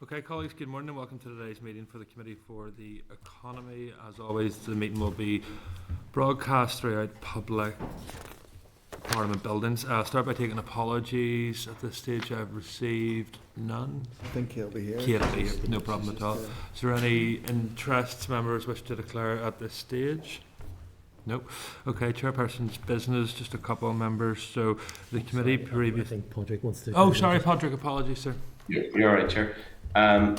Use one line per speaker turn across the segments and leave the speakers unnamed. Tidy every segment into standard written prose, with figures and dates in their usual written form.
Okay, colleagues, good morning and welcome to today's meeting for the Committee for the Economy. As always, the meeting will be broadcast throughout public Parliament buildings. I'll start by taking apologies. At this stage, I've received none.
I think he'll be here.
He'll be here, no problem at all. Is there any interests members wish to declare at this stage? No. Okay, chairperson's business, just a couple of members. So the committee previous.
I think Padraig wants to.
Oh, sorry, Padraig. Apologies, sir.
You're all right, Chair.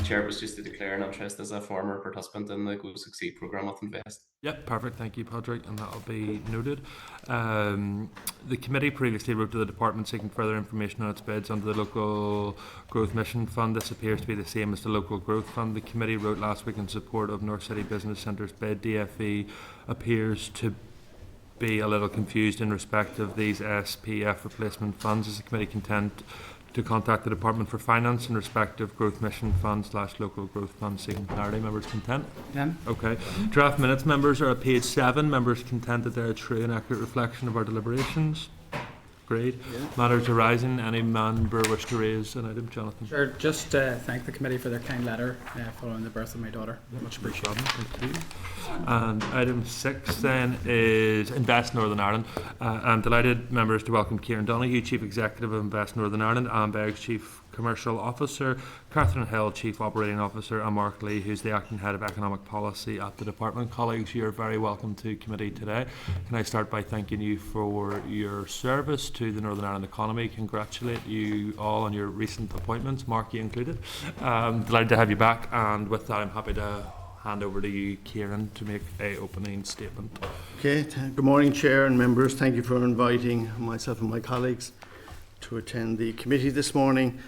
Chair was just to declare an interest as a former participant in the Go Succeed programme with Invest.
Yep, perfect. Thank you, Padraig, and that'll be noted. The committee previously wrote to the department seeking further information on its bids under the Local Growth Mission Fund. This appears to be the same as the Local Growth Fund. The committee wrote last week in support of North City Business Centre's bid. DFE appears to be a little confused in respect of these SPF replacement funds. Is the committee content to contact the Department for Finance in respect of Growth Mission Fund / Local Growth Fund seeking clarity? Members content?
Yeah.
Okay. Draft minutes, members, are at page 7. Members content that they're a true and accurate reflection of our deliberations? Agreed. Yeah. Matters arising, any member wish to raise an item? Jonathan?
Sure, just thank the committee for their kind letter following the birth of my daughter. Much appreciated.
Thank you. And item 6 then is Invest Northern Ireland. I'm delighted, members, to welcome Kieran, Donoghue, Chief Executive of Invest Northern Ireland, Anne Beggs, Chief Commercial Officer, Kathryn Hill, Chief Operating Officer, and Mark Lee, who's the Acting Head of Economic Policy at the Department. Colleagues, you're very welcome to committee today. Can I start by thanking you for your service to the Northern Ireland economy? Congratulate you all on your recent appointments, Mark, you included. Delighted to have you back, and with that I'm happy to hand over to you, Kieran, to make a opening statement.
Okay, good morning, Chair and members. Thank you for inviting myself and my colleagues to attend the committee this morning.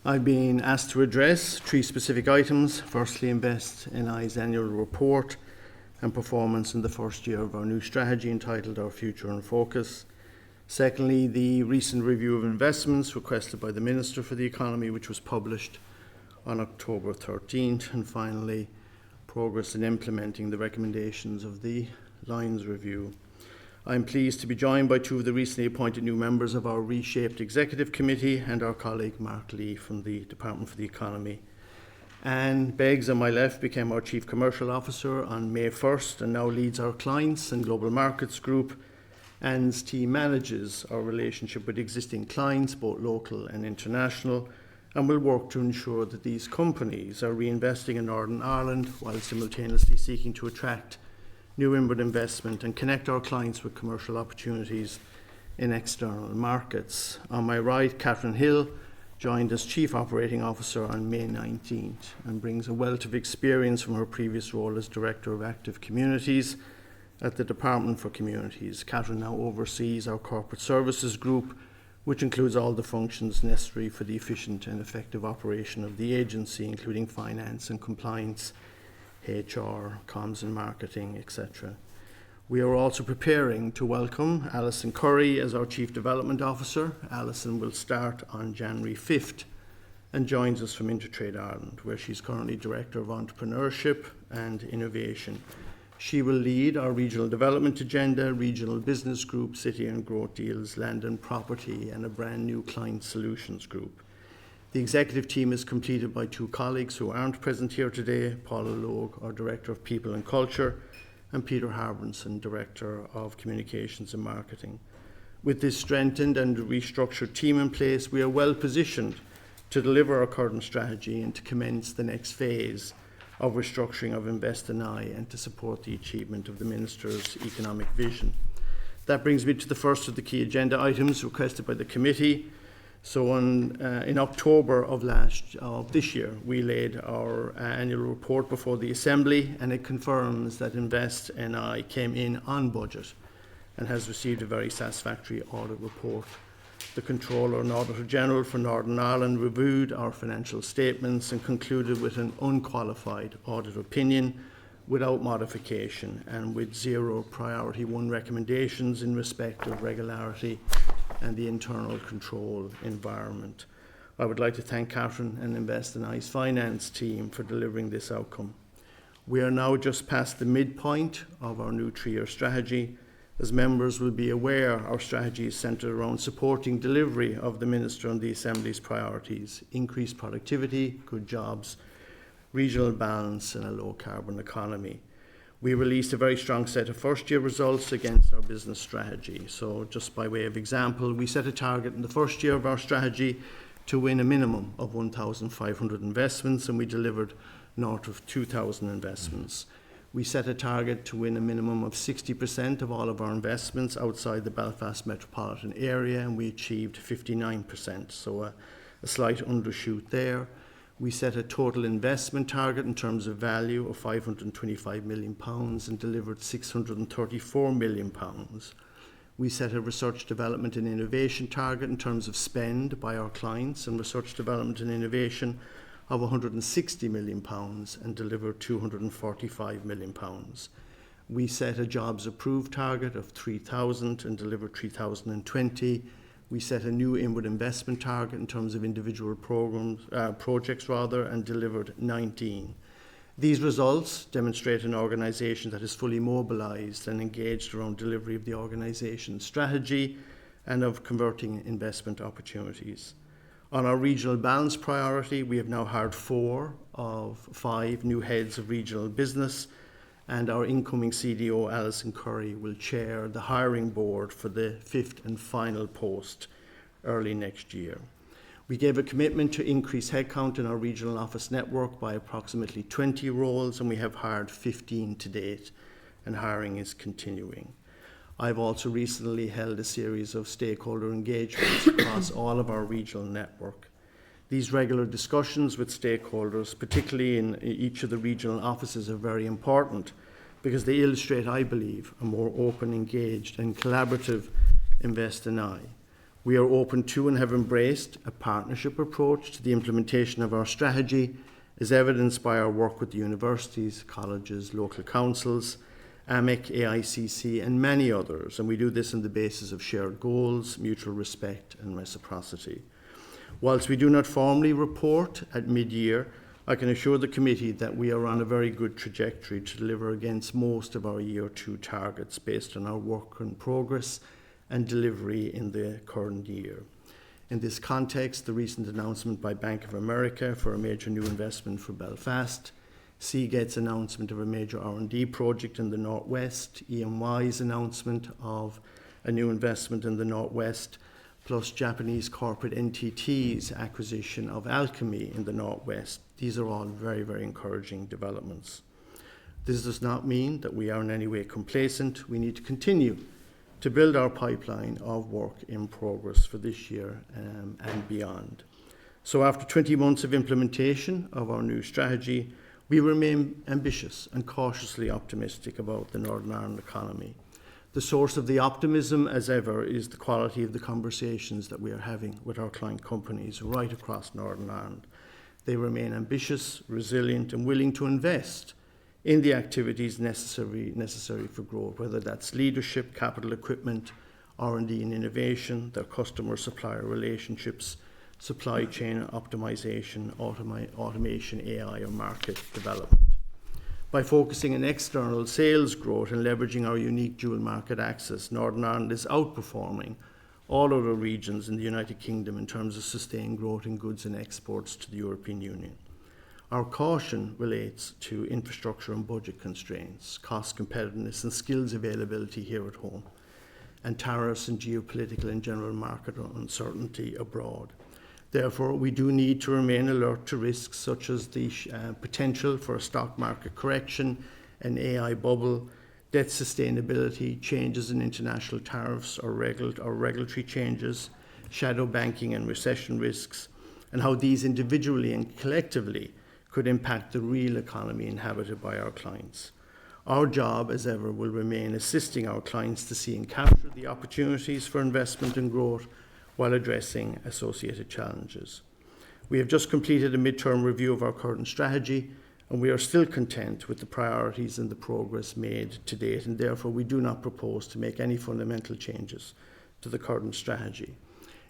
I've been asked to address 3 specific items. Firstly, Invest NI's annual report and performance in the first year of our new strategy entitled Our Future in Focus. Secondly, the recent review of investments requested by the Minister for the Economy, which was published on October 13th. And finally, progress in implementing the recommendations of the Lyons Review. I'm pleased to be joined by 2 of the recently appointed new members of our reshaped Executive Committee and our colleague Mark Lee from the Department for the Economy. Anne Beggs on my left became our Chief Commercial Officer on May 1st and now leads our clients and global markets group. Anne's team manages our relationship with existing clients, both local and international, and will work to ensure that these companies are reinvesting in Northern Ireland while simultaneously seeking to attract new inward investment and connect our clients with commercial opportunities in external markets. On my right, Kathryn Hill joined as Chief Operating Officer on May 19th and brings a wealth of experience from her previous role as Director of Active Communities at the Department for Communities. Kathryn now oversees our corporate services group, which includes all the functions necessary for the efficient and effective operation of the agency, including finance and compliance, HR, comms and marketing, etc. We are also preparing to welcome Alison Curry as our Chief Development Officer. Alison will start on January 5th and joins us from Intertrade Ireland, where she's currently Director of Entrepreneurship and Innovation. She will lead our regional development agenda, regional business group, city and growth deals, land and property, and a brand new client solutions group. The executive team is completed by 2 colleagues who aren't present here today, Paula Logue, our Director of People and Culture, and Peter Harbinson, Director of Communications and Marketing. With this strengthened and restructured team in place, we are well positioned to deliver our current strategy and to commence the next phase of restructuring of Invest NI and to support the achievement of the Minister's economic vision. That brings me to the first of the key agenda items requested by the committee. So in October of this year, we laid our annual report before the Assembly, and it confirms that Invest NI came in on budget and has received a very satisfactory audit report. The Controller and Auditor General for Northern Ireland reviewed our financial statements and concluded with an unqualified audit opinion without modification and with 0 priority 1 recommendations in respect of regularity and the internal control environment. I would like to thank Kathryn and Invest NI's finance team for delivering this outcome. We are now just past the midpoint of our new 3-year strategy, As members will be aware, our strategy is centred around supporting delivery of the Minister and the Assembly's priorities: increased productivity, good jobs, regional balance and a low carbon economy. We released a very strong set of first year results against our business strategy. So just by way of example, we set a target in the first year of our strategy to win a minimum of 1,500 investments, and we delivered north of 2,000 investments. We set a target to win a minimum of 60% of all of our investments outside the Belfast metropolitan area, and we achieved 59%, so a slight undershoot there. We set a total investment target in terms of value of £525 million and delivered £634 million. We set a research, development and innovation target in terms of spend by our clients and research, development and innovation of £160 million and delivered £245 million. We set a jobs approved target of 3,000 and delivered 3,020. We set a new inward investment target in terms of individual projects and delivered 19. These results demonstrate an organisation that is fully mobilised and engaged around delivery of the organisation's strategy and of converting investment opportunities. On our regional balance priority, we have now hired 4 of 5 new heads of regional business, and our incoming CDO, Alison Curry, will chair the hiring board for the 5th and final post early next year. We gave a commitment to increase headcount in our regional office network by approximately 20 roles, and we have hired 15 to date, and hiring is continuing. I've also recently held a series of stakeholder engagements across all of our regional network. These regular discussions with stakeholders, particularly in each of the regional offices, are very important because they illustrate, I believe, a more open, engaged and collaborative Invest in I. We are open to and have embraced a partnership approach to the implementation of our strategy, as evidenced by our work with the universities, colleges, local councils, AMIC, AICC and many others, and we do this on the basis of shared goals, mutual respect and reciprocity. Whilst we do not formally report at mid-year, I can assure the committee that we are on a very good trajectory to deliver against most of our Year 2 targets based on our work in progress and delivery in the current year. In this context, the recent announcement by Bank of America for a major new investment for Belfast, Seagate's announcement of a major R&D project in the Northwest, EMY's announcement of a new investment in the Northwest, plus Japanese corporate NTT's acquisition of Alchemy in the Northwest. These are all very, very encouraging developments. This does not mean that we are in any way complacent. We need to continue to build our pipeline of work in progress for this year and beyond. So after 20 months of implementation of our new strategy, we remain ambitious and cautiously optimistic about the Northern Ireland economy. The source of the optimism, as ever, is the quality of the conversations that we are having with our client companies right across Northern Ireland. They remain ambitious, resilient, and willing to invest in the activities necessary for growth, whether that's leadership, capital equipment, R&D and innovation, their customer-supplier relationships, supply chain optimization, automation, AI, or market development. By focusing on external sales growth and leveraging our unique dual market access, Northern Ireland is outperforming all other regions in the United Kingdom in terms of sustained growth in goods and exports to the European Union. Our caution relates to infrastructure and budget constraints, cost competitiveness and skills availability here at home, and tariffs and geopolitical and general market uncertainty abroad. Therefore, we do need to remain alert to risks such as the potential for a stock market correction, an AI bubble, debt sustainability, changes in international tariffs or regulatory changes, shadow banking and recession risks, and how these individually and collectively could impact the real economy inhabited by our clients. Our job, as ever, will remain assisting our clients to see and capture the opportunities for investment and growth while addressing associated challenges. We have just completed a midterm review of our current strategy, and we are still content with the priorities and the progress made to date, and therefore we do not propose to make any fundamental changes to the current strategy.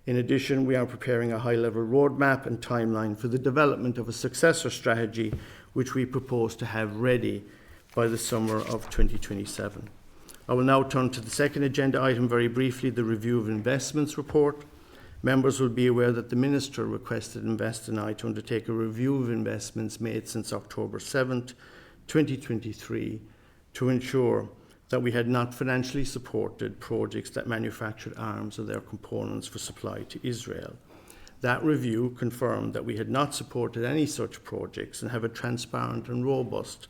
In addition, we are preparing a high-level roadmap and timeline for the development of a successor strategy, which we propose to have ready by the summer of 2027. I will now turn to the second agenda item very briefly, the Review of Investments report. Members will be aware that the Minister requested Invest and I to undertake a review of investments made since October 7th, 2023 to ensure that we had not financially supported projects that manufactured arms or their components for supply to Israel. That review confirmed that we had not supported any such projects and have a transparent and robust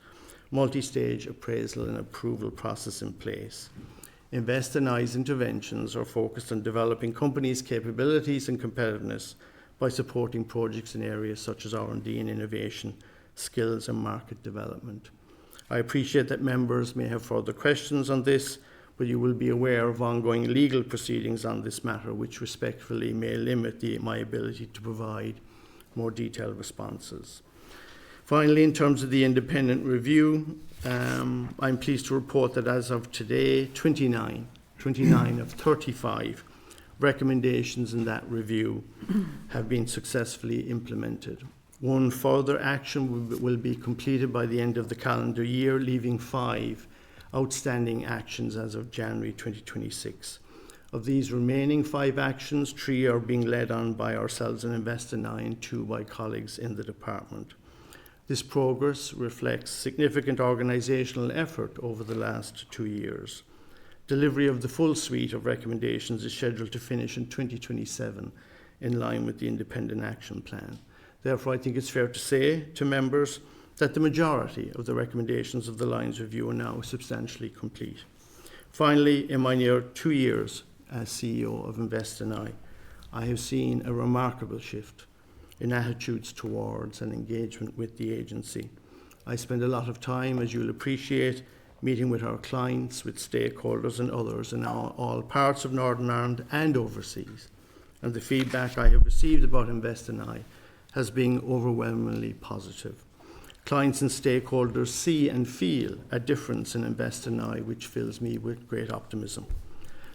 multi-stage appraisal and approval process in place. Invest and I's interventions are focused on developing companies' capabilities and competitiveness by supporting projects in areas such as R&D and innovation, skills and market development. I appreciate that members may have further questions on this, but you will be aware of ongoing legal proceedings on this matter, which respectfully may limit my ability to provide more detailed responses. Finally, in terms of the independent review, I'm pleased to report that as of today, 29 of 35 recommendations in that review have been successfully implemented. One further action will be completed by the end of the calendar year, leaving 5 outstanding actions as of January 2026. Of these remaining 5 actions, 3 are being led on by ourselves and Invest and I, and 2 by colleagues in the department. This progress reflects significant organisational effort over the last 2 years. Delivery of the full suite of recommendations is scheduled to finish in 2027, in line with the Independent Action Plan. Therefore, I think it's fair to say to members that the majority of the recommendations of the Lions Review are now substantially complete. Finally, in my near 2 years as CEO of Invest and I have seen a remarkable shift in attitudes towards and engagement with the agency. I spend a lot of time, as you'll appreciate, meeting with our clients, with stakeholders and others in all parts of Northern Ireland and overseas. And the feedback I have received about Invest and I has been overwhelmingly positive. Clients and stakeholders see and feel a difference in Invest and I, which fills me with great optimism.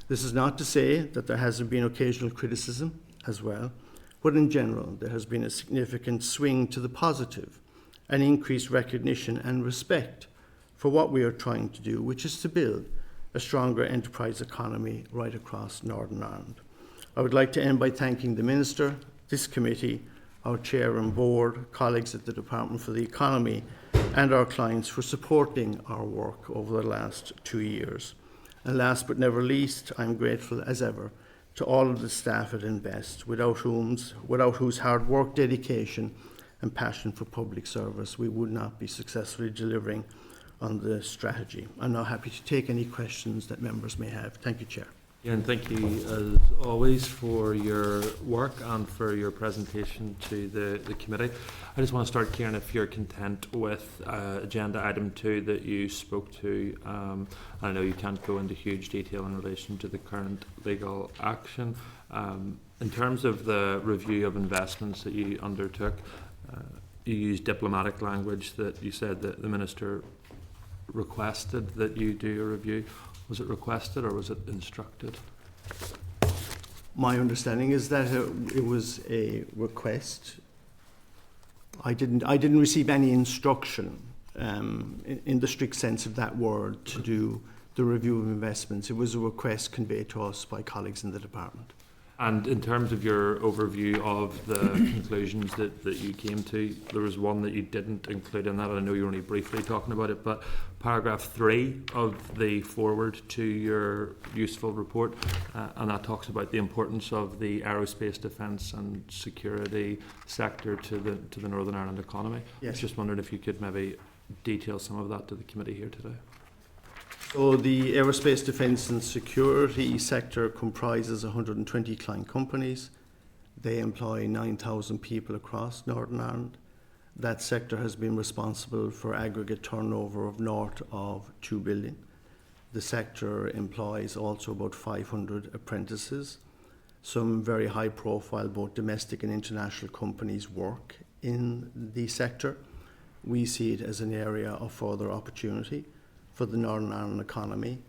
This is not to say that there hasn't been occasional criticism as well, but in general, there has been a significant swing to the positive, an increased recognition and respect for what we are trying to do, which is to build a stronger enterprise economy right across Northern Ireland. I would like to end by thanking the Minister, this committee, our Chair and Board, colleagues at the Department for the Economy, and our clients for supporting our work over the last 2 years. And last but never least, I'm grateful as ever to all of the staff at Invest, without whose hard work, dedication and passion for public service we would not be successfully delivering on the strategy. I'm now happy to take any questions that members may have. Thank you, Chair.
Yeah, and thank you as always for your work and for your presentation to the committee. I just want to start, Kieran, if you're content with agenda item 2 that you spoke to. I know you can't go into huge detail in relation to the current legal action. In terms of the review of investments that you undertook, you used diplomatic language that you said that the Minister requested that you do a review. Was it requested or was it instructed?
My understanding is that it was a request. I didn't receive any instruction in the strict sense of that word to do the review of investments. It was a request conveyed to us by colleagues in the department.
And in terms of your overview of the conclusions that you came to, there was one that you didn't include in that. I know you were only briefly talking about it, but paragraph 3 of the foreword to your useful report, and that talks about the importance of the aerospace defence and security sector to the Northern Ireland economy.
Yes.
I was just wondering if you could maybe detail some of that to the committee here today.
So the aerospace defence and security sector comprises 120 client companies. They employ 9,000 people across Northern Ireland. That sector has been responsible for aggregate turnover of north of 2 billion. The sector employs also about 500 apprentices. Some very high profile, both domestic and international companies work in the sector. We see it as an area of further opportunity for the Northern Ireland economy,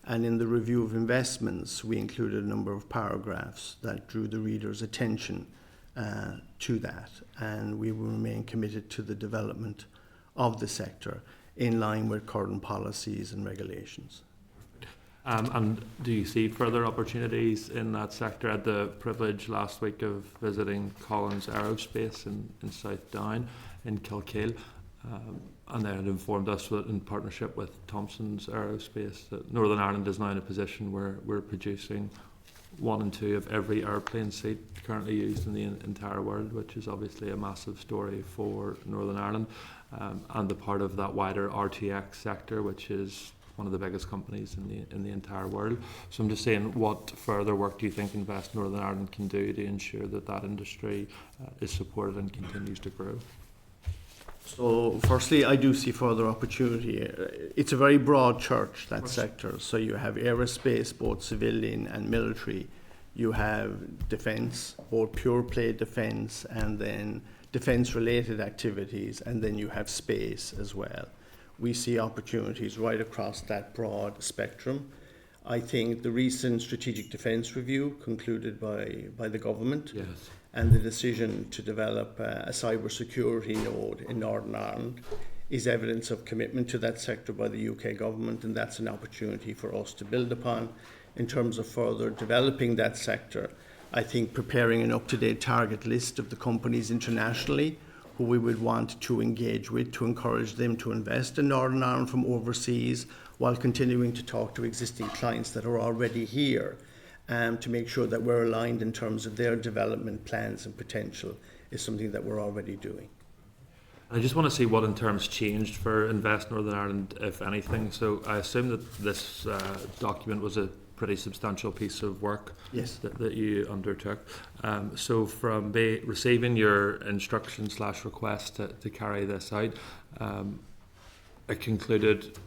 and in the review of investments we included a number of paragraphs that drew the reader's attention to that, and we will remain committed to the development of the sector in line with current policies and regulations.
And do you see further opportunities in that sector? I had the privilege last week of visiting Collins Aerospace in South Down in Kilkeel, and they had informed us that in partnership with Thompson's Aerospace that Northern Ireland is now in a position where we're producing 1 and 2 of every airplane seat currently used in the entire world, which is obviously a massive story for Northern Ireland, and the part of that wider RTX sector, which is one of the biggest companies in the entire world. So I'm just saying, what further work do you think Invest Northern Ireland can do to ensure that that industry is supported and continues to grow?
So firstly, I do see further opportunity. It's a very broad church, that sector. So you have aerospace, both civilian and military. You have defence, both pure play defence and then defence related activities, and then you have space as well. We see opportunities right across that broad spectrum. I think the recent Strategic Defence Review concluded by the government,
Yes,
and the decision to develop a cyber security node in Northern Ireland is evidence of commitment to that sector by the UK government, and that's an opportunity for us to build upon. In terms of further developing that sector, I think preparing an up-to-date target list of the companies internationally who we would want to engage with to encourage them to invest in Northern Ireland from overseas, while continuing to talk to existing clients that are already here, to make sure that we're aligned in terms of their development plans and potential, is something that we're already doing.
I just want to see what in terms changed for Invest Northern Ireland, if anything. So I assume that this document was a pretty substantial piece of work.
Yes.
that you undertook. So from receiving your instruction/request to carry this out, it concluded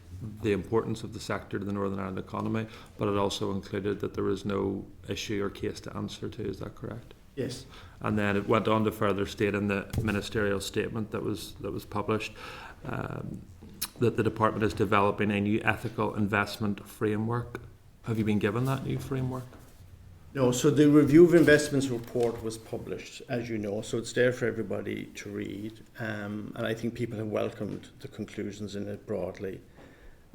the importance of the sector to the Northern Ireland economy, but it also included that there was no issue or case to answer to. Is that correct?
Yes.
And then it went on to further state in the ministerial statement that was published that the department is developing a new ethical investment framework. Have you been given that new framework?
No, so the Review of Investments report was published, as you know, so it's there for everybody to read, and I think people have welcomed the conclusions in it broadly.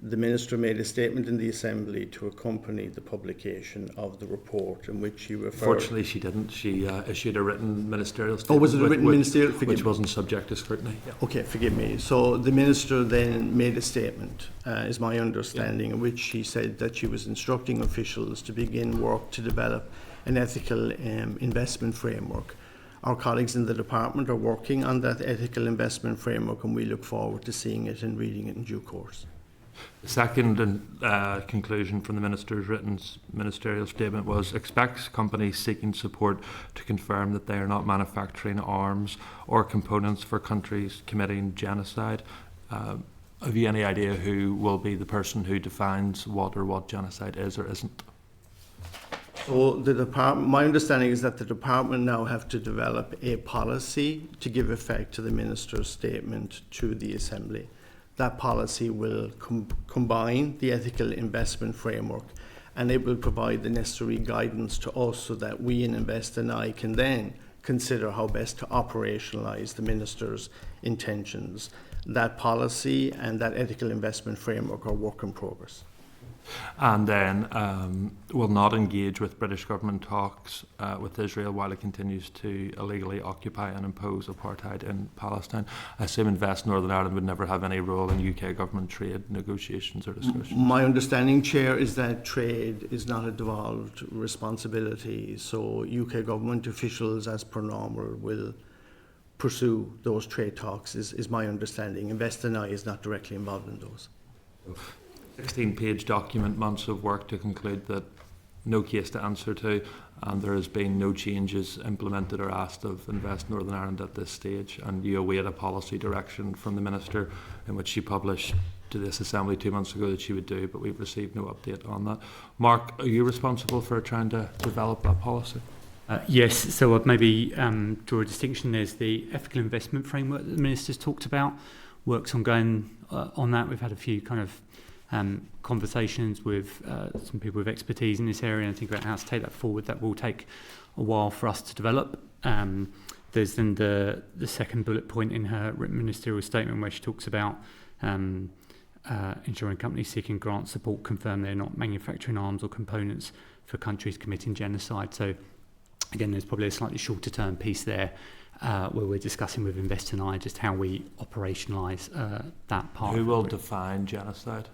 The Minister made a statement in the Assembly to accompany the publication of the report, in which she referred...
Fortunately, she didn't. She issued a written ministerial statement.
Oh, was it a written ministerial?
Which wasn't subject to scrutiny. Yeah.
Okay, forgive me. So the Minister then made a statement, is my understanding, in which she said that she was instructing officials to begin work to develop an ethical investment framework. Our colleagues in the department are working on that ethical investment framework, and we look forward to seeing it and reading it in due course.
The second conclusion from the Minister's written ministerial statement was expects companies seeking support to confirm that they are not manufacturing arms or components for countries committing genocide. Have you any idea who will be the person who defines what genocide is or isn't?
So the department, my understanding is that the department now have to develop a policy to give effect to the Minister's statement to the Assembly. That policy will combine the ethical investment framework, and it will provide the necessary guidance to us so that we in Invest NI can then consider how best to operationalise the Minister's intentions. That policy and that ethical investment framework are work in progress.
And then will not engage with British government talks with Israel while it continues to illegally occupy and impose apartheid in Palestine. I assume Invest Northern Ireland would never have any role in UK government trade negotiations or discussions.
My understanding, Chair, is that trade is not a devolved responsibility, so UK government officials, as per normal, will pursue those trade talks, is my understanding. Invest NI is not directly involved in those.
16-page document, months of work to conclude that no case to answer to, and there has been no changes implemented or asked of Invest Northern Ireland at this stage, and you await a policy direction from the Minister in which she published to this Assembly 2 months ago that she would do, but we've received no update on that. Mark, are you responsible for trying to develop that policy?
Yes, so I'd maybe draw a distinction. There's the ethical investment framework that the Minister's talked about, work's ongoing on that. We've had a few kind of conversations with some people with expertise in this area, and I think about how to take that forward. That will take a while for us to develop. There's then the second bullet point in her written ministerial statement where she talks about ensuring companies seeking grant support confirm they're not manufacturing arms or components for countries committing genocide. So again, there's probably a slightly shorter term piece there where we're discussing with Invest and I just how we operationalise that part.
Who will define genocide?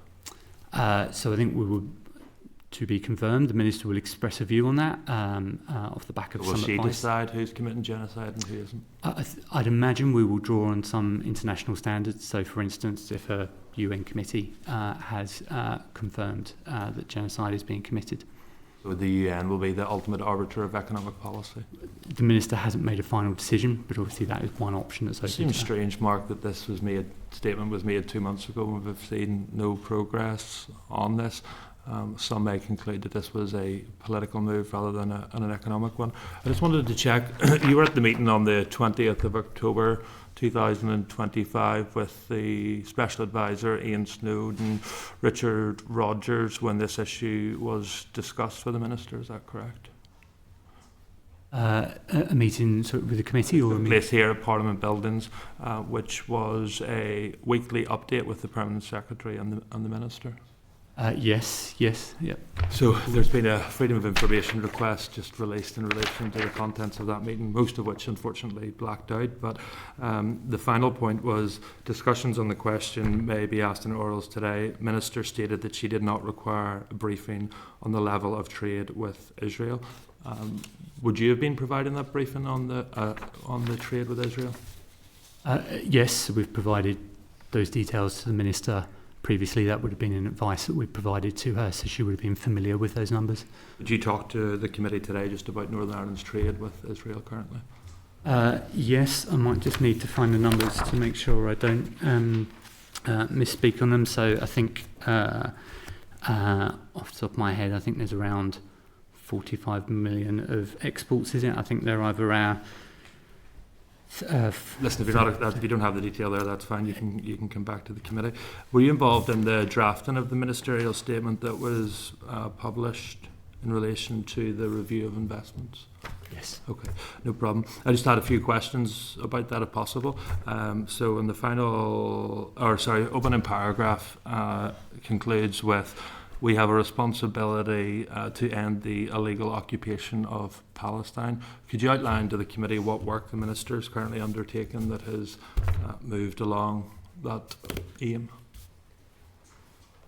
So I think we will, to be confirmed, the Minister will express a view on that off the back of
Will
some
she
advice.
decide who's committing genocide and who isn't?
I'd imagine we will draw on some international standards. So, for instance, if a UN committee has confirmed that genocide is being committed.
So the UN will be the ultimate arbiter of economic policy.
The Minister hasn't made a final decision, but obviously that is one option that's
It
open.
seems strange, Mark, that this statement was made 2 months ago and we've seen no progress on this. Some may conclude that this was a political move rather than an economic one. I just wanted to check, you were at the meeting on the 20th of October 2025 with the Special Advisor Ian Snowden, Richard Rogers, when this issue was discussed with the Minister, is that correct?
A meeting with the committee or a meeting?
Place here at Parliament Buildings, which was a weekly update with the Permanent Secretary and the Minister.
Yes, yep.
So there's been a Freedom of Information request just released in relation to the contents of that meeting, most of which unfortunately blacked out. But the final point was discussions on the question may be asked in orals today. Minister stated that she did not require a briefing on the level of trade with Israel. Would you have been providing that briefing on the trade with Israel?
Yes, we've provided those details to the Minister. Previously, that would have been an advice that we provided to her, so she would have been familiar with those numbers.
Did you talk to the committee today just about Northern Ireland's trade with Israel currently?
Yes, I might just need to find the numbers to make sure I don't misspeak on them. So I think, off the top of my head, I think there's around 45 million of exports, is it? I think they're either our...
Listen, if you don't have the detail there, that's fine. You can come back to the committee. Were you involved in the drafting of the ministerial statement that was published in relation to the review of investments?
Yes.
Okay, no problem. I just had a few questions about that, if possible. So in the opening paragraph concludes with, "We have a responsibility to end the illegal occupation of Palestine." Could you outline to the committee what work the Minister is currently undertaking that has moved along that aim?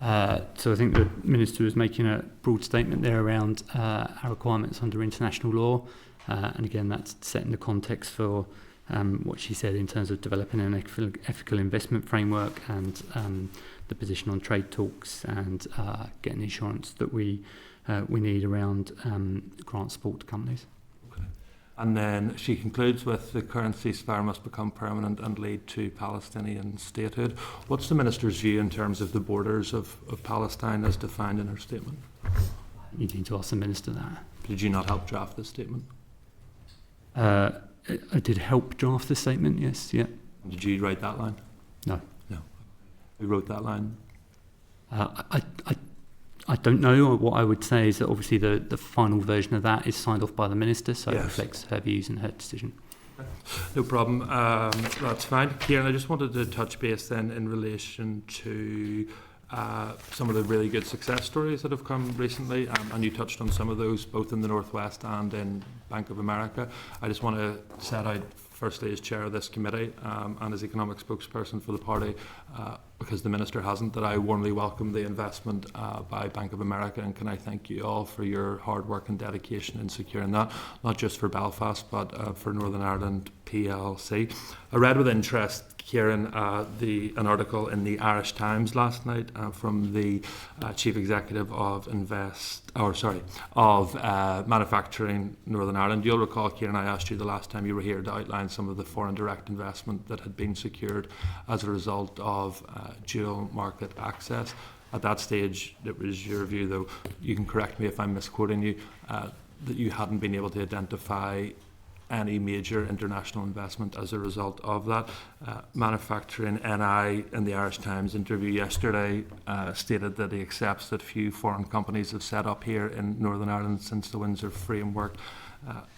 So I think the Minister was making a broad statement there around our requirements under international law. And again, that's set in the context for what she said in terms of developing an ethical investment framework and the position on trade talks and getting assurance that we need around grant support to companies.
Okay. And then she concludes with, "The current ceasefire must become permanent and lead to Palestinian statehood." What's the Minister's view in terms of the borders of Palestine as defined in her statement?
You need to ask the Minister that.
Did you not help draft this statement?
I did help draft the statement, yes, yeah.
Did you write that line?
No.
No. Who wrote that line?
I don't know. What I would say is that obviously the final version of that is signed off by the Minister, so
Yes.
it reflects her views and her decision.
No problem. That's fine. Kieran, I just wanted to touch base then in relation to some of the really good success stories that have come recently, and you touched on some of those both in the Northwest and in Bank of America. I just want to set out, firstly, as chair of this committee and as economic spokesperson for the party, because the Minister hasn't, that I warmly welcome the investment by Bank of America, and can I thank you all for your hard work and dedication in securing that, not just for Belfast but for Northern Ireland PLC. I read with interest, Kieran, an article in the Irish Times last night from the Chief Executive of Manufacturing Northern Ireland. You'll recall, Kieran, I asked you the last time you were here to outline some of the foreign direct investment that had been secured as a result of dual market access. At that stage, it was your view, though, you can correct me if I'm misquoting you, that you hadn't been able to identify any major international investment as a result of that. Manufacturing NI in the Irish Times interview yesterday stated that he accepts that few foreign companies have set up here in Northern Ireland since the Windsor framework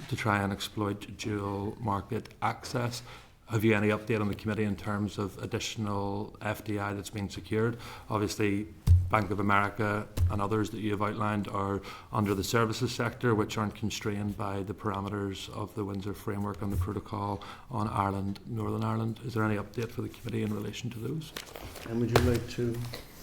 to try and exploit dual market access. Have you any update on the committee in terms of additional FDI that's been secured? Obviously, Bank of America and others that you have outlined are under the services sector, which aren't constrained by the parameters of the Windsor Framework and the protocol on Ireland, Northern Ireland. Is there any update for the committee in relation to those?
And would you like to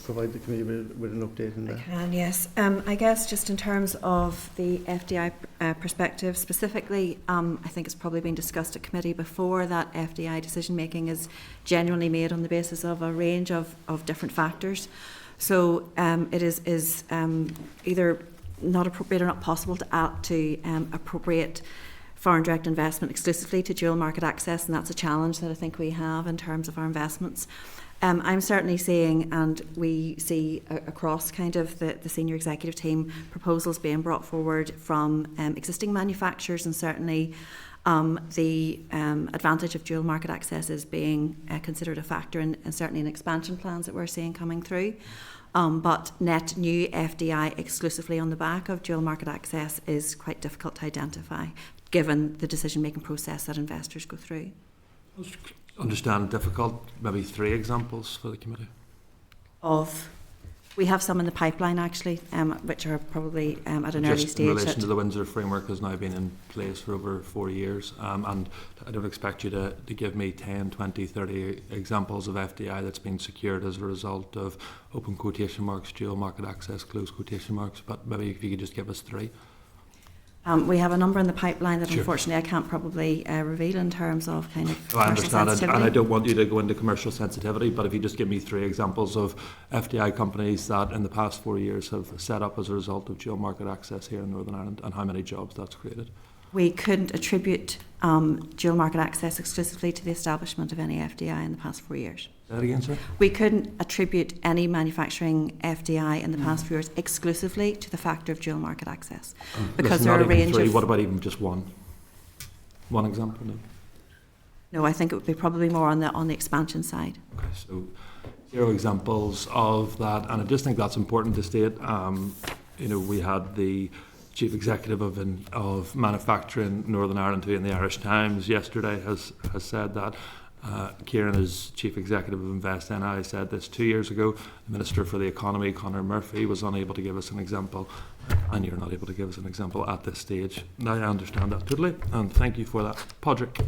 provide the committee with an update on that?
I can, yes. I guess just in terms of the FDI perspective specifically, I think it's probably been discussed at committee before that FDI decision making is genuinely made on the basis of a range of different factors. So it is either not appropriate or not possible to appropriate foreign direct investment exclusively to dual market access, and that's a challenge that I think we have in terms of our investments. I'm certainly seeing, and we see across kind of the senior executive team, proposals being brought forward from existing manufacturers, and certainly the advantage of dual market access is being considered a factor, and certainly in expansion plans that we're seeing coming through. But net new FDI exclusively on the back of dual market access is quite difficult to identify, given the decision-making process that investors go through.
Understand difficult, maybe 3 examples for the committee.
We have some in the pipeline actually, which are probably at an early
Just
stage.
in relation to the Windsor Framework has now been in place for over 4 years, and I don't expect you to give me 10, 20, 30 examples of FDI that's been secured as a result of open quotation marks, dual market access, close quotation marks, but maybe if you could just give us 3.
We have a number in the pipeline that
Sure.
Unfortunately I can't probably reveal in terms of kind of
I
commercial
understand it, and
sensitivity.
I don't want you to go into commercial sensitivity, but if you just give me 3 examples of FDI companies that in the past 4 years have set up as a result of dual market access here in Northern Ireland, and how many jobs that's created.
We couldn't attribute dual market access exclusively to the establishment of any FDI in the past 4 years.
Say that again, sir?
We couldn't attribute any manufacturing FDI in the past 4 years exclusively to the factor of dual market access, because
Listen,
there are
not
a
even
range
3,
of.
what about even just one? One example, no?
No, I think it would be probably more on the expansion side.
Okay, so 0 examples of that, and I just think that's important to state. We had the Chief Executive of Manufacturing Northern Ireland, who in the Irish Times yesterday has said that. Kieran, as Chief Executive of Invest NI, said this 2 years ago. The Minister for the Economy, Conor Murphy, was unable to give us an example, and you're not able to give us an example at this stage. Now I understand that totally, and thank you for that. Podrick.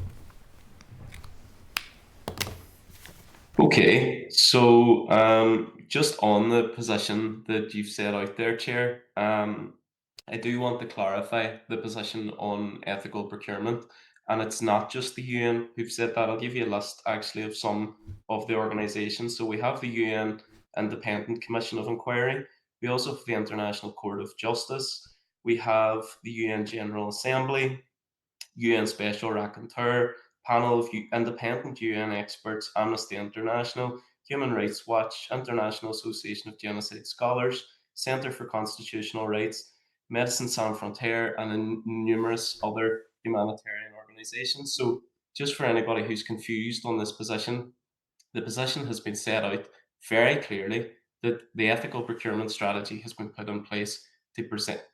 Okay, so just on the position that you've set out there, Chair, I do want to clarify the position on ethical procurement. And it's not just the UN who've said that. I'll give you a list actually of some of the organisations. So we have the UN Independent Commission of Inquiry. We also have the International Court of Justice. We have the UN General Assembly, UN Special Rapporteur, panel of independent UN experts, Amnesty International, Human Rights Watch, International Association of Genocide Scholars, Centre for Constitutional Rights, Médecins Sans Frontières, and numerous other humanitarian organisations. So just for anybody who's confused on this position, the position has been set out very clearly that the ethical procurement strategy has been put in place to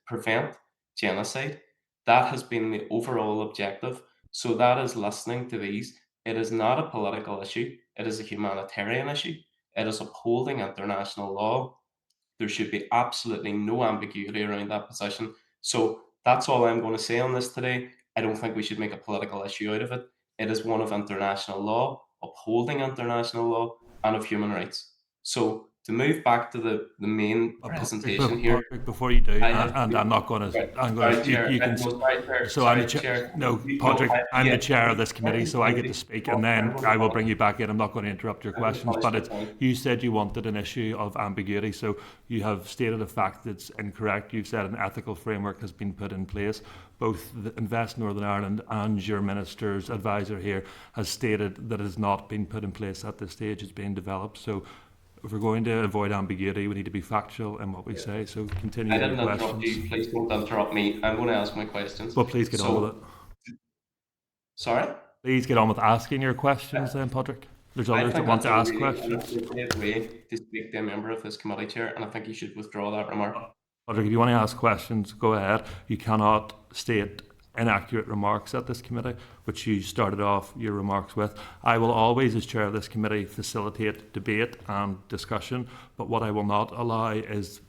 prevent genocide. That has been the overall objective. So that is listening to these. It is not a political issue. It is a humanitarian issue. It is upholding international law. There should be absolutely no ambiguity around that position. So that's all I'm going to say on this today. I don't think we should make a political issue out of it. It is one of international law, upholding international law, and of human rights. So to move back to the main presentation here.
Before you do, and I'm not going to. I'm going to. You can. So I'm the chair. No, Patrick, I'm the chair of this committee, so I get to speak, and then I will bring you back in. I'm not going to interrupt your questions, but you said you wanted an issue of ambiguity, so you have stated a fact that's incorrect. You've said an ethical framework has been put in place. Both the Invest Northern Ireland and your minister's advisor here has stated that it has not been put in place at this stage. It's being developed. So if we're going to avoid ambiguity, we need to be factual in what we say. So continue
I
with
didn't
your
interrupt
questions.
you. Please don't interrupt me. I'm going to ask my questions.
Well, please get on with it.
Sorry?
Please get on with asking your questions then, Patrick. There's others that want to ask questions.
It's a way to speak to a member of this committee, Chair, and I think you should withdraw that remark.
Patrick, if you want to ask questions, go ahead. You cannot state inaccurate remarks at this committee, which you started off your remarks with. I will always, as chair of this committee, facilitate debate and discussion, but what I will not allow is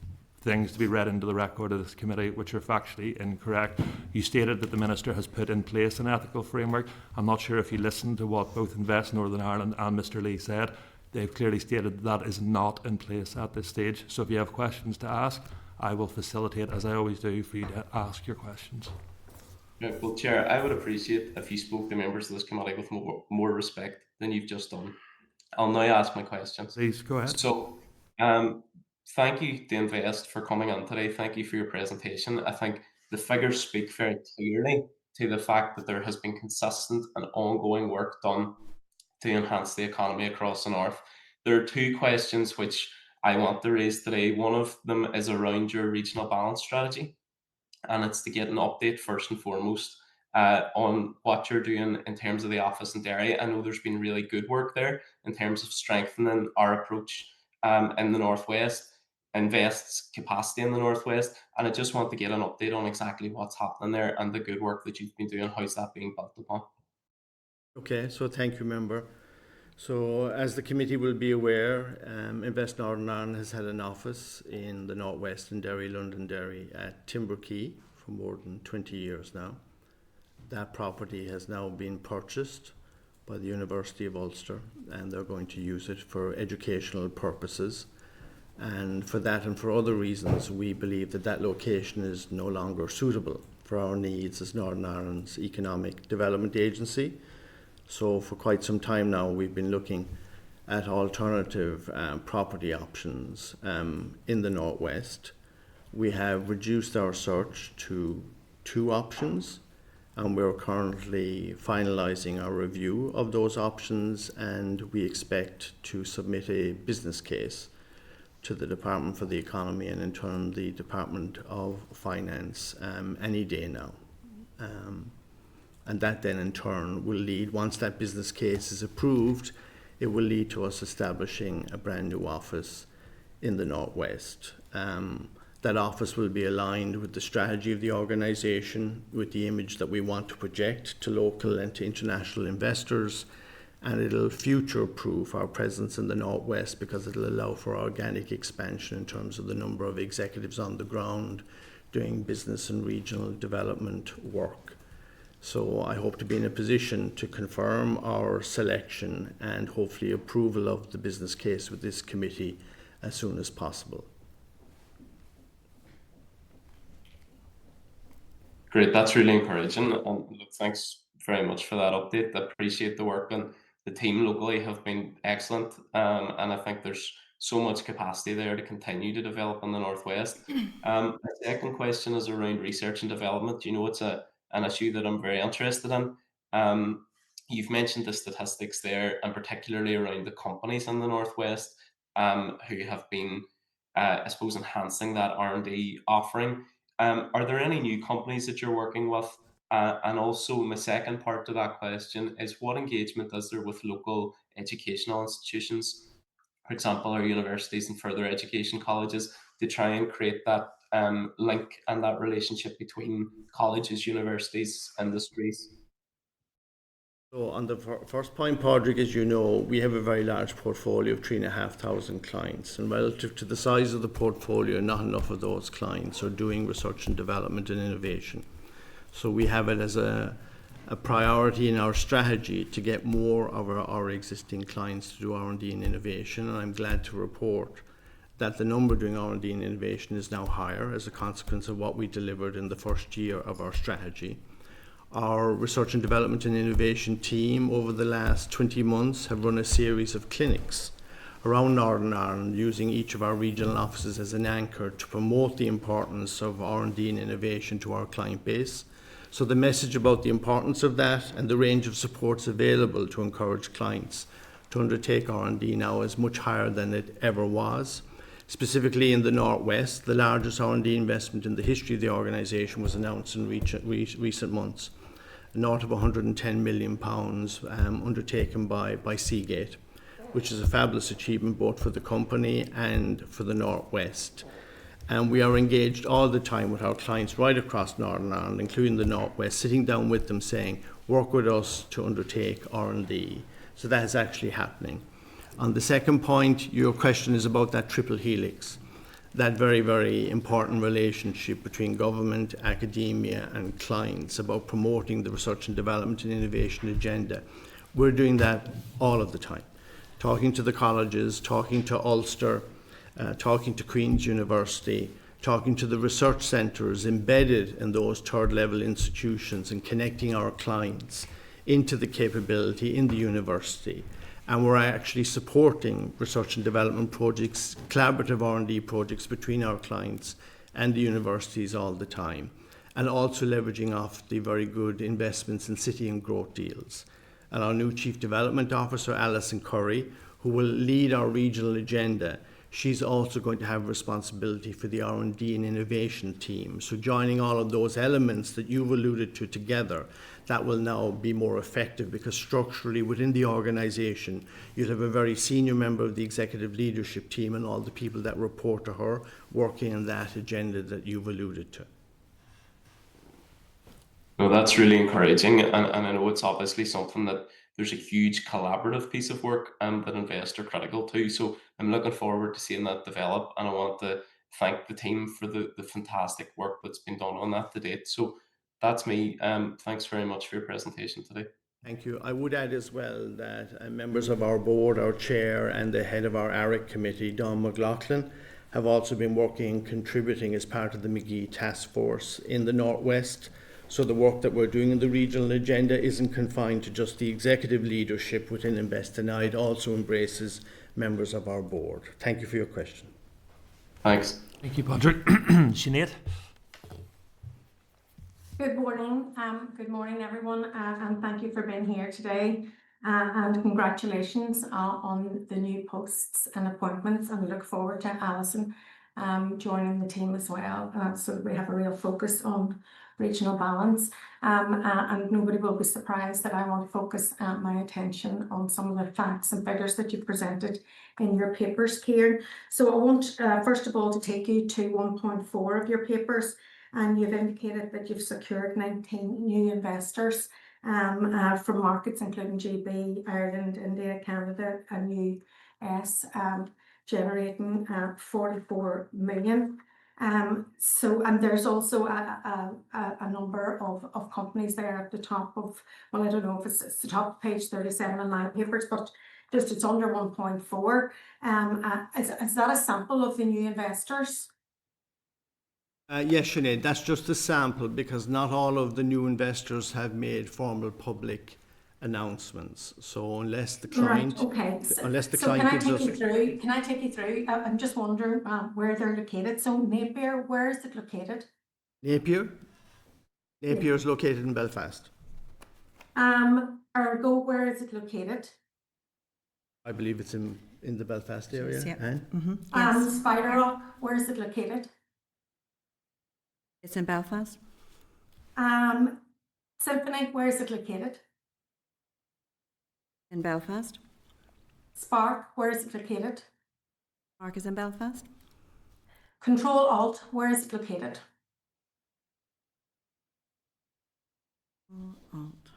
things to be read into the record of this committee which are factually incorrect. You stated that the Minister has put in place an ethical framework. I'm not sure if you listened to what both Invest Northern Ireland and Mr Lee said. They've clearly stated that is not in place at this stage. So if you have questions to ask, I will facilitate, as I always do, for you to ask your questions.
Yeah, well, Chair, I would appreciate if you spoke to members of this committee with more respect than you've just done. I'll now ask my questions.
Please go ahead.
So, thank you to Invest for coming on today. Thank you for your presentation. I think the figures speak very clearly to the fact that there has been consistent and ongoing work done to enhance the economy across the north. There are two questions which I want to raise today. One of them is around your regional balance strategy, and it's to get an update first and foremost on what you're doing in terms of the office in Derry. I know there's been really good work there in terms of strengthening our approach in the northwest, Invest's capacity in the northwest, and I just want to get an update on exactly what's happening there and the good work that you've been doing. How's that being built upon?
Okay, so thank you, member. So as the committee will be aware, Invest Northern Ireland has had an office in the northwest in Derry, Londonderry at Timber Quay for more than 20 years now. That property has now been purchased by the University of Ulster, and they're going to use it for educational purposes. And for that and for other reasons, we believe that that location is no longer suitable for our needs as Northern Ireland's Economic Development Agency. So for quite some time now, we've been looking at alternative property options in the northwest. We have reduced our search to 2 options, and we're currently finalising our review of those options, and we expect to submit a business case to the Department for the Economy and in turn the Department of Finance any day now. And that then in turn will lead, once that business case is approved, it will lead to us establishing a brand new office in the northwest. That office will be aligned with the strategy of the organisation, with the image that we want to project to local and to international investors, and it'll future-proof our presence in the northwest because it'll allow for organic expansion in terms of the number of executives on the ground doing business and regional development work. So I hope to be in a position to confirm our selection and hopefully approval of the business case with this committee as soon as possible.
Great, that's really encouraging. And look, thanks very much for that update. I appreciate the work, and the team locally have been excellent. And I think there's so much capacity there to continue to develop in the northwest. The second question is around research and development. You know, it's an issue that I'm very interested in. You've mentioned the statistics there, and particularly around the companies in the northwest who have been, I suppose, enhancing that R&D offering. Are there any new companies that you're working with? And also, my second part to that question is, what engagement is there with local educational institutions, for example, our universities and further education colleges, to try and create that link and that relationship between colleges, universities, industries?
So on the first point, Padraig, as you know, we have a very large portfolio of 3,500 clients, and relative to the size of the portfolio, not enough of those clients are doing research and development and innovation. So we have it as a priority in our strategy to get more of our existing clients to do R&D and innovation, and I'm glad to report that the number doing R&D and innovation is now higher as a consequence of what we delivered in the first year of our strategy. Our research and development and innovation team over the last 20 months have run a series of clinics around Northern Ireland, using each of our regional offices as an anchor to promote the importance of R&D and innovation to our client base. So the message about the importance of that and the range of supports available to encourage clients to undertake R&D now is much higher than it ever was. Specifically in the Northwest, the largest R&D investment in the history of the organisation was announced in recent months, north of £110 million undertaken by Seagate, which is a fabulous achievement both for the company and for the Northwest. And we are engaged all the time with our clients right across Northern Ireland, including the North West, sitting down with them saying, work with us to undertake R&D. So that is actually happening. On the second point, your question is about that triple helix, that very, very important relationship between government, academia and clients about promoting the research and development and innovation agenda. We're doing that all of the time, talking to the colleges, talking to Ulster, talking to Queen's University, talking to the research centres embedded in those third level institutions and connecting our clients into the capability in the university. And we're actually supporting research and development projects, collaborative R&D projects between our clients and the universities all the time. And also leveraging off the very good investments in city and growth deals. And our new Chief Development Officer, Alison Curry, who will lead our regional agenda, she's also going to have responsibility for the R&D and innovation team. So joining all of those elements that you've alluded to together, that will now be more effective because structurally within the organisation, you'll have a very senior member of the executive leadership team and all the people that report to her working on that agenda that you've alluded to.
No, that's really encouraging, and I know it's obviously something that there's a huge collaborative piece of work that investors are critical to. So I'm looking forward to seeing that develop, and I want to thank the team for the fantastic work that's been done on that to date. So that's me. Thanks very much for your presentation today.
Thank you. I would add as well that members of our board, our chair and the head of our ARIC committee, Don McLenaghan, have also been working and contributing as part of the McGee task force in the North West. So the work that we're doing in the regional agenda isn't confined to just the executive leadership within Investina. It also embraces members of our board. Thank you for your question.
Thanks.
Thank you, Patrick. Sinead?
Good morning, everyone, and thank you for being here today. And congratulations on the new posts and appointments, and we look forward to Alison joining the team as well, so that we have a real focus on regional balance. And nobody will be surprised that I want to focus my attention on some of the facts and figures that you presented in your papers, Kieran. So I want, first of all, to take you to 1.4 of your papers, and you've indicated that you've secured 19 new investors from markets including GB, Ireland, India, Canada, and US, generating 44 million. So, and there's also a number of companies there at the top of, well, I don't know if it's the top of page 37 in my papers, but just it's under 1.4. Is that a sample of the new investors?
Yes, Sinead, that's just a sample because not all of the new investors have made formal public announcements. So unless the client,
Right, okay.
unless the
So
client
can I
gives
take
us,
you through? Can I take you through? I'm just wondering where they're located. So Napier, where is it located?
Napier is located in Belfast.
Ergo, where is it located?
I believe it's in the Belfast area.
Yeah.
Eh?
Yes.
Spider Rock, where is it located?
It's in Belfast.
Symphony, where is it located?
In Belfast.
Spark, where is it located?
Mark is in Belfast.
Control Alt, where is it located?
Alt.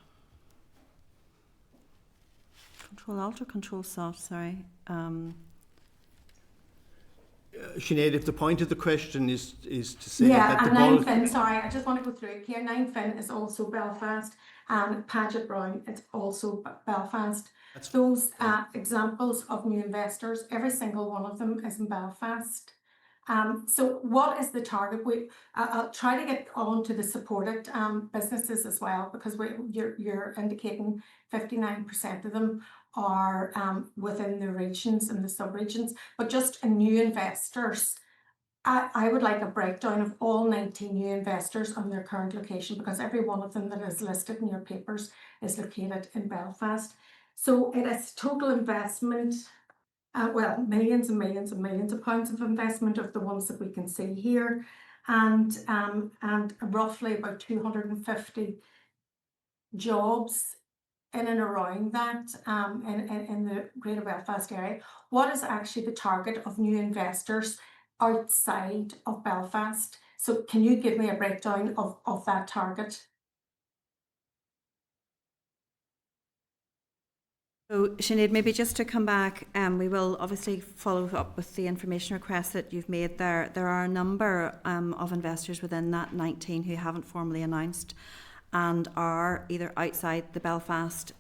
Control Alt or Control Soft, sorry.
Sinead, if the point of the question is to say
Yeah,
that the
and
bulk...
Nine Fin, sorry, I just want to go through it here. Nine Fin is also Belfast, and Paget Brown, it's also Belfast. Those examples of new investors, every single one of them is in Belfast. So what is the target? I'll try to get on to the supported businesses as well, because you're indicating 59% of them are within the regions and the sub-regions, but just in new investors. I would like a breakdown of all 19 new investors on their current location, because every one of them that is listed in your papers is located in Belfast. So it is total investment, well, millions and millions and millions of pounds of investment of the ones that we can see here, and roughly about 250 jobs in and around that in the Greater Belfast area. What is actually the target of new investors outside of Belfast. So can you give me a breakdown of that target?
So Sinead, maybe just to come back, we will obviously follow up with the information request that you've made there. There are a number of investors within that 19 who haven't formally announced and are either outside the Belfast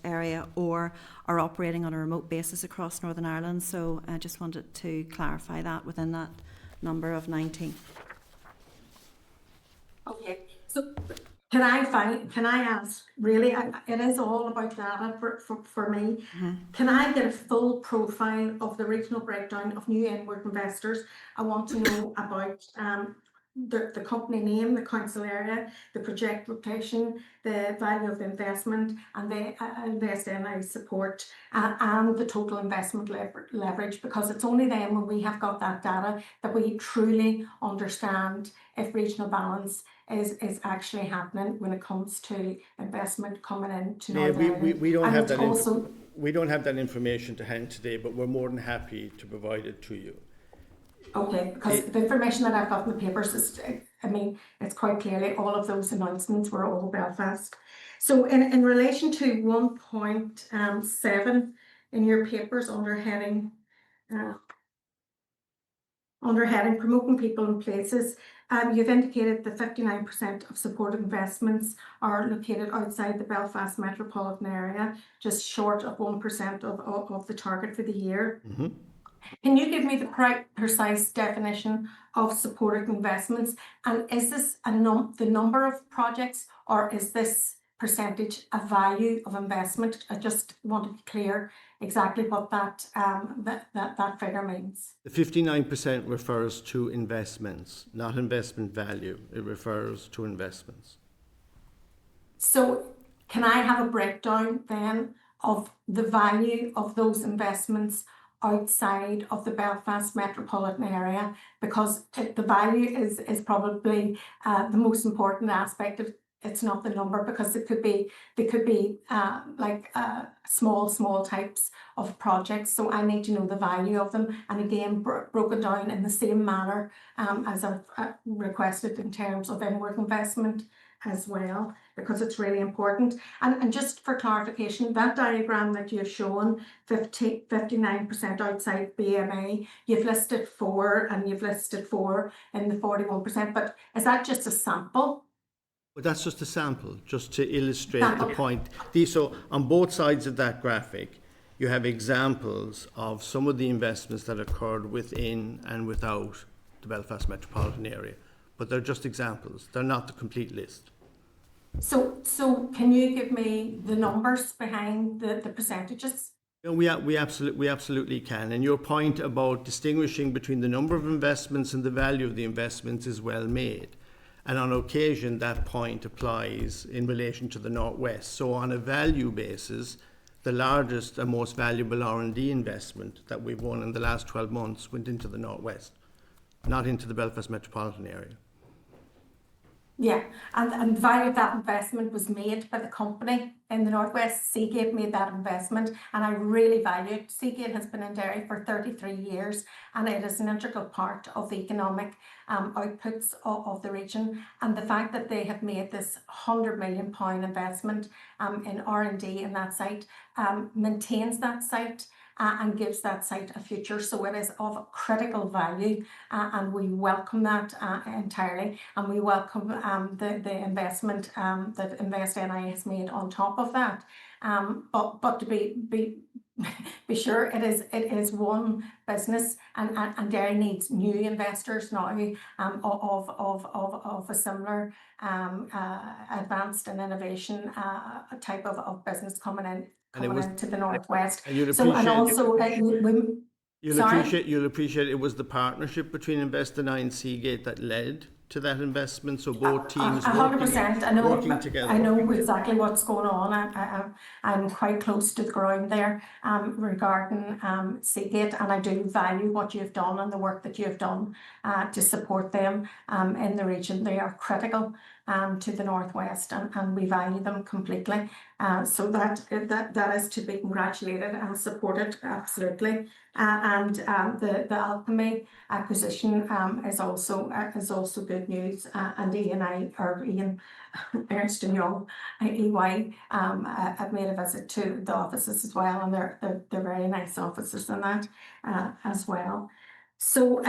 area or are operating on a remote basis across Northern Ireland. So I just wanted to clarify that within that number of 19.
Okay, so can I ask, really, it is all about data for me. Can I get a full profile of the regional breakdown of new inward investors? I want to know about the company name, the council area, the project location, the value of the investment, and the invest NI support, and the total investment leverage, because it's only then when we have got that data that we truly understand if regional balance is actually happening when it comes to investment coming into Northern Ireland.
We don't
And
have
it's
that.
also,
We don't have that information to hand today, but we're more than happy to provide it to you.
okay, because the information that I've got in the papers is, I mean, it's quite clearly all of those announcements were all Belfast. So in relation to 1.7 in your papers under heading promoting people and places, you've indicated that 59% of supported investments are located outside the Belfast metropolitan area, just short of 1% of the target for the year. Can you give me the precise definition of supported investments? And is this the number of projects, or is this percentage a value of investment? I just want to be clear exactly what that figure means.
The 59% refers to investments, not investment value. It refers to investments.
So can I have a breakdown then of the value of those investments outside of the Belfast metropolitan area? Because the value is probably the most important aspect of. It's not the number, because they could be small types of projects. So I need to know the value of them, and again broken down in the same manner as I've requested in terms of inward investment as well, because it's really important. And just for clarification, that diagram that you've shown, 59% outside BMA, you've listed 4 and you've listed 4 in the 41%, but is that just a sample?
But that's just a sample, just to illustrate the point. So on both sides of that graphic, you have examples of some of the investments that occurred within and without the Belfast metropolitan area. But they're just examples. They're not the complete list.
So can you give me the numbers behind the percentages?
We absolutely can. And your point about distinguishing between the number of investments and the value of the investments is well made. And on occasion, that point applies in relation to the Northwest. So on a value basis, the largest and most valuable R&D investment that we've won in the last 12 months went into the Northwest, not into the Belfast metropolitan area.
Yeah, and the value of that investment was made by the company in the Northwest. Seagate made that investment, and I really value it. Seagate has been in dairy for 33 years, and it is an integral part of the economic outputs of the region. And the fact that they have made this £100 million investment in R&D in that site maintains that site and gives that site a future. So it is of critical value, and we welcome that entirely, and we welcome the investment that Invest NI has made on top of that. But to be sure, it is one business, and dairy needs new investors now of a similar advanced and innovation type of business coming into the Northwest.
And you'll appreciate it was the partnership between Invest NI and Seagate that led to that investment. So both teams
100%.
working together.
I know exactly what's going on. I'm quite close to the ground there regarding Seagate, and I do value what you've done and the work that you've done to support them in the region. They are critical to the northwest, and we value them completely. So that is to be congratulated and supported absolutely. And the Alchemy acquisition is also good news. And Ian Ernst & Young, EY, I've made a visit to the offices as well, and they're very nice offices in that as well. So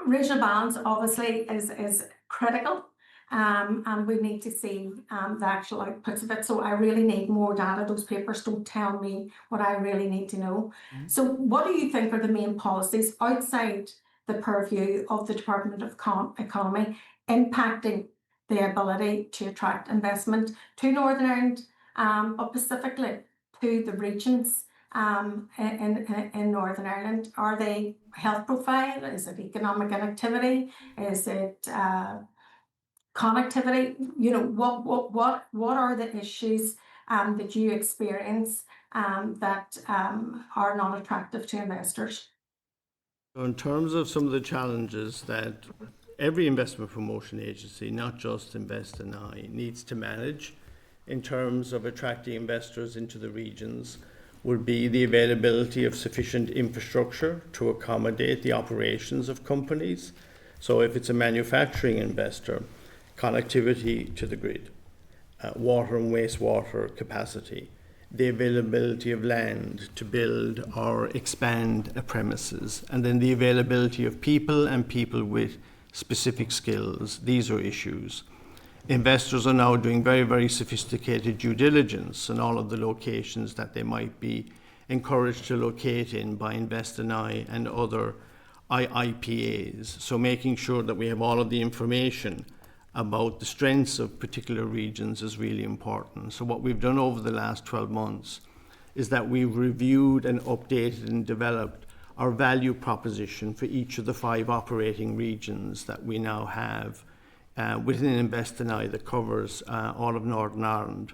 regional balance obviously is critical. And we need to see the actual outputs of it. So I really need more data. Those papers don't tell me what I really need to know. So what do you think are the main policies outside the purview of the Department of Economy impacting the ability to attract investment to Northern Ireland, but specifically to the regions in Northern Ireland? Are they health profile? Is it economic activity? Is it connectivity? You know, what are the issues that you experience that are not attractive to investors?
In terms of some of the challenges that every investment promotion agency, not just InvestNI, needs to manage in terms of attracting investors into the regions, would be the availability of sufficient infrastructure to accommodate the operations of companies. So if it's a manufacturing investor, connectivity to the grid, water and wastewater capacity, the availability of land to build or expand a premises, and then the availability of people and people with specific skills. These are issues. Investors are now doing very, very sophisticated due diligence in all of the locations that they might be encouraged to locate in by InvestNI and other IPAs. So making sure that we have all of the information about the strengths of particular regions is really important. So what we've done over the last 12 months is that we've reviewed and updated and developed our value proposition for each of the 5 operating regions that we now have within InvestNI that covers all of Northern Ireland.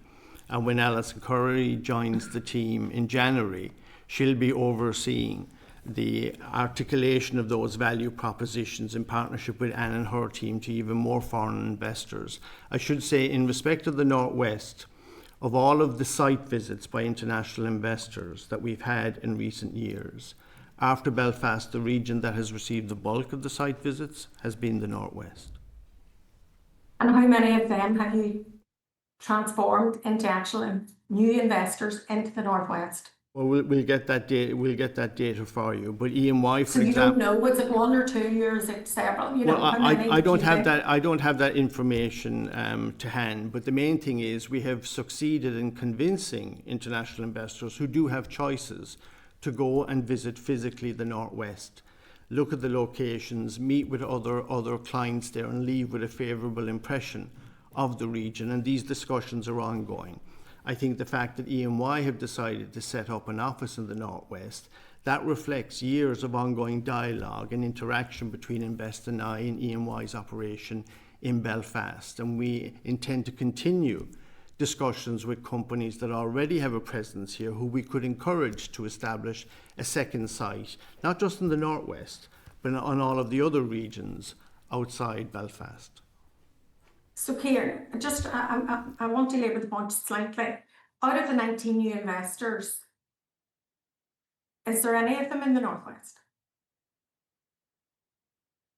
And when Alison Curry joins the team in January, she'll be overseeing the articulation of those value propositions in partnership with Anne and her team to even more foreign investors. I should say, in respect of the Northwest, of all of the site visits by international investors that we've had in recent years, after Belfast, the region that has received the bulk of the site visits has been the Northwest.
And how many of them have you transformed into actual new investors into the Northwest?
Well, we'll get that data. We'll get that data for you. But EY, for
so you
example,
don't know, was it 1 or 2 years? Is it several? You know,
well,
how many
I don't
do you
have
think?
that. I don't have that information to hand. But the main thing is we have succeeded in convincing international investors who do have choices to go and visit physically the Northwest, look at the locations, meet with other clients there, and leave with a favourable impression of the region. And these discussions are ongoing. I think the fact that EY have decided to set up an office in the Northwest, that reflects years of ongoing dialogue and interaction between InvestNI and EY's operation in Belfast. And we intend to continue discussions with companies that already have a presence here who we could encourage to establish a second site, not just in the Northwest, but on all of the other regions outside Belfast.
So Kieran, I want to labour the point slightly. Out of the 19 new investors, is there any of them in the Northwest?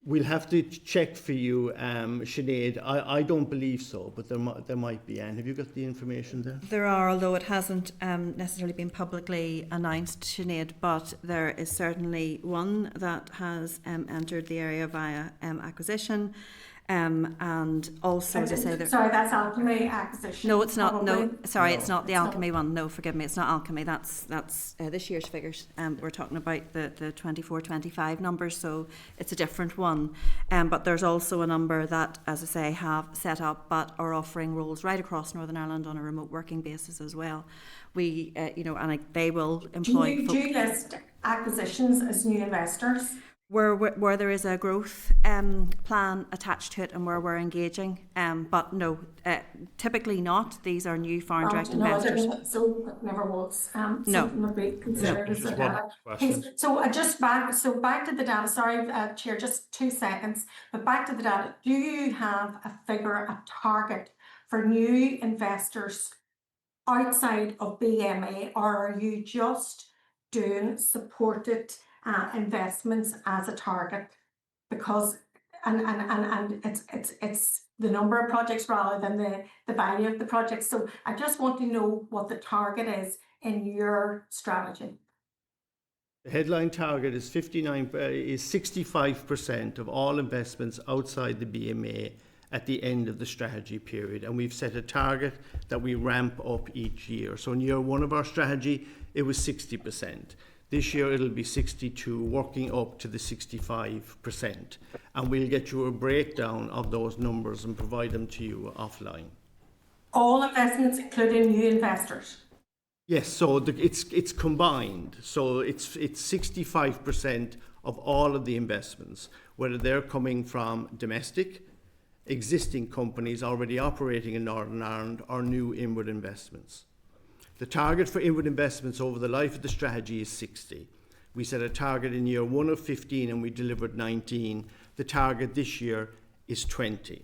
We'll have to check for you, Sinead. I don't believe so, but there might be. Anne, have you got the information there?
There are, although it hasn't necessarily been publicly announced, Sinead, but there is certainly one that has entered the area via acquisition. And also, as I say,
sorry, that's Alchemy acquisition.
No, it's not.
Probably.
No, sorry, it's not the Alchemy one. No, forgive me, it's not Alchemy. That's this year's figures. We're talking about the 24-25 numbers, so it's a different one. But there's also a number that, as I say, have set up but are offering roles right across Northern Ireland on a remote working basis as well. We, and they will employ.
Do you list acquisitions as new investors?
where there is a growth plan attached to it and where we're engaging. But no, typically not. These are new foreign direct investors.
So it never was.
No.
Something would be considered as a
Just one
data.
question.
Back to the data. Sorry, Chair, just 2 seconds. But back to the data. Do you have a figure, a target for new investors outside of BMA, or are you just doing supported investments as a target? Because and it's the number of projects rather than the value of the projects. So I just want to know what the target is in your strategy.
The headline target is 65% of all investments outside the BMA at the end of the strategy period, and we've set a target that we ramp up each year. So in year 1 of our strategy, it was 60%. This year it'll be 62, working up to the 65%. And we'll get you a breakdown of those numbers and provide them to you offline.
All investments, including new investors?
Yes, so it's combined. So it's 65% of all of the investments, whether they're coming from domestic, existing companies already operating in Northern Ireland, or new inward investments. The target for inward investments over the life of the strategy is 60. We set a target in year 1 of 15 and we delivered 19. The target this year is 20.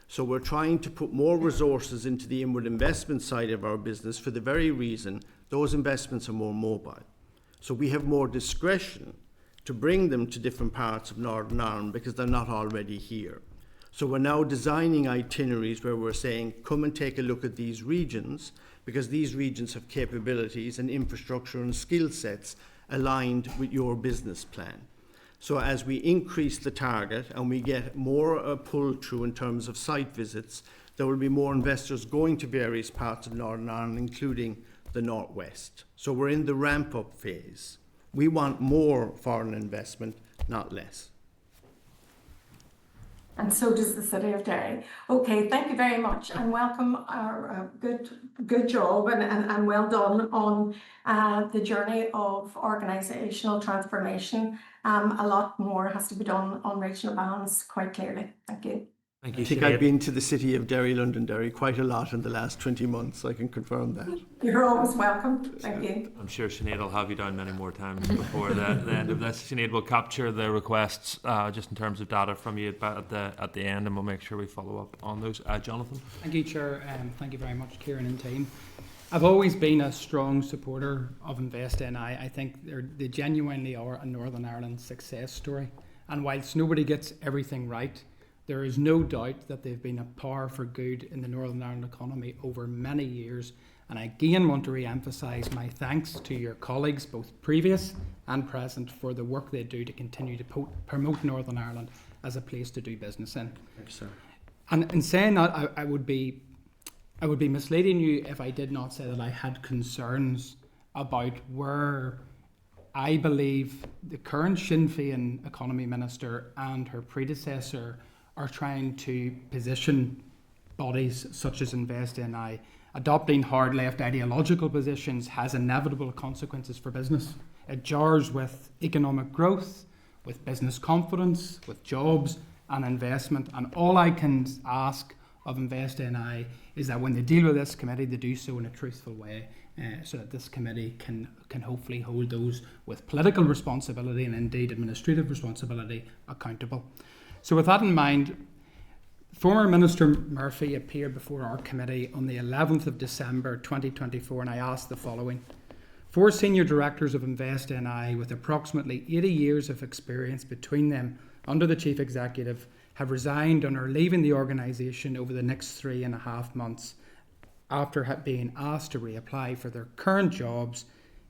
So we're trying to put more resources into the inward investment side of our business for the very reason those investments are more mobile. So we have more discretion to bring them to different parts of Northern Ireland because they're not already here. So we're now designing itineraries where we're saying, come and take a look at these regions, because these regions have capabilities and infrastructure and skill sets aligned with your business plan. So as we increase the target and we get more pull through in terms of site visits, there will be more investors going to various parts of Northern Ireland, including the Northwest. So we're in the ramp-up phase. We want more foreign investment, not less.
And so does the City of Derry. Okay, thank you very much, and welcome. Our good job and well done on the journey of organisational transformation. A lot more has to be done on regional balance, quite clearly. Thank you.
Thank you,
I think I've been to the city of Derry, Londonderry, quite a lot in the last 20 months. I can confirm that.
You're always welcome. Thank you.
I'm sure Sinead will have you down many more times before the end of this. Sinead will capture the requests just in terms of data from you at the end, and we'll make sure we follow up on those. Jonathan?
Thank you, Chair. Thank you very much, Kieran and team. I've always been a strong supporter of InvestNI. I think they genuinely are a Northern Ireland success story. And whilst nobody gets everything right, there is no doubt that they've been a power for good in the Northern Ireland economy over many years. And I again want to re-emphasise my thanks to your colleagues, both previous and present, for the work they do to continue to promote Northern Ireland as a place to do business in.
Thank you, sir.
And in saying that, I would be misleading you if I did not say that I had concerns about where I believe the current Sinn Féin Economy Minister and her predecessor are trying to position bodies such as InvestNI. Adopting hard left ideological positions has inevitable consequences for business. It jars with economic growth, with business confidence, with jobs and investment. And all I can ask of InvestNI is that when they deal with this committee, they do so in a truthful way, so that this committee can hopefully hold those with political responsibility and indeed administrative responsibility accountable. So with that in mind, former Minister Murphy appeared before our committee on the 11th of December 2024, and I asked the following. 4 senior directors of InvestNI with approximately 80 years of experience between them under the Chief Executive have resigned and are leaving the organisation over the next 3.5 months after being asked to reapply for their current jobs.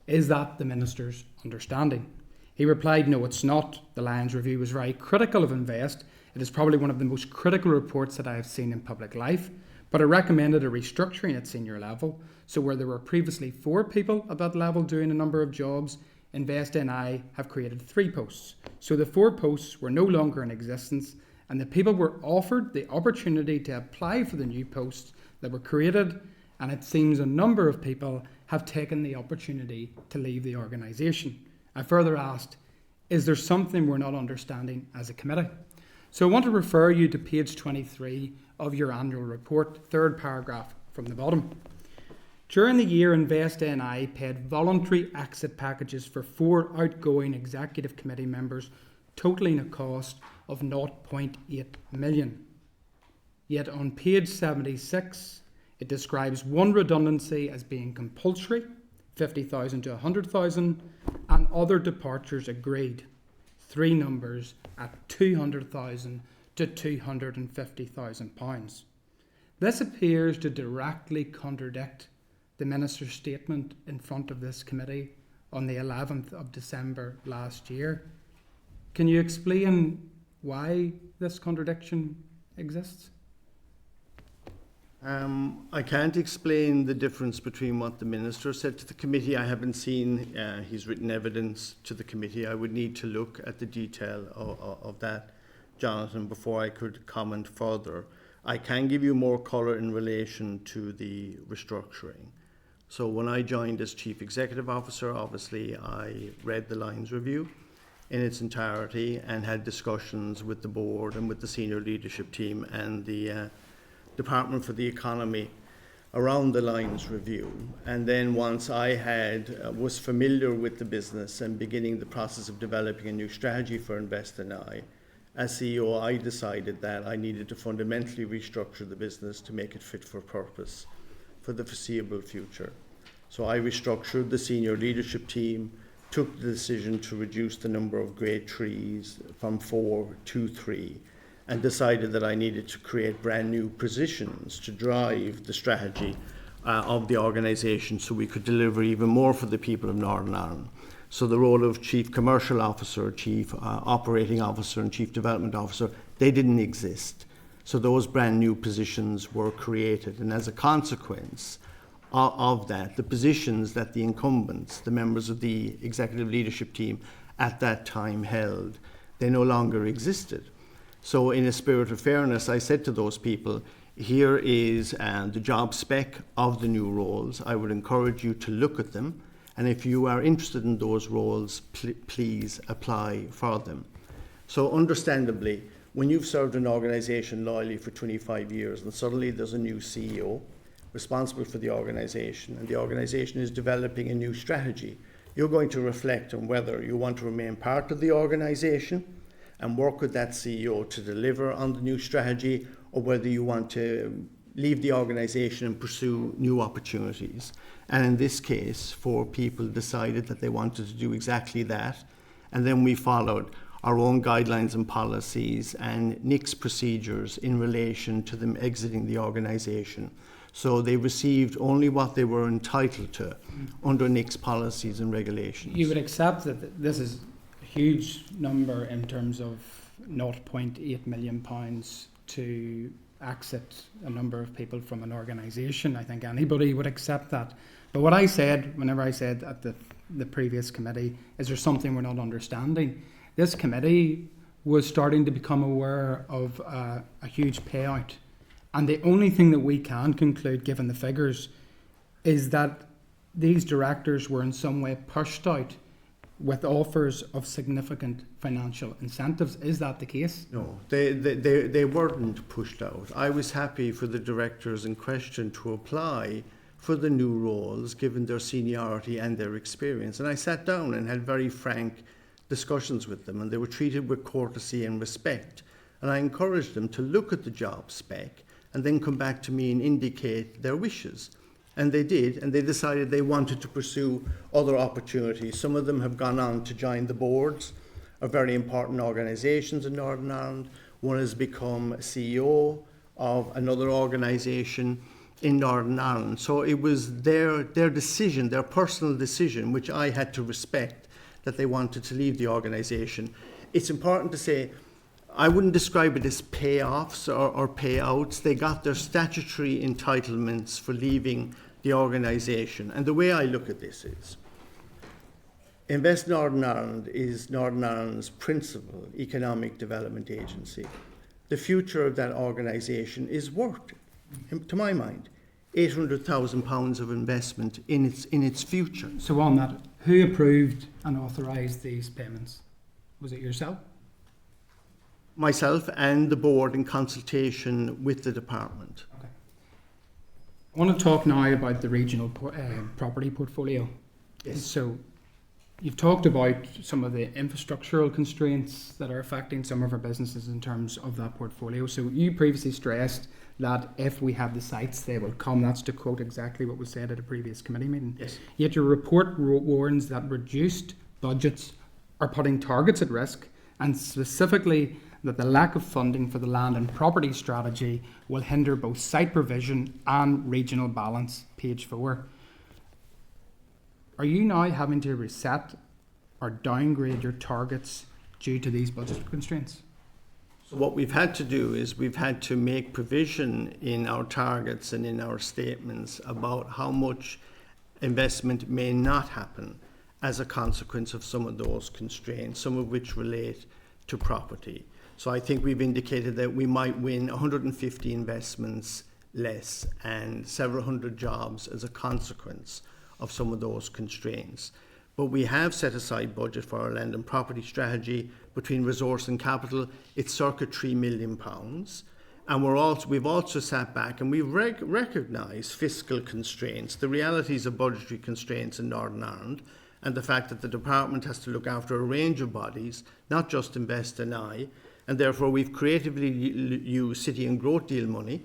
Is that the Minister's understanding? He replied, no, it's not. The Lions Review was very critical of Invest. It is probably one of the most critical reports that I have seen in public life, but it recommended a restructuring at senior level. So where there were previously 4 people at that level doing a number of jobs, InvestNI have created 3 posts. So the 4 posts were no longer in existence, and the people were offered the opportunity to apply for the new posts that were created, and it seems a number of people have taken the opportunity to leave the organisation. I further asked, Is there something we're not understanding as a committee? So I want to refer you to page 23 of your annual report, third paragraph from the bottom. During the year, Invest NI paid voluntary exit packages for 4 outgoing executive committee members, totaling a cost of 0.8 million. Yet on page 76, it describes one redundancy as being compulsory, 50,000 to 100,000, and other departures agreed, 3 numbers at 200,000 to 250,000 pounds. This appears to directly contradict the Minister's statement in front of this committee on the 11th of December last year. Can you explain why this contradiction exists?
I can't explain the difference between what the Minister said to the committee. I haven't seen his written evidence to the committee. I would need to look at the detail of that, Jonathan, before I could comment further. I can give you more colour in relation to the restructuring. So when I joined as Chief Executive Officer, obviously I read the Lines Review in its entirety and had discussions with the board and with the senior leadership team and the Department for the Economy around the Lines Review. And then once I was familiar with the business and beginning the process of developing a new strategy for Invest NI, as CEO, I decided that I needed to fundamentally restructure the business to make it fit for purpose for the foreseeable future. So I restructured the senior leadership team, took the decision to reduce the number of grade 3s from 4 to 3, and decided that I needed to create brand new positions to drive the strategy of the organisation so we could deliver even more for the people of Northern Ireland. So the role of Chief Commercial Officer, Chief Operating Officer and Chief Development Officer, they didn't exist. So those brand new positions were created, and as a consequence of that, the positions that the incumbents, the members of the executive leadership team at that time held, they no longer existed. So in a spirit of fairness, I said to those people, here is the job spec of the new roles. I would encourage you to look at them, and if you are interested in those roles, please apply for them. So understandably, when you've served an organisation loyally for 25 years and suddenly there's a new CEO responsible for the organisation and the organisation is developing a new strategy, you're going to reflect on whether you want to remain part of the organisation and work with that CEO to deliver on the new strategy, or whether you want to leave the organisation and pursue new opportunities. And in this case, 4 people decided that they wanted to do exactly that, and then we followed our own guidelines and policies and NIC's procedures in relation to them exiting the organisation. So they received only what they were entitled to under NIC's policies and regulations.
You would accept that this is a huge number in terms of 0.8 million pounds to exit a number of people from an organisation. I think anybody would accept that. But what I said, whenever I said at the previous committee, is there something we're not understanding? This committee was starting to become aware of a huge payout. And the only thing that we can conclude, given the figures, is that these directors were in some way pushed out with offers of significant financial incentives. Is that the case?
No, they weren't pushed out. I was happy for the directors in question to apply for the new roles, given their seniority and their experience. And I sat down and had very frank discussions with them, and they were treated with courtesy and respect. And I encouraged them to look at the job spec and then come back to me and indicate their wishes. And they did, and they decided they wanted to pursue other opportunities. Some of them have gone on to join the boards of very important organisations in Northern Ireland. One has become CEO of another organisation in Northern Ireland. So it was their decision, their personal decision, which I had to respect, that they wanted to leave the organisation. It's important to say, I wouldn't describe it as payoffs or payouts. They got their statutory entitlements for leaving the organisation. And the way I look at this is, Invest Northern Ireland is Northern Ireland's principal economic development agency. The future of that organisation is worth, to my mind, £800,000 of investment in its future.
So on that, who approved and authorised these payments? Was it yourself?
Myself and the board in consultation with the department.
Okay. I want to talk now about the regional property portfolio.
Yes.
So you've talked about some of the infrastructural constraints that are affecting some of our businesses in terms of that portfolio. So you previously stressed that if we have the sites, they will come. That's to quote exactly what was said at a previous committee meeting.
Yes.
Yet your report warns that reduced budgets are putting targets at risk, and specifically that the lack of funding for the land and property strategy will hinder both site provision and regional balance. Page 4. Are you now having to reset or downgrade your targets due to these budget constraints?
So what we've had to do is we've had to make provision in our targets and in our statements about how much investment may not happen as a consequence of some of those constraints, some of which relate to property. So I think we've indicated that we might win 150 investments less and several hundred jobs as a consequence of some of those constraints. But we have set aside budget for our land and property strategy between resource and capital. It's circa £3 million. And we've also sat back and we've recognised fiscal constraints, the realities of budgetary constraints in Northern Ireland, and the fact that the department has to look after a range of bodies, not just Invest NI, and therefore we've creatively used City and Growth Deal money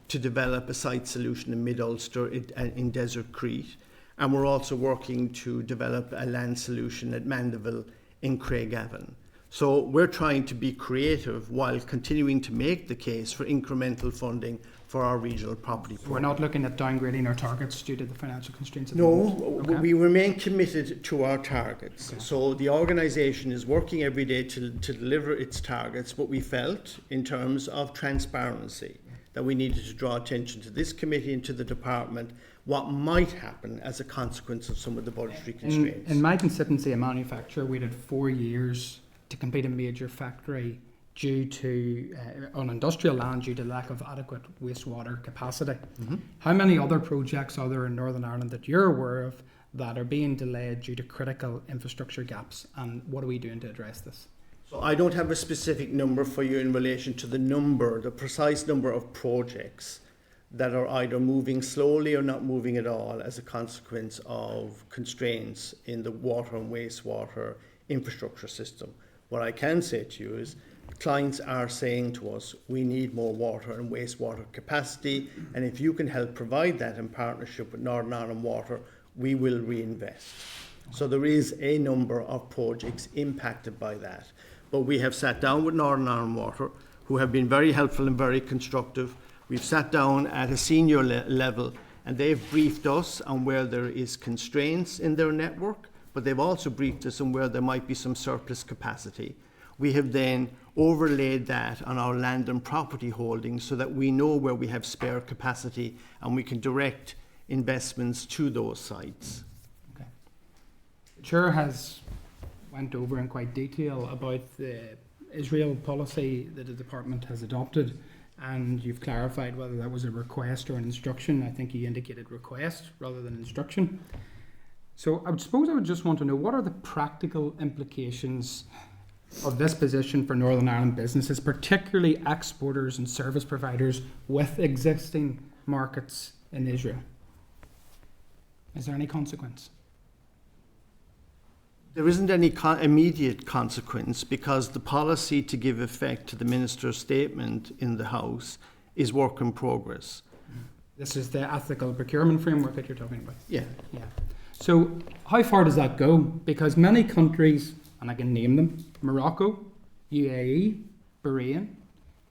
to develop a site solution in Mid-Ulster in Desert Crete. And we're also working to develop a land solution at Mandeville in Craigavon. So we're trying to be creative while continuing to make the case for incremental funding for our regional property
We're not looking at downgrading our targets due to the financial constraints at the
No,
moment? Okay.
we remain committed to our targets.
Okay.
So the organisation is working every day to deliver its targets, but we felt, in terms of transparency, that we needed to draw attention to this committee and to the department what might happen as a consequence of some of the budgetary constraints.
In my constituency, a manufacturer waited 4 years to complete a major factory due to on industrial land due to lack of adequate wastewater capacity.
Mm-hmm.
How many other projects are there in Northern Ireland that you're aware of that are being delayed due to critical infrastructure gaps, and what are we doing to address this?
So I don't have a specific number for you in relation to the precise number of projects that are either moving slowly or not moving at all as a consequence of constraints in the water and wastewater infrastructure system. What I can say to you is clients are saying to us, we need more water and wastewater capacity, and if you can help provide that in partnership with Northern Ireland Water, we will reinvest. So there is a number of projects impacted by that. But we have sat down with Northern Ireland Water, who have been very helpful and very constructive. We've sat down at a senior level, and they've briefed us on where there is constraints in their network, but they've also briefed us on where there might be some surplus capacity. We have then overlaid that on our land and property holdings so that we know where we have spare capacity and we can direct investments to those sites.
Okay. The Chair has went over in quite detail about the Israel policy that the department has adopted, and you've clarified whether that was a request or an instruction. I think you indicated request rather than instruction. So I suppose I would just want to know, what are the practical implications of this position for Northern Ireland businesses, particularly exporters and service providers with existing markets in Israel? Is there any consequence?
There isn't any immediate consequence because the policy to give effect to the Minister's statement in the House is work in progress.
This is the ethical procurement framework that you're talking about?
Yeah.
Yeah. So how far does that go? Because many countries, and I can name them, Morocco, UAE, Bahrain,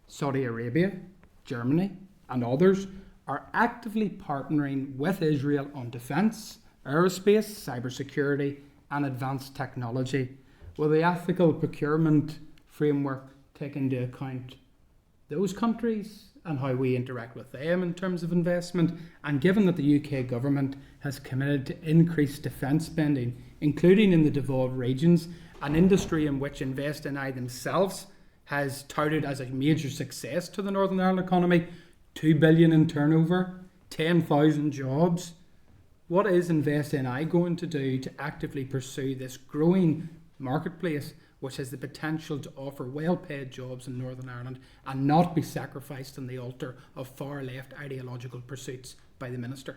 Saudi Arabia, Germany, and others, are actively partnering with Israel on defence, aerospace, cybersecurity, and advanced technology. Will the ethical procurement framework take into account those countries and how we interact with them in terms of investment? And given that the UK government has committed to increased defence spending, including in the devolved regions, an industry in which Invest NI themselves has touted as a major success to the Northern Ireland economy, 2 billion in turnover, 10,000 jobs. What is Invest NI going to do to actively pursue this growing marketplace which has the potential to offer well-paid jobs in Northern Ireland and not be sacrificed on the altar of far-left ideological pursuits by the Minister.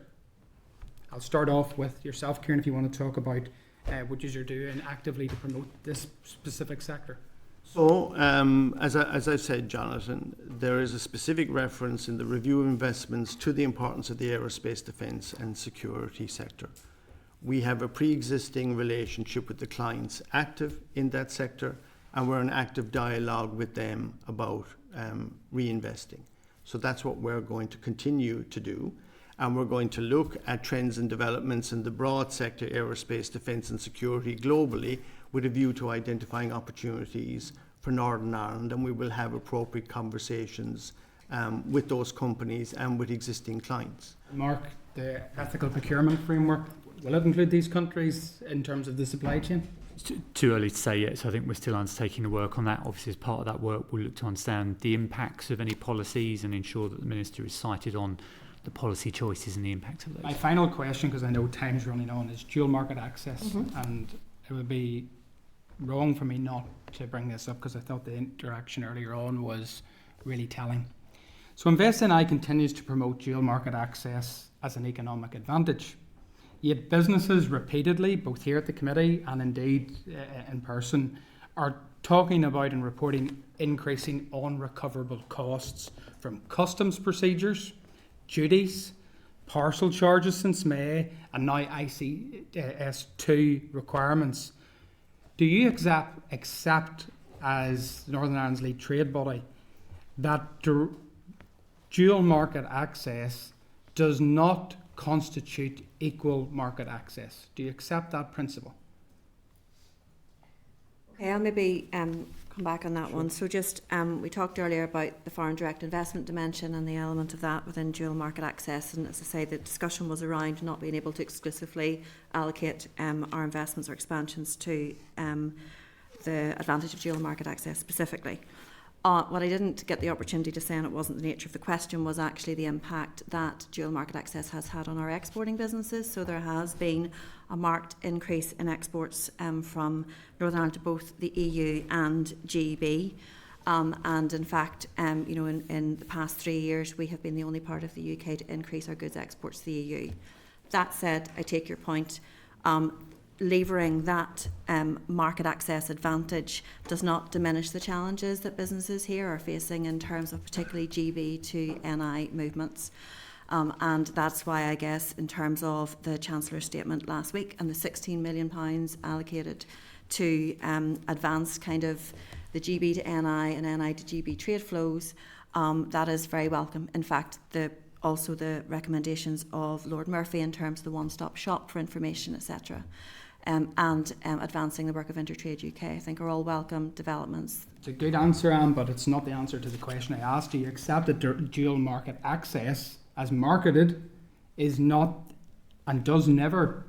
I'll start off with yourself, Kieran, if you want to talk about what you're doing actively to promote this specific sector.
So, as I've said, Jonathan, there is a specific reference in the review of investments to the importance of the aerospace, defence and security sector. We have a pre-existing relationship with the clients active in that sector, and we're in active dialogue with them about reinvesting. So that's what we're going to continue to do. And we're going to look at trends and developments in the broad sector, aerospace, defence and security globally, with a view to identifying opportunities for Northern Ireland, and we will have appropriate conversations with those companies and with existing clients.
Mark, the ethical procurement framework, will it include these countries in terms of the supply chain?
It's too early to say yet, so I think we're still undertaking the work on that. Obviously, as part of that work, we'll look to understand the impacts of any policies and ensure that the Minister is cited on the policy choices and the impact of those.
My final question, because I know time's running on, is dual market access. And it would be wrong for me not to bring this up because I thought the interaction earlier on was really telling. So InvestNI continues to promote dual market access as an economic advantage. Yet businesses repeatedly, both here at the committee and indeed in person, are talking about and reporting increasing unrecoverable costs from customs procedures, duties, parcel charges since May, and now ICS2 requirements. Do you accept as Northern Ireland's lead trade body that dual market access does not constitute equal market access? Do you accept that principle?
Okay, I'll maybe come back on that one. So just, we talked earlier about the foreign direct investment dimension and the element of that within dual market access. And as I say, the discussion was around not being able to exclusively allocate our investments or expansions to the advantage of dual market access specifically. What I didn't get the opportunity to say, and it wasn't the nature of the question, was actually the impact that dual market access has had on our exporting businesses. So there has been a marked increase in exports from Northern Ireland to both the EU and GB. And in fact, in the past 3 years, we have been the only part of the UK to increase our goods exports to the EU. That said, I take your point. Levering that market access advantage does not diminish the challenges that businesses here are facing in terms of particularly GB to NI movements. And that's why I guess in terms of the Chancellor's statement last week and the £16 million allocated to advance kind of the GB to NI and NI to GB trade flows, that is very welcome. In fact, also the recommendations of Lord Murphy in terms of the one-stop shop for information, etc. And advancing the work of Intertrade UK, I think are all welcome developments.
It's a good answer, Anne, but it's not the answer to the question I asked. Do you accept that dual market access, as marketed, is not and does never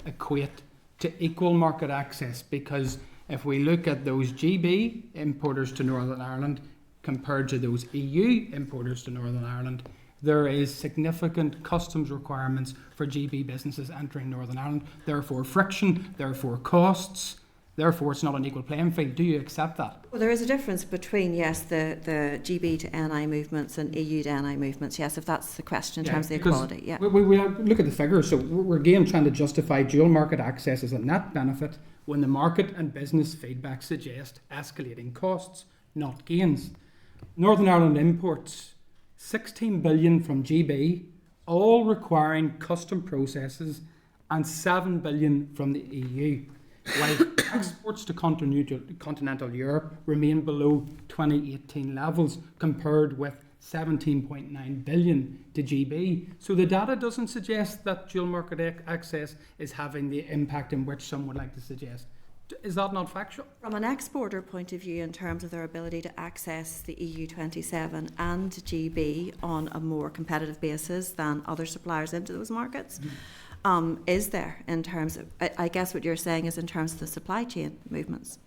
equate to equal market access? Because if we look at those GB importers to Northern Ireland compared to those EU importers to Northern Ireland, there is significant customs requirements for GB businesses entering Northern Ireland, therefore friction, therefore costs, therefore it's not an equal playing field. Do you accept that?
Well, there is a difference between, yes, the GB to NI movements and EU to NI movements, yes, if that's the question in terms of the equality. Yeah.
We look at the figures, so we're again trying to justify dual market access as a net benefit when the market and business feedback suggest escalating costs, not gains. Northern Ireland imports 16 billion from GB, all requiring custom processes, and 7 billion from the EU, while exports to continental Europe remain below 2018 levels compared with 17.9 billion to GB. So the data doesn't suggest that dual market access is having the impact in which some would like to suggest. Is that not factual?
From an exporter point of view, in terms of their ability to access the EU 27 and GB on a more competitive basis than other suppliers into those markets, is there in terms of, I guess what you're saying is in terms of the supply chain movements,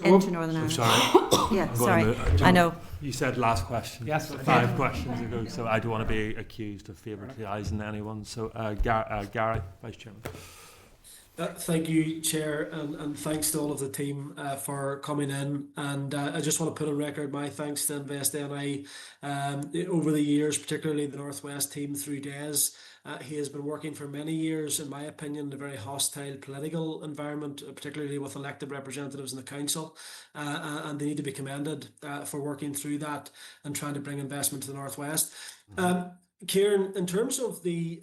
into Northern Ireland.
Sorry.
Yeah, sorry. I know.
You said last question.
Yes.
5 questions ago, so I don't want to be accused of favouritising anyone. So Gary, Vice Chairman.
Thank you, Chair, and thanks to all of the team for coming in. And I just want to put on record my thanks to Invest NI over the years, particularly the Northwest team through Des. He has been working for many years, in my opinion, in a very hostile political environment, particularly with elected representatives in the council. And they need to be commended for working through that and trying to bring investment to the Northwest. Kieran, in terms of the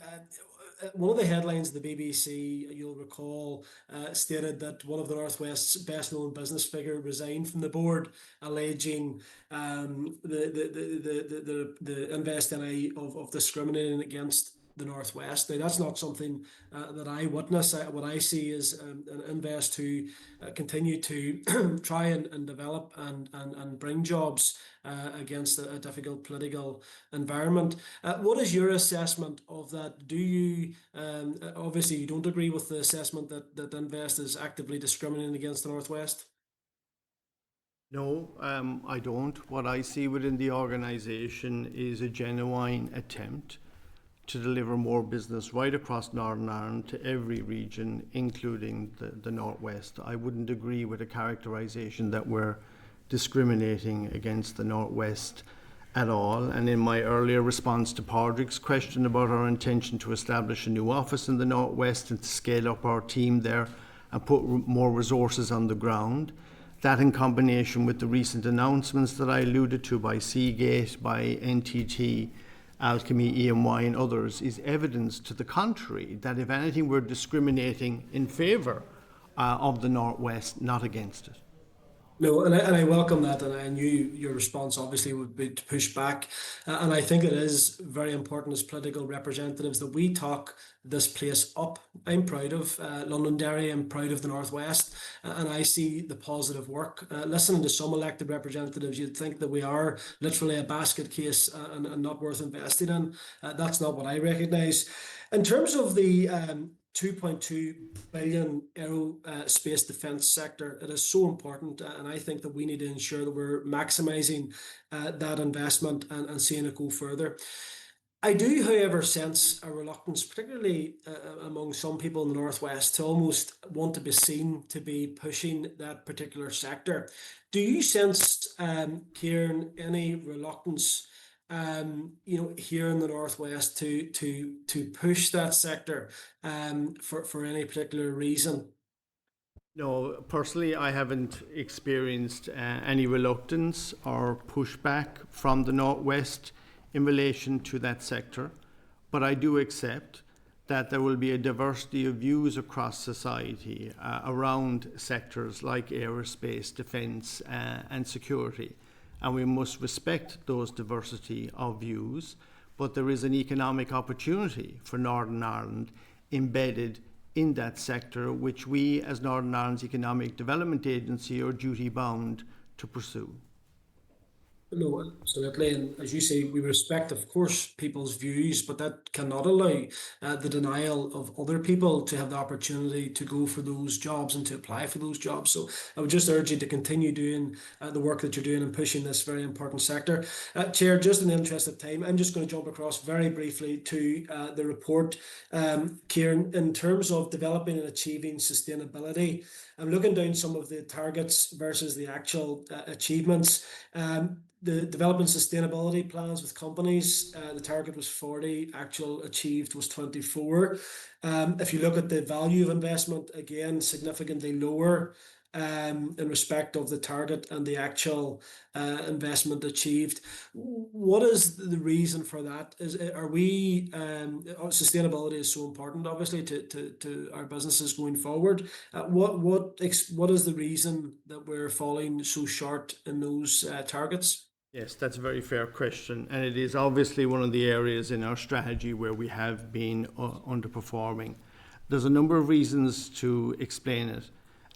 one of the headlines of the BBC, you'll recall, stated that one of the Northwest's best-known business figure resigned from the board, alleging the Invest NI of discriminating against the Northwest. Now, that's not something that I witness. What I see is an Invest who continue to try and develop and bring jobs against a difficult political environment. What is your assessment of that? Do you, obviously you don't agree with the assessment that Invest is actively discriminating against the Northwest?
No, I don't. What I see within the organisation is a genuine attempt to deliver more business right across Northern Ireland to every region, including the Northwest. I wouldn't agree with a characterisation that we're discriminating against the Northwest at all. And in my earlier response to Padraig's question about our intention to establish a new office in the Northwest and to scale up our team there and put more resources on the ground, that in combination with the recent announcements that I alluded to by Seagate, by NTT, Alchemy, EMY and others, is evidence to the contrary, that if anything we're discriminating in favour of the Northwest, not against it.
No, and I welcome that, and I knew your response obviously would be to push back. And I think it is very important as political representatives that we talk this place up. I'm proud of Londonderry, I'm proud of the Northwest, and I see the positive work. Listening to some elected representatives, you'd think that we are literally a basket case and not worth investing in. That's not what I recognise. In terms of the 2.2 billion aerospace defence sector, it is so important, and I think that we need to ensure that we're maximising that investment and seeing it go further. I do, however, sense a reluctance, particularly among some people in the Northwest, to almost want to be seen to be pushing that particular sector. Do you sense, Kieran, any reluctance here in the Northwest to push that sector for any particular reason?
No, personally, I haven't experienced any reluctance or pushback from the Northwest in relation to that sector, but I do accept that there will be a diversity of views across society around sectors like aerospace, defence and security. And we must respect those diversity of views, but there is an economic opportunity for Northern Ireland embedded in that sector, which we as Northern Ireland's Economic Development Agency are duty bound to pursue.
No, absolutely. And as you say, we respect, of course, people's views, but that cannot allow the denial of other people to have the opportunity to go for those jobs and to apply for those jobs. So I would just urge you to continue doing the work that you're doing and pushing this very important sector. Chair, just in the interest of time, I'm just going to jump across very briefly to the report. Kieran, in terms of developing and achieving sustainability, I'm looking down some of the targets versus the actual achievements. The development sustainability plans with companies, the target was 40, actual achieved was 24. If you look at the value of investment, again, significantly lower in respect of the target and the actual investment achieved. What is the reason for that? Are we sustainability is so important, obviously, to our businesses going forward. What is the reason that we're falling so short in those targets?
Yes, that's a very fair question, and it is obviously one of the areas in our strategy where we have been underperforming. There's a number of reasons to explain it.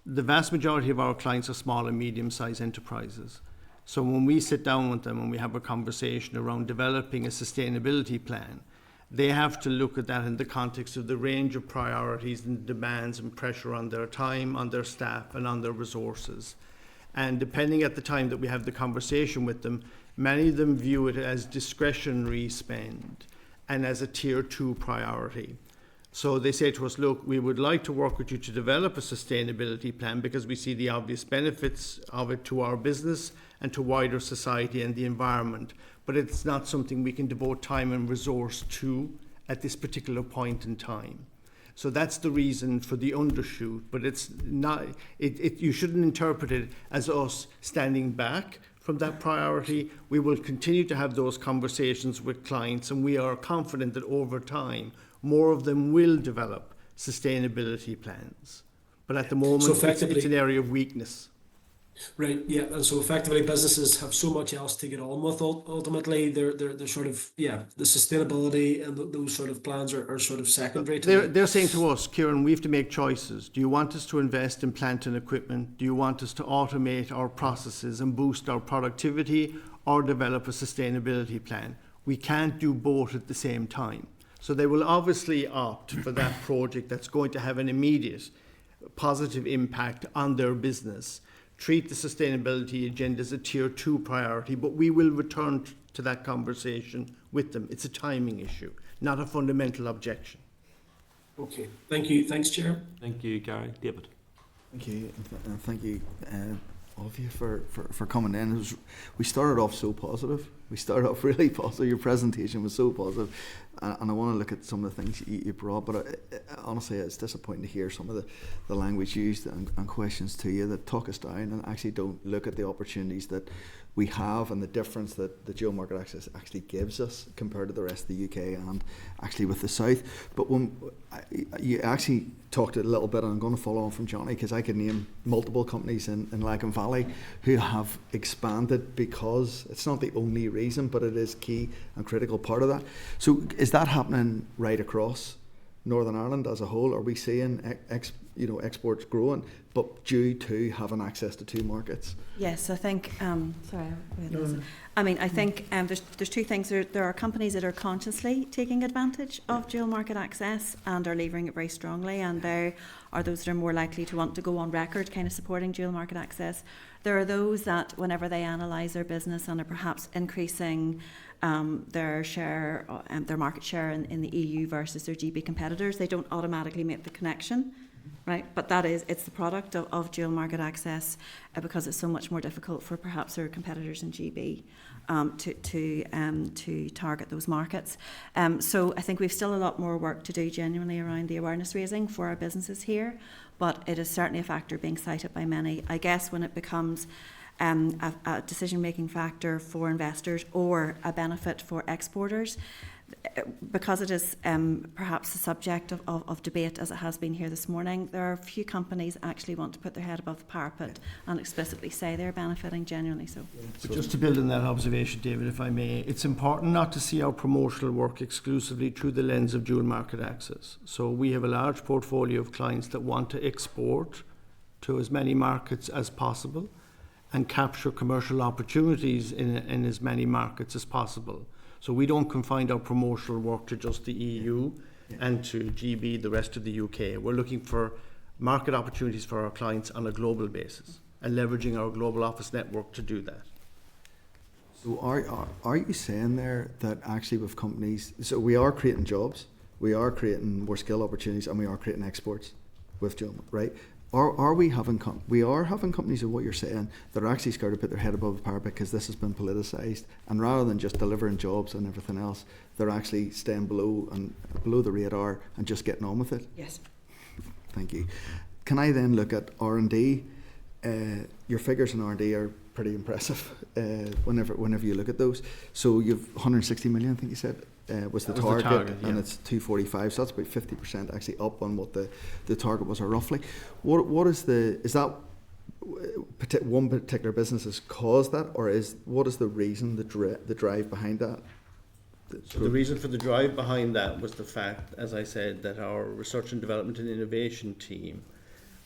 The vast majority of our clients are small and medium-sized enterprises. So when we sit down with them and we have a conversation around developing a sustainability plan, they have to look at that in the context of the range of priorities and demands and pressure on their time, on their staff, and on their resources. And depending at the time that we have the conversation with them, many of them view it as discretionary spend and as a tier 2 priority. So they say to us, look, we would like to work with you to develop a sustainability plan because we see the obvious benefits of it to our business and to wider society and the environment. But it's not something we can devote time and resource to at this particular point in time. So that's the reason for the undershoot, but it's not. You shouldn't interpret it as us standing back from that priority. We will continue to have those conversations with clients, and we are confident that over time, more of them will develop sustainability plans. But at the moment,
So effectively,
it's an area of weakness.
right, yeah, and so effectively businesses have so much else to get on with. Ultimately, they're sort of, yeah, the sustainability and those sort of plans are sort of secondary to
They're saying to us, Kieran, we have to make choices. Do you want us to invest in plant and equipment? Do you want us to automate our processes and boost our productivity, or develop a sustainability plan? We can't do both at the same time. So they will obviously opt for that project that's going to have an immediate positive impact on their business. Treat the sustainability agenda as a tier 2 priority, but we will return to that conversation with them. It's a timing issue, not a fundamental objection.
Okay, thank you. Thanks, Chair.
Thank you, Gary. David.
Thank you, and thank you, all of you, for coming in. We started off so positive. We started off really positive. Your presentation was so positive, and I want to look at some of the things you brought. But honestly, it's disappointing to hear some of the language used and questions to you that talk us down and actually don't look at the opportunities that we have and the difference that the dual market access actually gives us compared to the rest of the UK and actually with the South. But when you actually talked a little bit, and I'm going to follow on from Johnny because I could name multiple companies in Lagan Valley who have expanded because it's not the only reason, but it is key and critical part of that. So is that happening right across Northern Ireland as a whole? Are we seeing exports growing, but due to having access to 2 markets?
Yes, I think. I think there's 2 things. There are companies that are consciously taking advantage of dual market access and are levering it very strongly, and there are those that are more likely to want to go on record kind of supporting dual market access. There are those that, whenever they analyse their business and are perhaps increasing their share, their market share in the EU versus their GB competitors, they don't automatically make the connection. Right, but it's the product of dual market access because it's so much more difficult for perhaps their competitors in GB to target those markets. So I think we've still a lot more work to do genuinely around the awareness raising for our businesses here, but it is certainly a factor being cited by many. I guess when it becomes a decision-making factor for investors or a benefit for exporters, because it is perhaps the subject of debate as it has been here this morning, there are a few companies actually want to put their head above the parapet and explicitly say they're benefiting genuinely. So,
But just to build on that observation, David, if I may, it's important not to see our promotional work exclusively through the lens of dual market access. So we have a large portfolio of clients that want to export to as many markets as possible and capture commercial opportunities in as many markets as possible. So we don't confine our promotional work to just the EU and to GB, the rest of the UK. We're looking for market opportunities for our clients on a global basis and leveraging our global office network to do that.
So are you saying there that actually with companies, so we are creating jobs, we are creating more skill opportunities, and we are creating exports with dual, right? Are we having companies of what you're saying that are actually scared to put their head above the parapet because this has been politicised, and rather than just delivering jobs and everything else, they're actually staying below the radar and just getting on with it?
yes.
Thank you. Can I then look at R&D? Your figures in R&D are pretty impressive whenever you look at those. So you've 160 million, I think you said, was the target, and it's 245, so that's about 50% actually up on what the target was, or roughly. What is that one particular business has caused that, or what is the reason, the drive behind that?
So the reason for the drive behind that was the fact, as I said, that our research and development and innovation team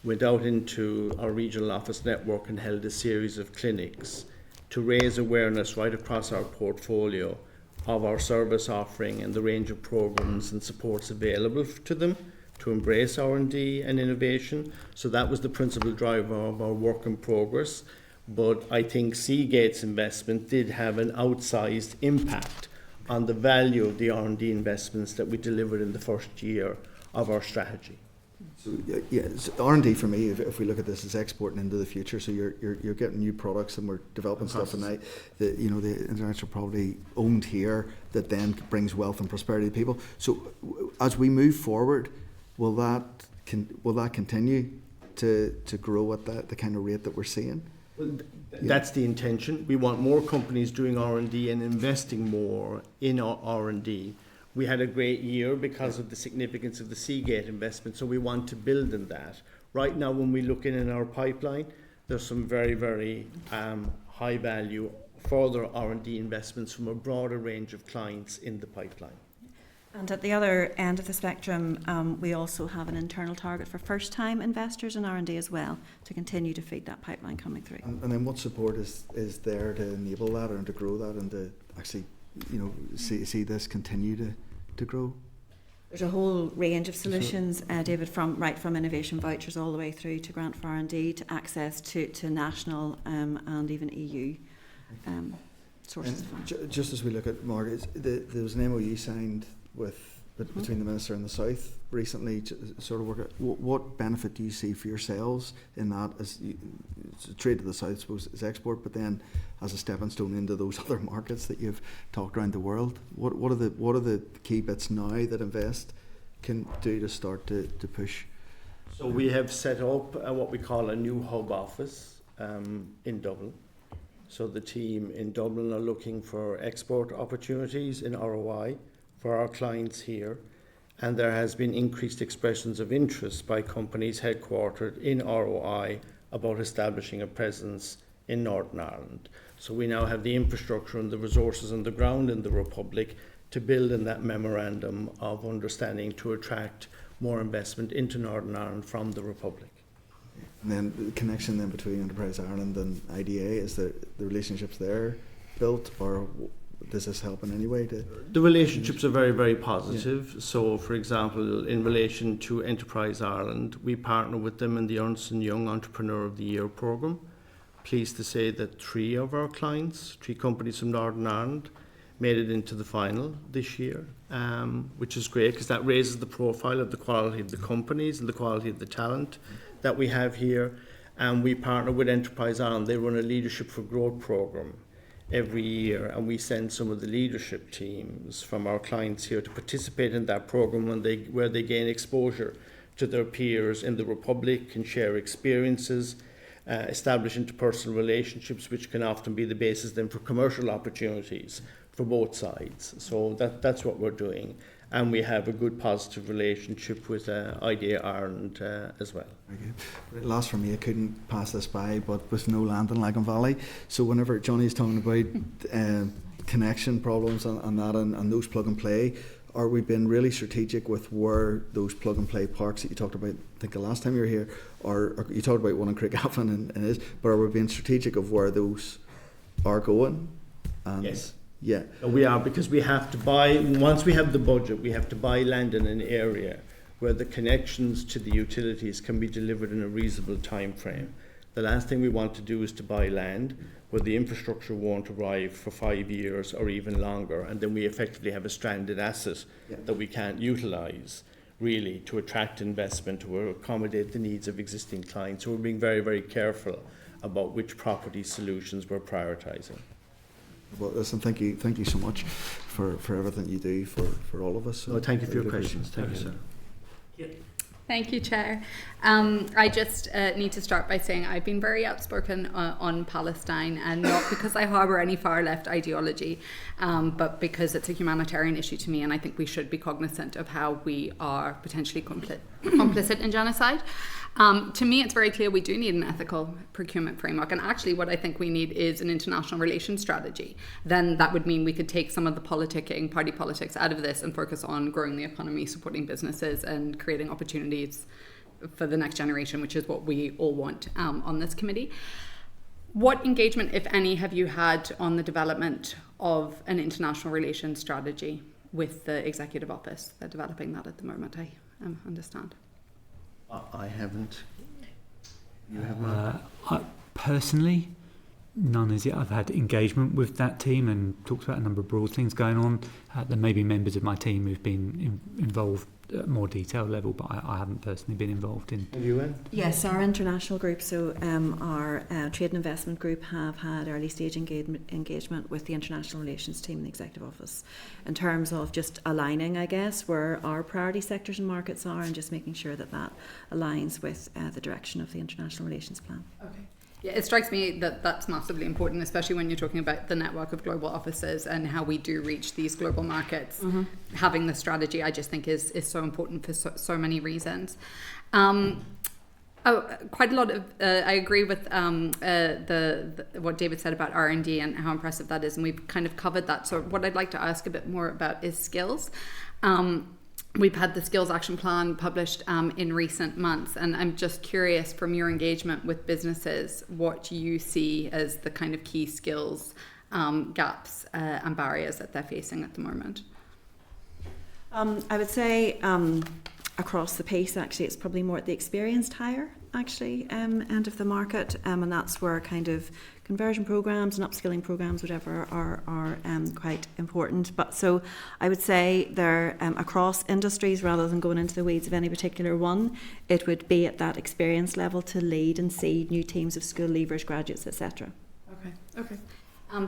went out into our regional office network and held a series of clinics to raise awareness right across our portfolio of our service offering and the range of programs and supports available to them to embrace R&D and innovation. So that was the principal driver of our work in progress. But I think Seagate's investment did have an outsized impact on the value of the R&D investments that we delivered in the first year of our strategy.
So R&D for me, if we look at this, is exporting into the future. So you're getting new products, and we're developing stuff, and the intellectual property owned here that then brings wealth and prosperity to people. So as we move forward, will that continue to grow at the kind of rate that we're seeing?
Well, that's the intention. We want more companies doing R&D and investing more in our R&D. We had a great year because of the significance of the Seagate investment, so we want to build on that. Right now, when we look in our pipeline, there's some very, very high value further R&D investments from a broader range of clients in the pipeline.
And at the other end of the spectrum, we also have an internal target for first-time investors in R&D as well, to continue to feed that pipeline coming through.
And then what support is there to enable that and to grow that and to actually, see this continue to grow?
There's a whole range of solutions, David, from innovation vouchers all the way through to grant for R&D, to access to national and even EU sources of funds.
Just as we look at Margaret, there was an MOU signed between the Minister and the South recently to sort of work out what benefit do you see for yourselves in that, as trade to the South, I suppose, is export, but then as a stepping stone into those other markets that you've talked around the world. What are the key bits now that Invest can do to start to push?
So we have set up what we call a new hub office in Dublin. So the team in Dublin are looking for export opportunities in ROI for our clients here, and there has been increased expressions of interest by companies headquartered in ROI about establishing a presence in Northern Ireland. So we now have the infrastructure and the resources on the ground in the Republic to build in that memorandum of understanding to attract more investment into Northern Ireland from the Republic.
And then the connection then between Enterprise Ireland and IDA, is the relationships there built, or does this help in any way?
The relationships are very, very positive. Yeah. So, for example, in relation to Enterprise Ireland, we partner with them in the Ernst & Young Entrepreneur of the Year programme. Pleased to say that 3 of our clients, 3 companies from Northern Ireland, made it into the final this year, which is great because that raises the profile of the quality of the companies and the quality of the talent that we have here. And we partner with Enterprise Ireland. They run a Leadership for Growth programme every year, and we send some of the leadership teams from our clients here to participate in that programme where they gain exposure to their peers in the Republic and share experiences, establish interpersonal relationships, which can often be the basis then for commercial opportunities for both sides. So that's what we're doing. And we have a good positive relationship with IDA Ireland as well.
Okay. Last for me, I couldn't pass this by, but with no land in Lagan Valley. So whenever Johnny's talking about connection problems and that and those plug and play, are we being really strategic with where those plug and play parks that you talked about, I think the last time you were here, or you talked about one in Craigavon and is, but are we being strategic of where those are going? And
yes.
Yeah,
we are, because we have to buy, once we have the budget, we have to buy land in an area where the connections to the utilities can be delivered in a reasonable time frame. The last thing we want to do is to buy land where the infrastructure won't arrive for 5 years or even longer, and then we effectively have a stranded asset that we can't utilise really to attract investment, to accommodate the needs of existing clients. So we're being very, very careful about which property solutions we're prioritising.
Well, listen, thank you so much for everything you do for all of us.
So thank you for your questions. Thank you, sir.
Yeah. Thank you, Chair. I just need to start by saying I've been very outspoken on Palestine, and not because I harbour any far-left ideology, but because it's a humanitarian issue to me, and I think we should be cognizant of how we are potentially complicit in genocide. To me, it's very clear we do need an ethical procurement framework, and actually what I think we need is an international relations strategy. Then that would mean we could take some of the politicking, party politics out of this and focus on growing the economy, supporting businesses and creating opportunities for the next generation, which is what we all want on this committee. What engagement, if any, have you had on the development of an international relations strategy with the Executive Office? They're developing that at the moment, I understand.
I haven't. You have not?
Personally, none as yet. I've had engagement with that team and talked about a number of broad things going on. There may be members of my team who've been involved at a more detailed level, but I haven't personally been involved in.
Have you, Anne?
Yes, our international group, so our trade and investment group have had early stage engagement with the international relations team in the executive office in terms of just aligning, I guess, where our priority sectors and markets are, and just making sure that that aligns with the direction of the international relations plan.
Okay. Yeah, it strikes me that that's massively important, especially when you're talking about the network of global offices and how we do reach these global markets. Having the strategy, I just think, is so important for so many reasons. Quite a lot of I agree with what David said about R&D and how impressive that is, and we've kind of covered that. So what I'd like to ask a bit more about is skills. We've had the skills action plan published in recent months, and I'm just curious from your engagement with businesses what you see as the kind of key skills gaps and barriers that they're facing at the moment.
I would say across the piece, actually, it's probably more at the experienced hire, actually, end of the market, and that's where kind of conversion programs and upskilling programs, whatever, are quite important. But so I would say they're across industries, rather than going into the weeds of any particular one. It would be at that experience level to lead and see new teams of school leavers, graduates, etc.
Okay.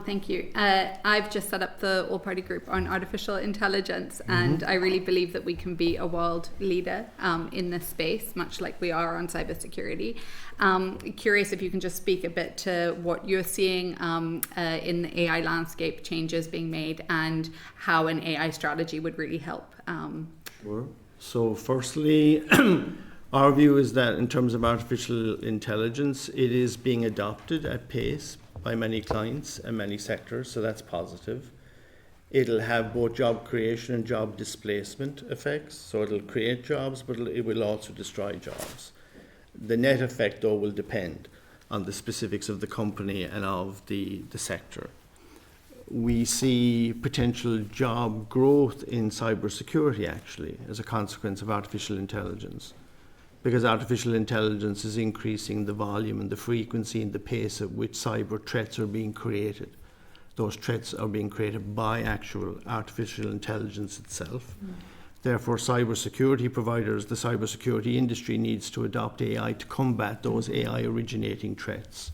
Thank you. I've just set up the all-party group on artificial intelligence, and I really believe that we can be a world leader in this space, much like we are on cybersecurity. Curious if you can just speak a bit to what you're seeing in the AI landscape, changes being made, and how an AI strategy would really help.
Sure. So firstly, our view is that in terms of artificial intelligence, it is being adopted at pace by many clients and many sectors, so that's positive. It'll have both job creation and job displacement effects, so it'll create jobs, but it will also destroy jobs. The net effect, though, will depend on the specifics of the company and of the sector. We see potential job growth in cybersecurity, actually, as a consequence of artificial intelligence, because artificial intelligence is increasing the volume and the frequency and the pace at which cyber threats are being created. Those threats are being created by actual artificial intelligence itself. Therefore, cybersecurity providers, the cybersecurity industry, needs to adopt AI to combat those AI originating threats.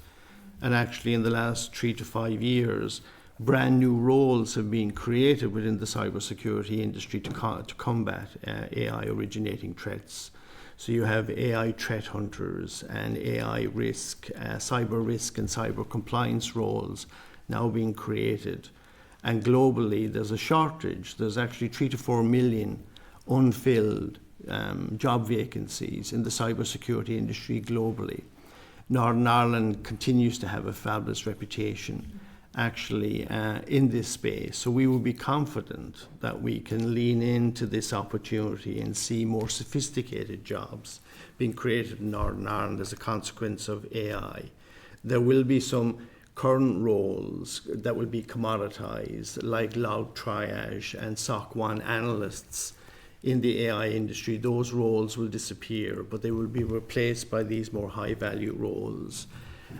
And actually, in the last 3 to 5 years, brand new roles have been created within the cybersecurity industry to combat AI originating threats. So you have AI threat hunters and AI risk, cyber risk and cyber compliance roles now being created. And globally, there's a shortage. There's actually 3 to 4 million unfilled job vacancies in the cybersecurity industry globally. Northern Ireland continues to have a fabulous reputation actually in this space. So we will be confident that we can lean into this opportunity and see more sophisticated jobs being created in Northern Ireland as a consequence of AI. There will be some current roles that will be commoditized, like log triage and SOC 1 analysts in the AI industry. Those roles will disappear, but they will be replaced by these more high-value roles.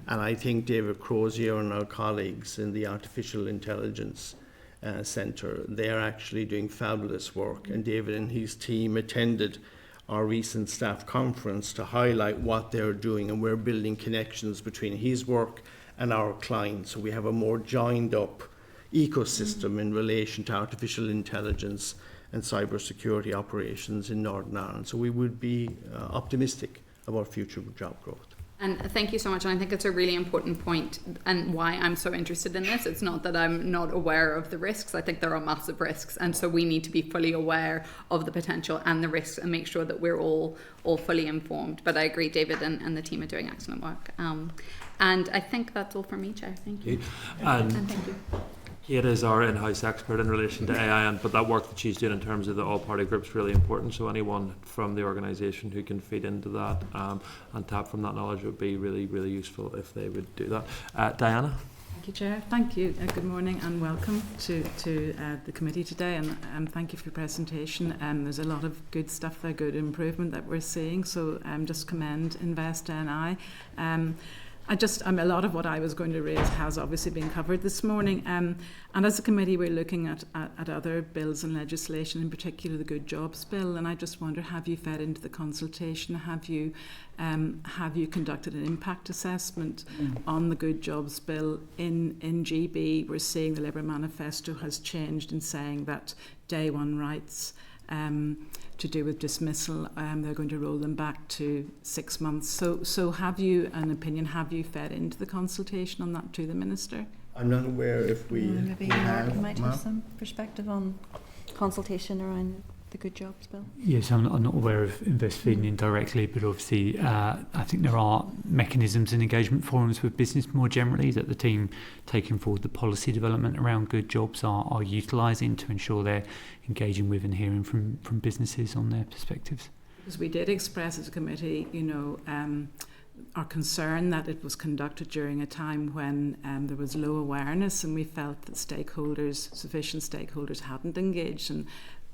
And I think David Crozier and our colleagues in the Artificial Intelligence Centre, they're actually doing fabulous work. And David and his team attended our recent staff conference to highlight what they're doing, and we're building connections between his work and our clients. So we have a more joined up ecosystem in relation to artificial intelligence and cybersecurity operations in Northern Ireland. So we would be optimistic about future job growth.
And thank you so much. And I think it's a really important point, and why I'm so interested in this. It's not that I'm not aware of the risks. I think there are massive risks. And so we need to be fully aware of the potential and the risks and make sure that we're all fully informed. But I agree, David and the team are doing excellent work. And I think that's all from me, Chair. Thank you. And thank you.
Kate is our in-house expert in relation to AI, but that work that she's doing in terms of the all-party group is really important. So anyone from the organisation who can feed into that and tap from that knowledge would be really, really useful if they would do that. Diana?
Thank you, Chair. Thank you. Good morning and welcome to the committee today, and thank you for your presentation. There's a lot of good stuff there, good improvement that we're seeing, so just commend Invest NI. A lot of what I was going to raise has obviously been covered this morning. And as a committee, we're looking at other bills and legislation, in particular the Good Jobs Bill. And I just wonder, have you fed into the consultation? Have you conducted an impact assessment on the Good Jobs Bill in GB? We're seeing the Labour manifesto has changed in saying that day one rights to do with dismissal, they're going to roll them back to 6 months. So have you an opinion? Have you fed into the consultation on that to the Minister?
I'm not aware if we
Maybe
have.
Mark might have some perspective on consultation around the Good Jobs Bill.
Yes, I'm not aware of Invest feeding in directly, but obviously I think there are mechanisms and engagement forums with business more generally that the team taking forward the policy development around good jobs are utilising to ensure they're engaging with and hearing from businesses on their perspectives.
Because we did express as a committee, our concern that it was conducted during a time when there was low awareness, and we felt that sufficient stakeholders hadn't engaged, and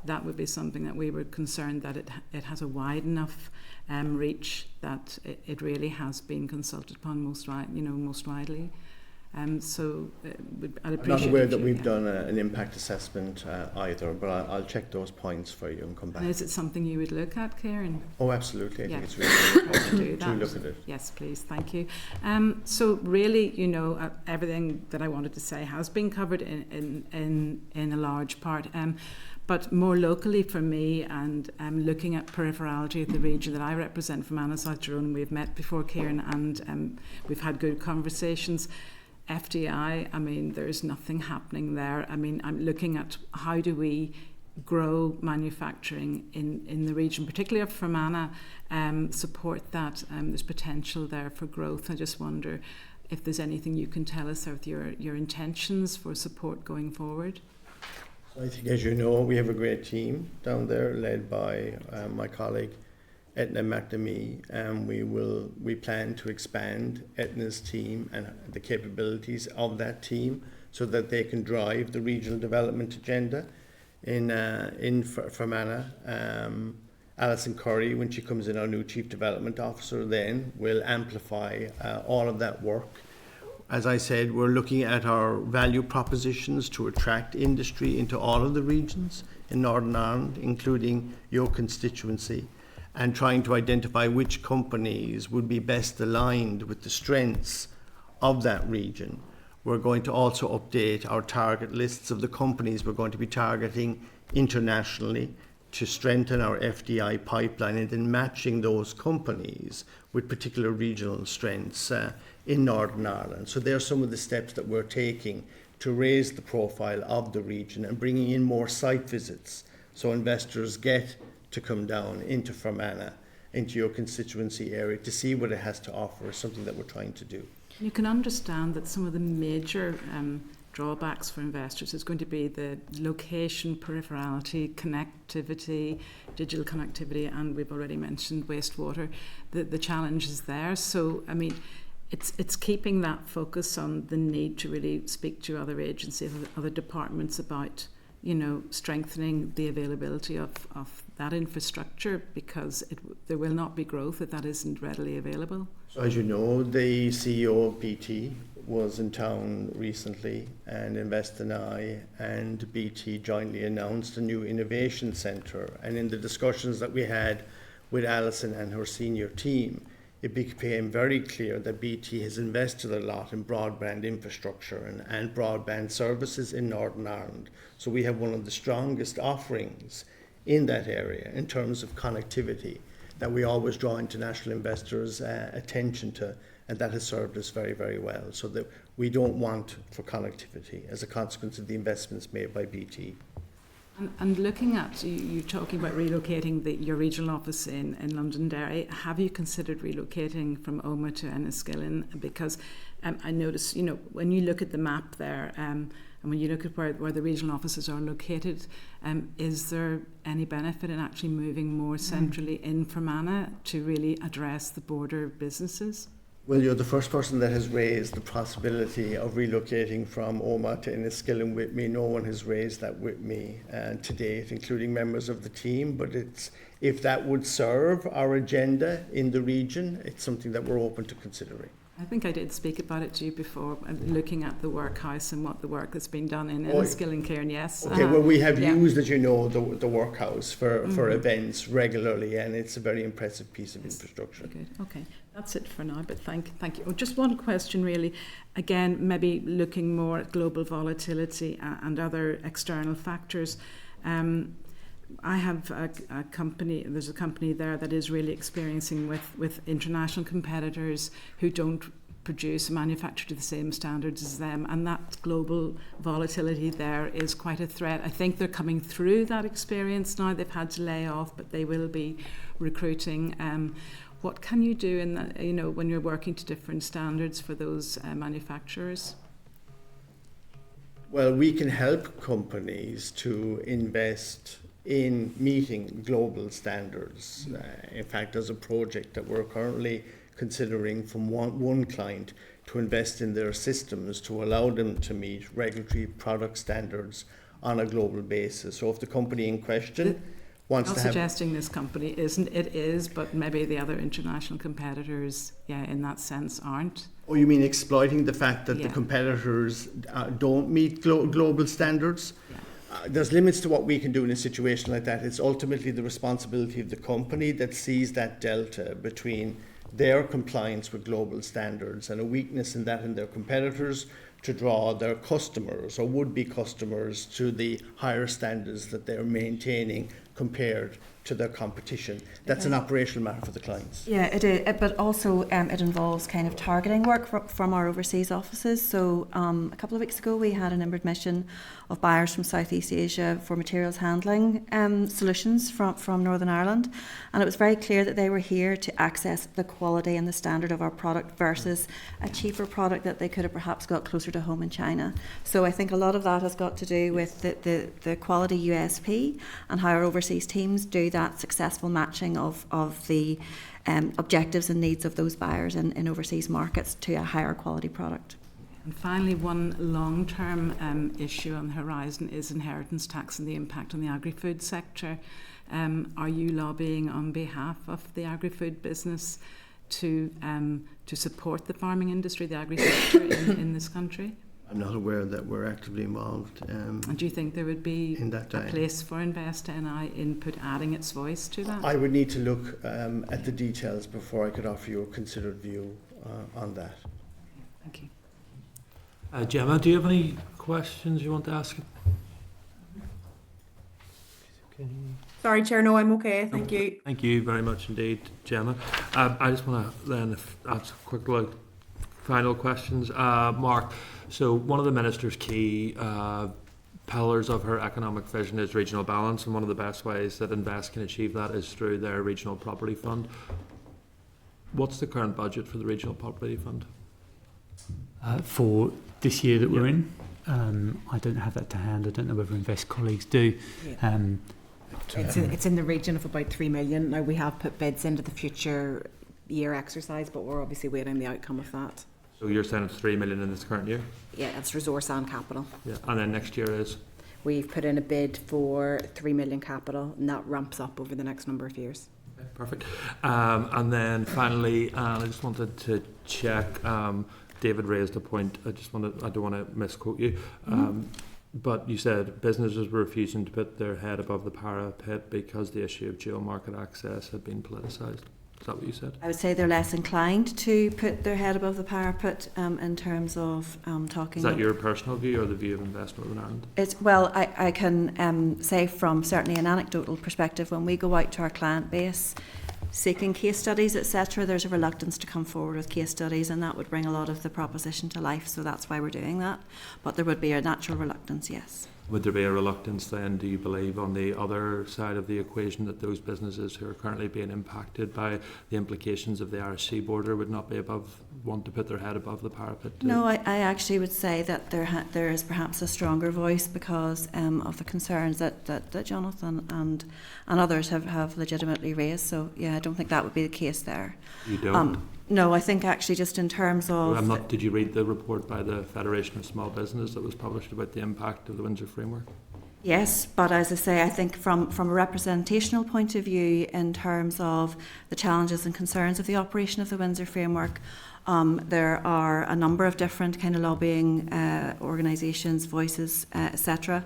that would be something that we were concerned that it has a wide enough reach that it really has been consulted upon most widely. So I'd appreciate.
I'm not aware that we've done an impact assessment either, but I'll check those points for you and come back.
And is it something you would look at, Kieran?
Oh, absolutely. I
Yeah.
think it's really important
Do
to
that.
look at it.
Yes, please. Thank you. So really, everything that I wanted to say has been covered in a large part. But more locally for me, and looking at peripherality of the region that I represent from Anna South Tyrone, we've met before, Kieran, and we've had good conversations. FDI, there's nothing happening there. I'm looking at how do we grow manufacturing in the region, particularly of Fermanagh, support that. There's potential there for growth. I just wonder if there's anything you can tell us of your intentions for support going forward.
I think, as you know, we have a great team down there led by my colleague Etna McNamee, and we plan to expand Etna's team and the capabilities of that team so that they can drive the regional development agenda in Fermanagh. Alison Curry, when she comes in, our new Chief Development Officer, then will amplify all of that work. As I said, we're looking at our value propositions to attract industry into all of the regions in Northern Ireland, including your constituency, and trying to identify which companies would be best aligned with the strengths of that region. We're going to also update our target lists of the companies we're going to be targeting internationally to strengthen our FDI pipeline, and then matching those companies with particular regional strengths in Northern Ireland. So there are some of the steps that we're taking to raise the profile of the region and bringing in more site visits so investors get to come down into Fermanagh, into your constituency area to see what it has to offer, is something that we're trying to do.
You can understand that some of the major drawbacks for investors is going to be the location, peripherality, connectivity, digital connectivity, and we've already mentioned wastewater. The challenge is there. So, it's keeping that focus on the need to really speak to other agencies, other departments about, strengthening the availability of that infrastructure, because there will not be growth if that isn't readily available.
So as you know, the CEO of BT was in town recently, and InvestNI and BT jointly announced a new innovation centre. And in the discussions that we had with Alison and her senior team, it became very clear that BT has invested a lot in broadband infrastructure and broadband services in Northern Ireland. So we have one of the strongest offerings in that area in terms of connectivity that we always draw international investors' attention to, and that has served us very, very well. So that we don't want for connectivity as a consequence of the investments made by BT.
And looking at, you're talking about relocating your regional office in Londonderry. Have you considered relocating from Omagh to Enniskillen? Because I notice, when you look at the map there, and when you look at where the regional offices are located, is there any benefit in actually moving more centrally in Fermanagh to really address the border businesses?
Well, you're the first person that has raised the possibility of relocating from Omagh to Enniskillen with me. No one has raised that with me to date, including members of the team. But if that would serve our agenda in the region, it's something that we're open to considering.
I think I did speak about it to you before, looking at the workhouse and what the work that's been done in Enniskillen, Kieran, yes.
Okay, well, we have used, as you know, the workhouse for events regularly, and it's a very impressive piece of infrastructure.
Good. Okay, that's it for now, but thank you. Oh, just one question, really. Again, maybe looking more at global volatility and other external factors. I have a company, there's a company there that is really experiencing with international competitors who don't produce, manufacture to the same standards as them, and that global volatility there is quite a threat. I think they're coming through that experience now. They've had to lay off, but they will be recruiting. What can you do in that, when you're working to different standards for those manufacturers?
Well, we can help companies to invest in meeting global standards. In fact, there's a project that we're currently considering from one client to invest in their systems to allow them to meet regulatory product standards on a global basis. So if the company in question wants to have...
suggesting this company isn't, it is, but maybe the other international competitors, in that sense, aren't.
Oh, you mean exploiting the fact that the competitors don't meet global standards?
Yeah.
There's limits to what we can do in a situation like that. It's ultimately the responsibility of the company that sees that delta between their compliance with global standards and a weakness in that in their competitors to draw their customers or would-be customers to the higher standards that they're maintaining compared to their competition. That's an operational matter for the clients.
Yeah, it is, but also it involves kind of targeting work from our overseas offices. So a couple of weeks ago we had an inward mission of buyers from Southeast Asia for materials handling solutions from Northern Ireland, and it was very clear that they were here to access the quality and the standard of our product versus a cheaper product that they could have perhaps got closer to home in China. So I think a lot of that has got to do with the quality USP and how our overseas teams do that successful matching of the objectives and needs of those buyers in overseas markets to a higher quality product.
And finally, one long-term issue on the horizon is inheritance tax and the impact on the agri-food sector. Are you lobbying on behalf of the agri-food business to support the farming industry, the agri-sector in this country?
I'm not aware that we're actively involved.
And do you think there would be
a
place for Invest NI input adding its voice to that?
I would need to look at the details before I could offer you a considered view on that.
Thank you.
Gemma, do you have any questions you want to ask?
Sorry, Chair, no, I'm okay, thank you.
Thank you very much indeed, Gemma. I just want to then ask quick final questions. Mark, so one of the Minister's key pillars of her economic vision is regional balance, and one of the best ways that Invest can achieve that is through their regional property fund. What's the current budget for the regional property fund?
For this year that we're in, I don't have that to hand. I don't know whether Invest colleagues do.
It's in the region of about 3 million. Now we have put bids into the future year exercise, but we're obviously waiting the outcome of that.
So you're saying it's 3 million in this current year?
Yeah, it's resource and capital.
Yeah, and then next year is?
We've put in a bid for 3 million capital, and that ramps up over the next number of years.
Okay, perfect. And then finally, I just wanted to check. David raised a point. I don't want to misquote you. But you said businesses were refusing to put their head above the parapet because the issue of dual market access had been politicised. Is that what you said?
I would say they're less inclined to put their head above the parapet in terms of talking.
Is that your personal view or the view of Invest Northern Ireland?
I can say from certainly an anecdotal perspective, when we go out to our client base seeking case studies, etc., there's a reluctance to come forward with case studies, and that would bring a lot of the proposition to life. So that's why we're doing that. But there would be a natural reluctance, yes.
Would there be a reluctance then, do you believe, on the other side of the equation that those businesses who are currently being impacted by the implications of the RSC border would not want to put their head above the parapet?
No, I actually would say that there is perhaps a stronger voice because of the concerns that Jonathan and others have legitimately raised. So yeah, I don't think that would be the case there.
You don't?
No, I think actually just in terms of...
Did you read the report by the Federation of Small Business that was published about the impact of the Windsor Framework?
Yes, but as I say, I think from a representational point of view in terms of the challenges and concerns of the operation of the Windsor Framework, There are a number of different kind of lobbying organisations, voices, etc.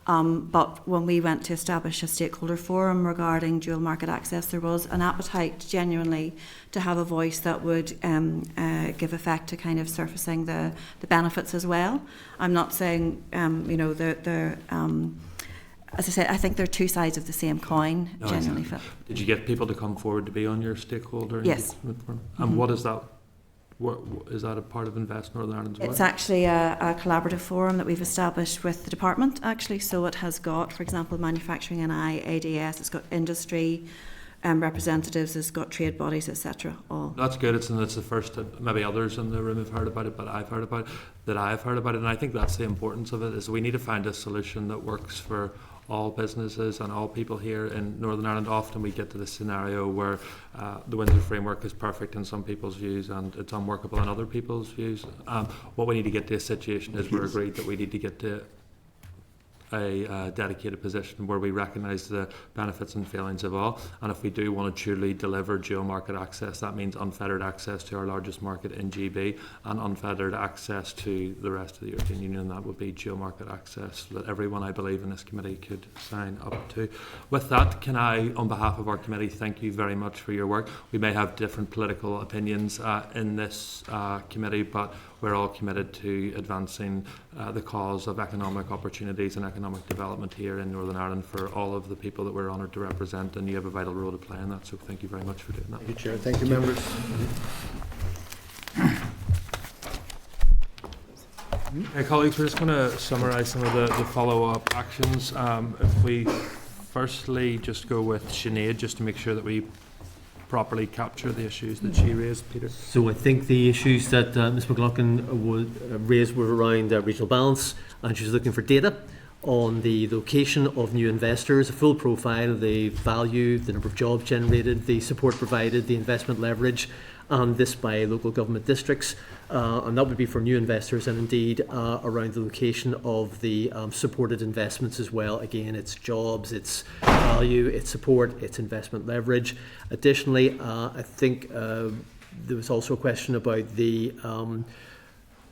But when we went to establish a stakeholder forum regarding dual market access, there was an appetite genuinely to have a voice that would give effect to kind of surfacing the benefits as well. I'm not saying, as I said, I think they're two sides of the same coin,
No,
genuinely.
exactly. Did you get people to come forward to be on your stakeholder
Yes.
engagement forum? And what is that? Is that a part of Invest Northern Ireland's work?
It's actually a collaborative forum that we've established with the department, actually. So it has got, for example, manufacturing and ADS, it's got industry representatives, it's got trade bodies, etc. All.
That's good. It's the first that maybe others in the room have heard about it, but I've heard about it. And I think that's the importance of it, is we need to find a solution that works for all businesses and all people here in Northern Ireland. Often we get to this scenario where the Windsor framework is perfect in some people's views and it's unworkable in other people's views. What we need to get to a situation is we're agreed that we need to get to a dedicated position where we recognise the benefits and failings of all, and if we do want to truly deliver dual market access, that means unfettered access to our largest market in GB and unfettered access to the rest of the European Union, and that would be dual market access that everyone, I believe, in this committee could sign up to. With that, can I, on behalf of our committee, thank you very much for your work. We may have different political opinions in this committee, but we're all committed to advancing the cause of economic opportunities and economic development here in Northern Ireland for all of the people that we're honoured to represent, and you have a vital role to play in that, so thank you very much for doing that.
Thank you, Chair. Thank you, members.
Hey, colleagues, we're just going to summarise some of the follow-up actions. If we firstly just go with Sinead, just to make sure that we properly capture the issues that she raised, Peter.
So I think the issues that Ms McLenaghan raised were around regional balance, and she was looking for data on the location of new investors, a full profile, the value, the number of jobs generated, the support provided, the investment leverage, and this by local government districts. And that would be for new investors, and indeed around the location of the supported investments as well. Again, it's jobs, it's value, it's support, it's investment leverage. Additionally, I think there was also a question about the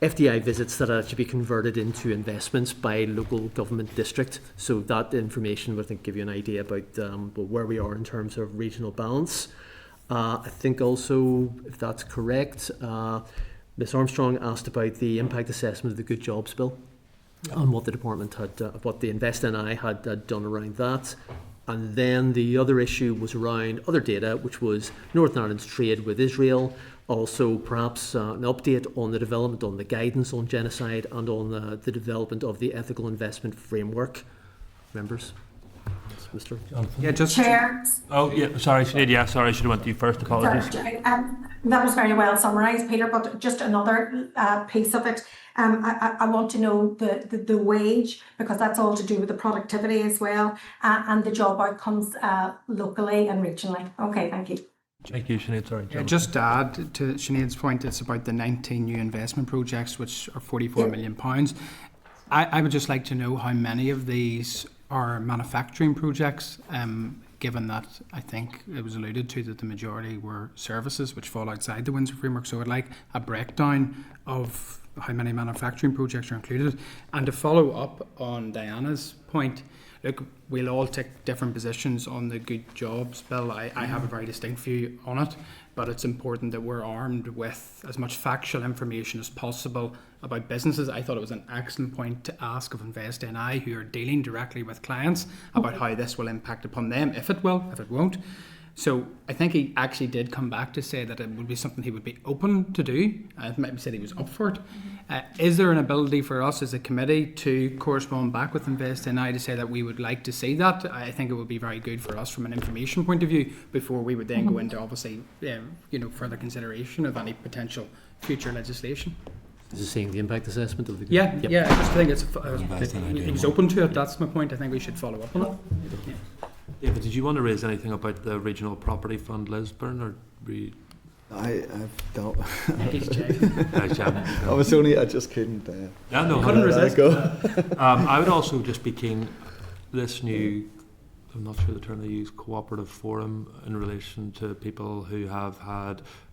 FDI visits that are to be converted into investments by local government district. So that information would, I think, give you an idea about where we are in terms of regional balance. I think also, if that's correct, Ms Armstrong asked about the impact assessment of the Good Jobs Bill and what the department had, what the Invest NI had done around that. And then the other issue was around other data, which was Northern Ireland's trade with Israel. Also, perhaps an update on the development on the guidance on genocide and on the development of the ethical investment framework. Members? Mr. Jonathan.
Yeah, just
Chair.
Oh, yeah, sorry, Sinead. Yeah, sorry, I should have went to you first. Apologies.
Sorry, that was very well summarised, Peter, but just another piece of it. I want to know the wage, because that's all to do with the productivity as well, and the job outcomes locally and regionally. Okay, thank you.
Thank you, Sinead. Sorry,
Yeah, just to add to Sinead's point, it's about the 19 new investment projects, which are £44 million. I would just like to know how many of these are manufacturing projects, given that I think it was alluded to that the majority were services which fall outside the Windsor framework. So I'd like a breakdown of how many manufacturing projects are included. And to follow up on Diana's point, look, we'll all take different positions on the Good Jobs Bill. I have a very distinct view on it, but it's important that we're armed with as much factual information as possible about businesses. I thought it was an excellent point to ask of Invest NI, who are dealing directly with clients, about how this will impact upon them, if it will, if it won't. So I think he actually did come back to say that it would be something he would be open to do. Maybe said he was up for it. Is there an ability for us as a committee to correspond back with Invest NI to say that we would like to see that? I think it would be very good for us from an information point of view before we would then go into obviously further consideration of any potential future legislation.
Is it seeing the impact assessment of the good?
Yeah, yeah. I just think he was open to it. That's my point. I think we should follow up on it. Yeah.
David, did you want to raise anything about the Regional Property Fund Lisburn, or
I've dealt.
I
just couldn't.
Yeah, no,
couldn't resist.
I would also just be keen, this new, I'm not sure the term they use, cooperative forum in relation to people who have had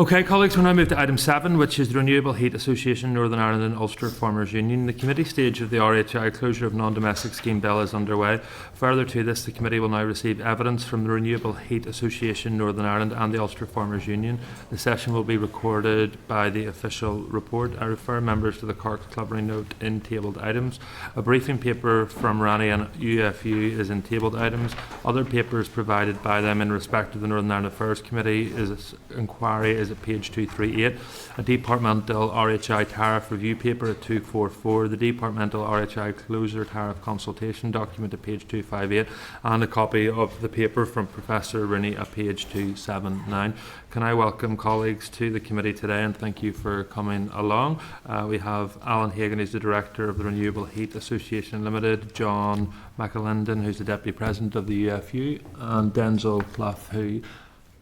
Okay, colleagues, we'll now move to item 7, which is the Renewable Heat Association Northern Ireland and Ulster Farmers Union. The committee stage of the RHI closure of non-domestic scheme bill is underway. Further to this, the committee will now receive evidence from the Renewable Heat Association Northern Ireland and the Ulster Farmers Union. The session will be recorded by the official report. I refer members to the Cork Clubbery note in tabled items. A briefing paper from Rani and UFU is in tabled items. Other papers provided by them in respect of the Northern Ireland Affairs Committee is inquiry is at page 238, a departmental RHI tariff review paper at 244, the departmental RHI closure tariff consultation document at page 258, and a copy of the paper from Professor Rooney at page 279. Can I welcome colleagues to the committee today and thank you for coming along. We have Alan Hegan, who's the Director of the Renewable Heat Association Limited, John McLenaghan, who's the Deputy President of the UFU, and Denzil, Cluff, who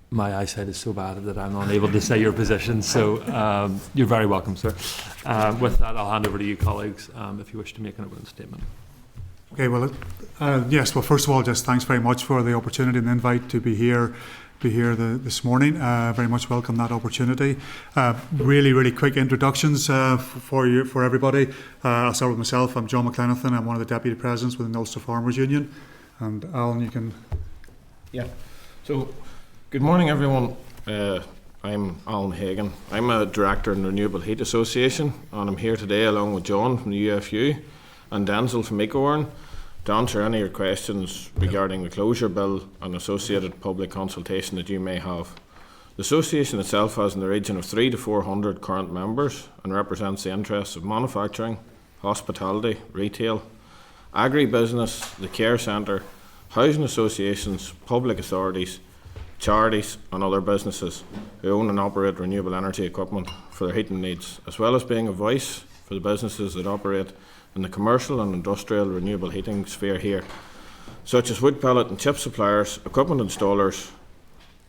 my eyesight is so bad that I'm unable to say your position, so you're very welcome, sir. With that, I'll hand over to you, colleagues, if you wish to make an opening statement.
Okay, well, yes, well, first of all, just thanks very much for the opportunity and the invite to be here this morning. Very much welcome that opportunity. Really quick introductions for everybody. I'll start with myself. I'm John McLenaghan. I'm one of the Deputy Presidents within the Ulster Farmers Union. And Alan, you can...
Yeah, so... Good morning, everyone. I'm Alan Hegan. I'm a Director in the Renewable Heat Association, and I'm here today along with John from the UFU and Denzil from Ecoerne to answer any of your questions regarding the closure bill and associated public consultation that you may have. The association itself has in the region of 300 to 400 current members and represents the interests of manufacturing, hospitality, retail, agri-business, the care centre, housing associations, public authorities, charities and other businesses who own and operate renewable energy equipment for their heating needs, as well as being a voice for the businesses that operate in the commercial and industrial renewable heating sphere here, such as wood pellet and chip suppliers, equipment installers,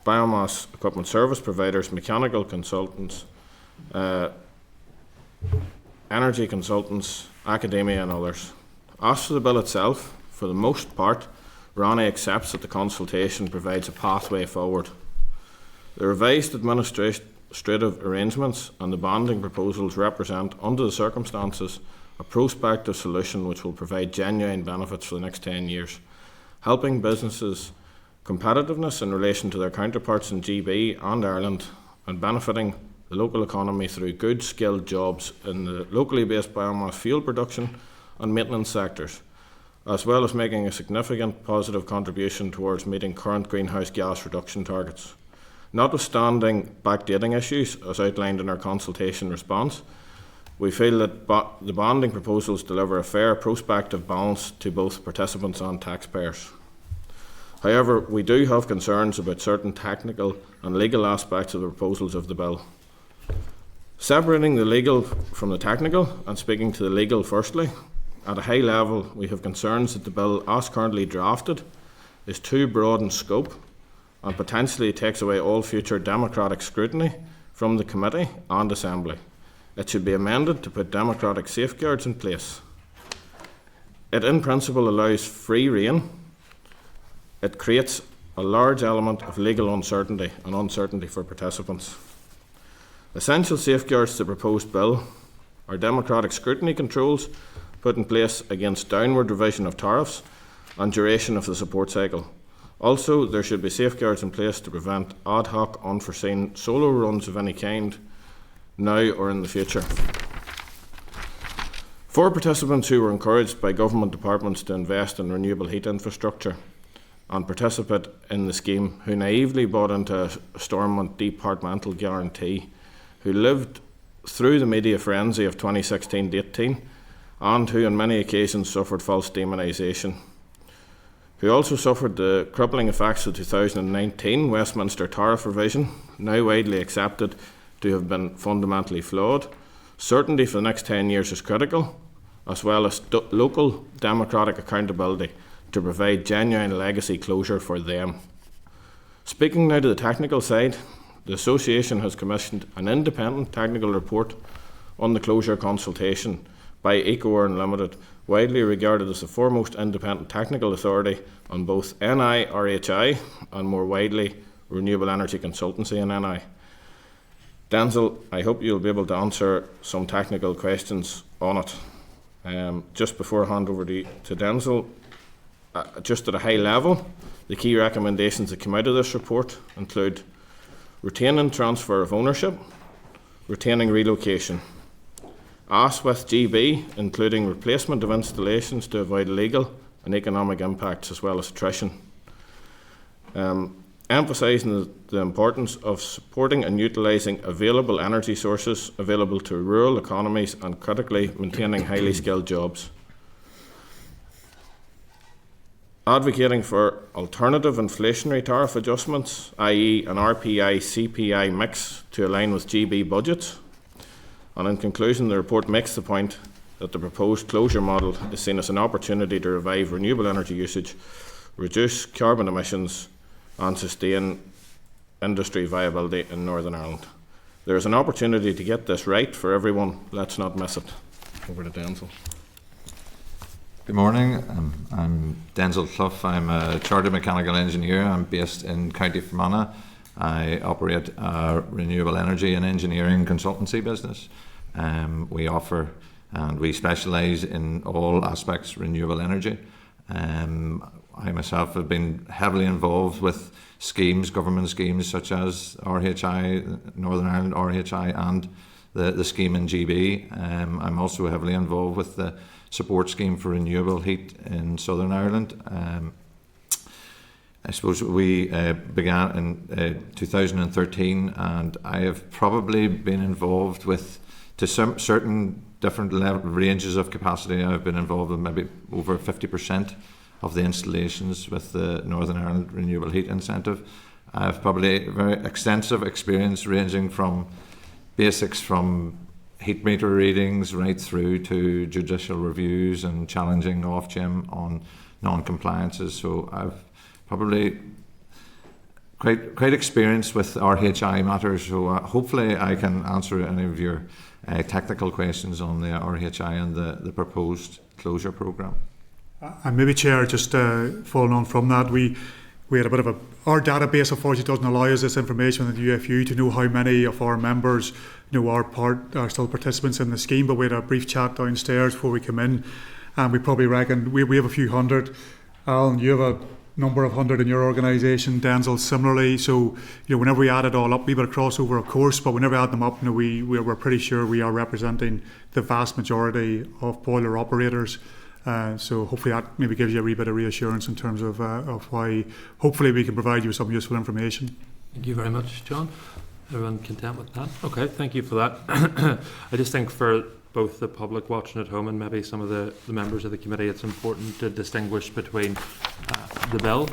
biomass equipment service providers, mechanical consultants, energy consultants, academia and others. As for the bill itself, for the most part, Rani accepts that the consultation provides a pathway forward. The revised administrative arrangements and the banding proposals represent, under the circumstances, a prospective solution which will provide genuine benefits for the next 10 years, helping businesses' competitiveness in relation to their counterparts in GB and Ireland, and benefiting the local economy through good skilled jobs in the locally based biomass fuel production and maintenance sectors, as well as making a significant positive contribution towards meeting current greenhouse gas reduction targets. Notwithstanding backdating issues, as outlined in our consultation response, we feel that the banding proposals deliver a fair prospective balance to both participants and taxpayers. However, we do have concerns about certain technical and legal aspects of the proposals of the bill. Separating the legal from the technical and speaking to the legal firstly, at a high level, we have concerns that the bill, as currently drafted, is too broad in scope and potentially takes away all future democratic scrutiny from the committee and assembly. It should be amended to put democratic safeguards in place. It, in principle, allows free rein. It creates a large element of legal uncertainty and uncertainty for participants. Essential safeguards to the proposed bill are democratic scrutiny controls put in place against downward revision of tariffs and duration of the support cycle. Also, there should be safeguards in place to prevent ad hoc, unforeseen solo runs of any kind, now or in the future. For participants who were encouraged by government departments to invest in renewable heat infrastructure and participate in the scheme, who naively bought into a Stormont departmental guarantee, who lived through the media frenzy of 2016-18, and who on many occasions suffered false demonisation, who also suffered the crippling effects of the 2019 Westminster tariff revision, now widely accepted to have been fundamentally flawed. Certainty for the next 10 years is critical, as well as local democratic accountability to provide genuine legacy closure for them. Speaking now to the technical side, the Association has commissioned an independent technical report on the closure consultation by Ecoerne Limited, widely regarded as the foremost independent technical authority on both NI RHI and more widely renewable energy consultancy in NI. Denzil, I hope you'll be able to answer some technical questions on it. Just before I hand over to Denzil, just at a high level, the key recommendations that come out of this report include retaining transfer of ownership, retaining relocation, AS with GB, including replacement of installations to avoid legal and economic impacts as well as attrition. Emphasising the importance of supporting and utilising available energy sources available to rural economies and critically maintaining highly skilled jobs. Advocating for alternative inflationary tariff adjustments, i.e. an RPI-CPI mix to align with GB budgets. And in conclusion, the report makes the point that the proposed closure model is seen as an opportunity to revive renewable energy usage, reduce carbon emissions and sustain industry viability in Northern Ireland. There is an opportunity to get this right for everyone. Let's not miss it. Over to Denzil.
Good morning. I'm Denzil Cluff. I'm a chartered mechanical engineer. I'm based in County Fermanagh. I operate a renewable energy and engineering consultancy business. We offer and we specialise in all aspects renewable energy. I myself have been heavily involved with schemes, government schemes such as RHI, Northern Ireland RHI, and the scheme in GB. I'm also heavily involved with the support scheme for renewable heat in Southern Ireland. I suppose we began in 2013, and I have probably been involved with, to some certain different ranges of capacity, I've been involved with maybe over 50% of the installations with the Northern Ireland Renewable Heat Incentive. I have probably very extensive experience ranging from basics from heat meter readings right through to judicial reviews and challenging Ofgem on non-compliances. So I've probably quite experienced with RHI matters. So hopefully I can answer any of your technical questions on the RHI and the proposed closure programme.
And maybe, Chair, just following on from that, we had a bit of our database unfortunately doesn't allow us this information at the UFU to know how many of our members are still participants in the scheme, but we had a brief chat downstairs before we come in, and we probably reckon we have a few hundred. Alan, you have a number of hundred in your organisation, Denzil similarly, so whenever we add it all up, we have a crossover of course, but whenever we add them up, we're pretty sure we are representing the vast majority of boiler operators. So hopefully that maybe gives you a wee bit of reassurance in terms of why hopefully we can provide you with some useful information.
Thank you very much, John. Everyone content with that? Okay, thank you for that. I just think for both the public watching at home and maybe some of the members of the committee, it's important to distinguish between the bill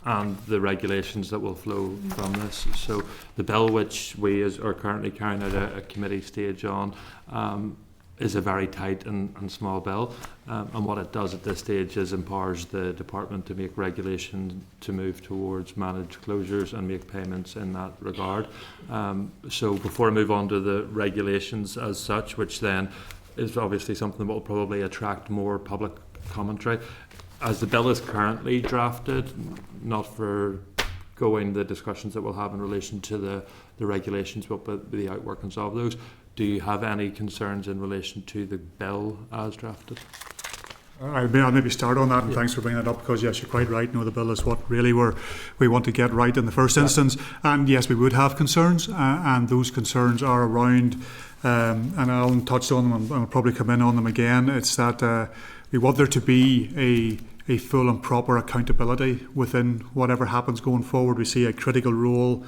and the regulations that will flow from this. So the bill, which we are currently carrying out a committee stage on, is a very tight and small bill, and what it does at this stage is empowers the department to make regulations to move towards managed closures and make payments in that regard. So before I move on to the regulations as such, which then is obviously something that will probably attract more public commentary, as the bill is currently drafted, not for going the discussions that we'll have in relation to the regulations, but the outworkings of those. Do you have any concerns in relation to the bill as drafted?
I'll maybe start on that, and thanks for bringing that up, because yes, you're quite right. The bill is what really we want to get right in the first instance, and yes, we would have concerns, and those concerns are around, and Alan touched on them, and I'll probably come in on them again. It's that we want there to be a full and proper accountability within whatever happens going forward. We see a critical role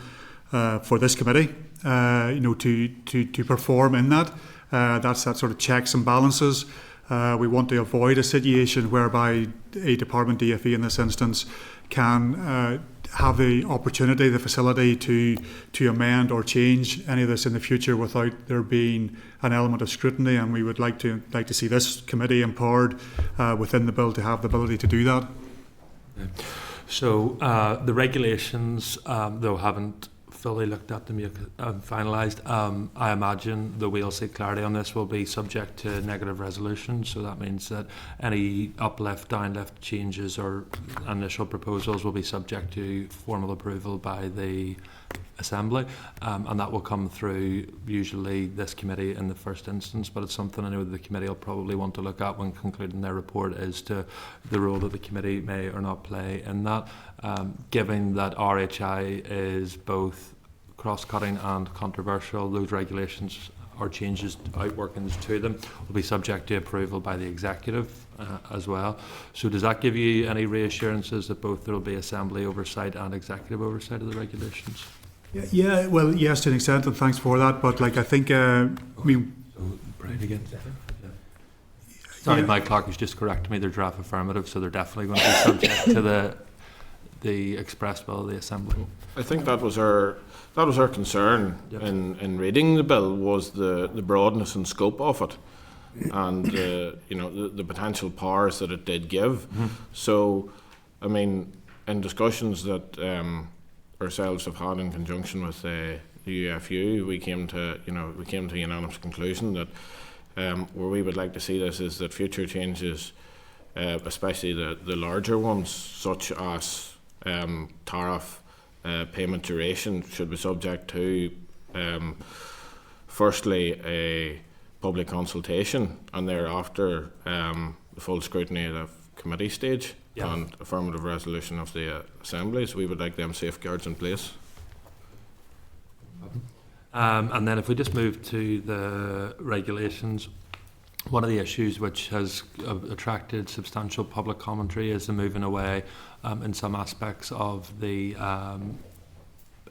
for this committee, to perform in that. That's that sort of checks and balances. We want to avoid a situation whereby a department, DFE in this instance, can have the opportunity, the facility to amend or change any of this in the future without there being an element of scrutiny. And we would like to see this committee empowered within the bill to have the ability to do that.
So the regulations, though, haven't fully looked at them and finalised. I imagine that we'll see clarity on this will be subject to negative resolution, so that means that any uplift, downlift changes or initial proposals will be subject to formal approval by the assembly, and that will come through usually this committee in the first instance, but it's something I know the committee will probably want to look at when concluding their report as to the role that the committee may or not play in that, given that RHI is both cross-cutting and controversial. Those regulations or changes, outworkings to them, will be subject to approval by the executive as well. So does that give you any reassurances that both there will be assembly oversight and executive oversight of the regulations?
Yeah, well, yes, to an extent, and thanks for that. But like, I think,
Brian again. Sorry, my clerk was just correcting me. They're draft affirmative, so they're definitely going to be subject to the express will of the assembly.
I think that was our concern in reading the bill, was the broadness and scope of it, and the potential powers that it did give. So, I mean, in discussions that ourselves have had in conjunction with the UFU, we came to a unanimous conclusion that where we would like to see this is that future changes, especially the larger ones, such as tariff payment duration, should be subject to firstly a public consultation, and thereafter the full scrutiny at the committee stage and affirmative resolution of the assemblies. We would like them safeguards in place.
And then if we just move to the regulations, one of the issues which has attracted substantial public commentary is the moving away in some aspects of the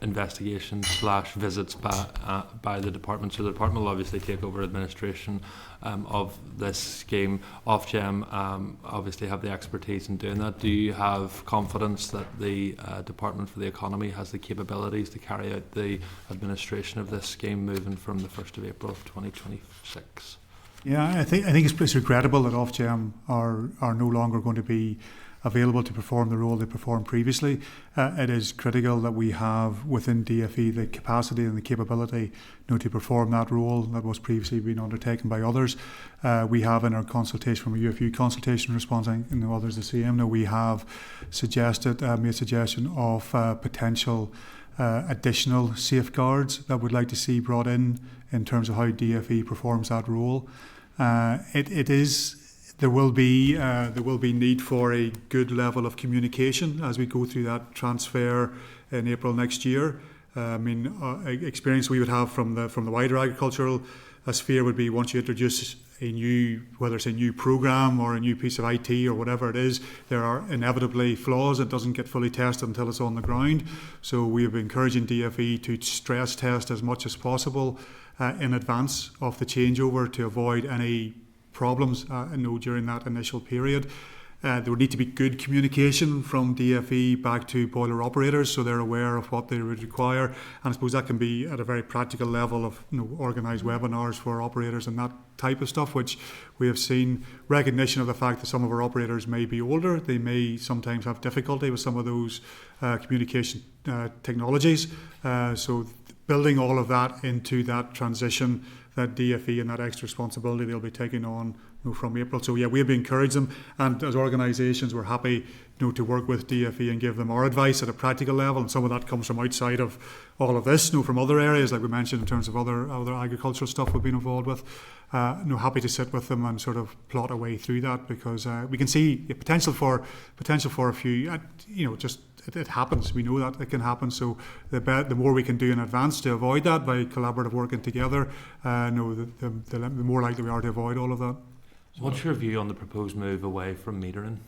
investigation / visits by the department. So the department will obviously take over administration of this scheme. Ofgem obviously have the expertise in doing that. Do you have confidence that the Department for the Economy has the capabilities to carry out the administration of this scheme moving from the 1st of April of 2026?
Yeah, I think it's regrettable that Ofgem are no longer going to be available to perform the role they performed previously. It is critical that we have within DFE the capacity and the capability to perform that role that was previously being undertaken by others. We have in our consultation, from a UFU consultation response, and others the same, that we have made suggestion of potential additional safeguards that we'd like to see brought in terms of how DFE performs that role. There will be need for a good level of communication as we go through that transfer in April next year. Experience we would have from the wider agricultural sphere would be, once you introduce a new, whether it's a new program or a new piece of IT or whatever it is, there are inevitably flaws. It doesn't get fully tested until it's on the ground. So we have been encouraging DFE to stress test as much as possible in advance of the changeover to avoid any problems during that initial period. There would need to be good communication from DFE back to boiler operators, so they're aware of what they would require. And I suppose that can be at a very practical level of organised webinars for operators and that type of stuff, which we have seen recognition of the fact that some of our operators may be older. They may sometimes have difficulty with some of those communication technologies. So building all of that into that transition, that DFE and that extra responsibility they'll be taking on from April. So yeah, we've encouraged them, and as organisations we're happy to work with DFE and give them our advice at a practical level, and some of that comes from outside of all of this, from other areas like we mentioned in terms of other agricultural stuff we've been involved with. Happy to sit with them and sort of plot a way through that, because we can see a potential for a few, it happens. We know that it can happen. So the more we can do in advance to avoid that by collaborative working together, the more likely we are to avoid all of that.
What's your view on the proposed move away from metering?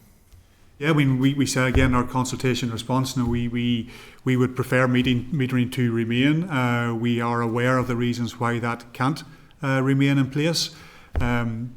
Yeah, we said again in our consultation response, we would prefer metering to remain. We are aware of the reasons why that can't remain in place. And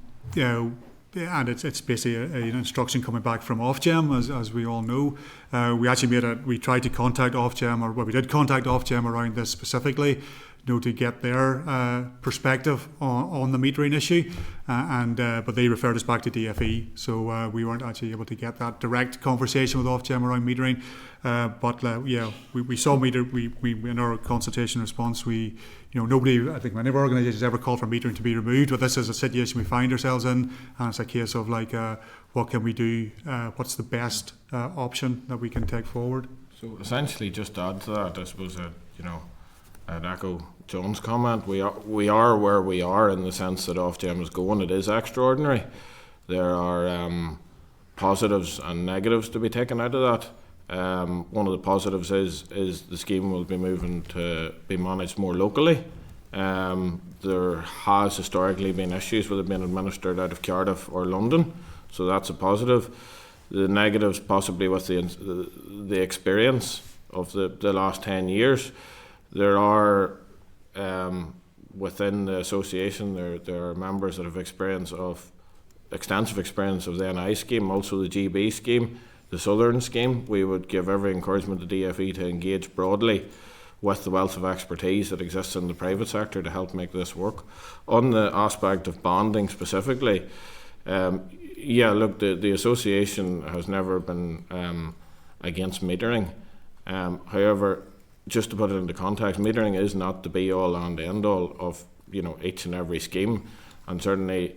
it's basically an instruction coming back from Ofgem, as we all know. We tried to contact Ofgem, we did contact Ofgem around this specifically, to get their perspective on the metering issue, but they referred us back to DFE, so we weren't actually able to get that direct conversation with Ofgem around metering. We saw meter. We in our consultation response, nobody, I think many of our organisations ever called for metering to be removed, but this is a situation we find ourselves in, and it's a case of what can we do? What's the best option that we can take forward?
So essentially, just to add to that, I suppose I'd echo John's comment. We are where we are in the sense that Ofgem is going. It is extraordinary. There are positives and negatives to be taken out of that. One of the positives is the scheme will be moving to be managed more locally. There has historically been issues with it being administered out of Cardiff or London, so that's a positive. The negatives possibly with the experience of the last 10 years. There are within the association there are members that have extensive experience of the NI scheme, also the GB scheme, the Southern scheme. We would give every encouragement to DFE to engage broadly with the wealth of expertise that exists in the private sector to help make this work. On the aspect of bonding specifically, the association has never been against metering. However, just to put it into context, metering is not the be-all and end-all of each and every scheme, and certainly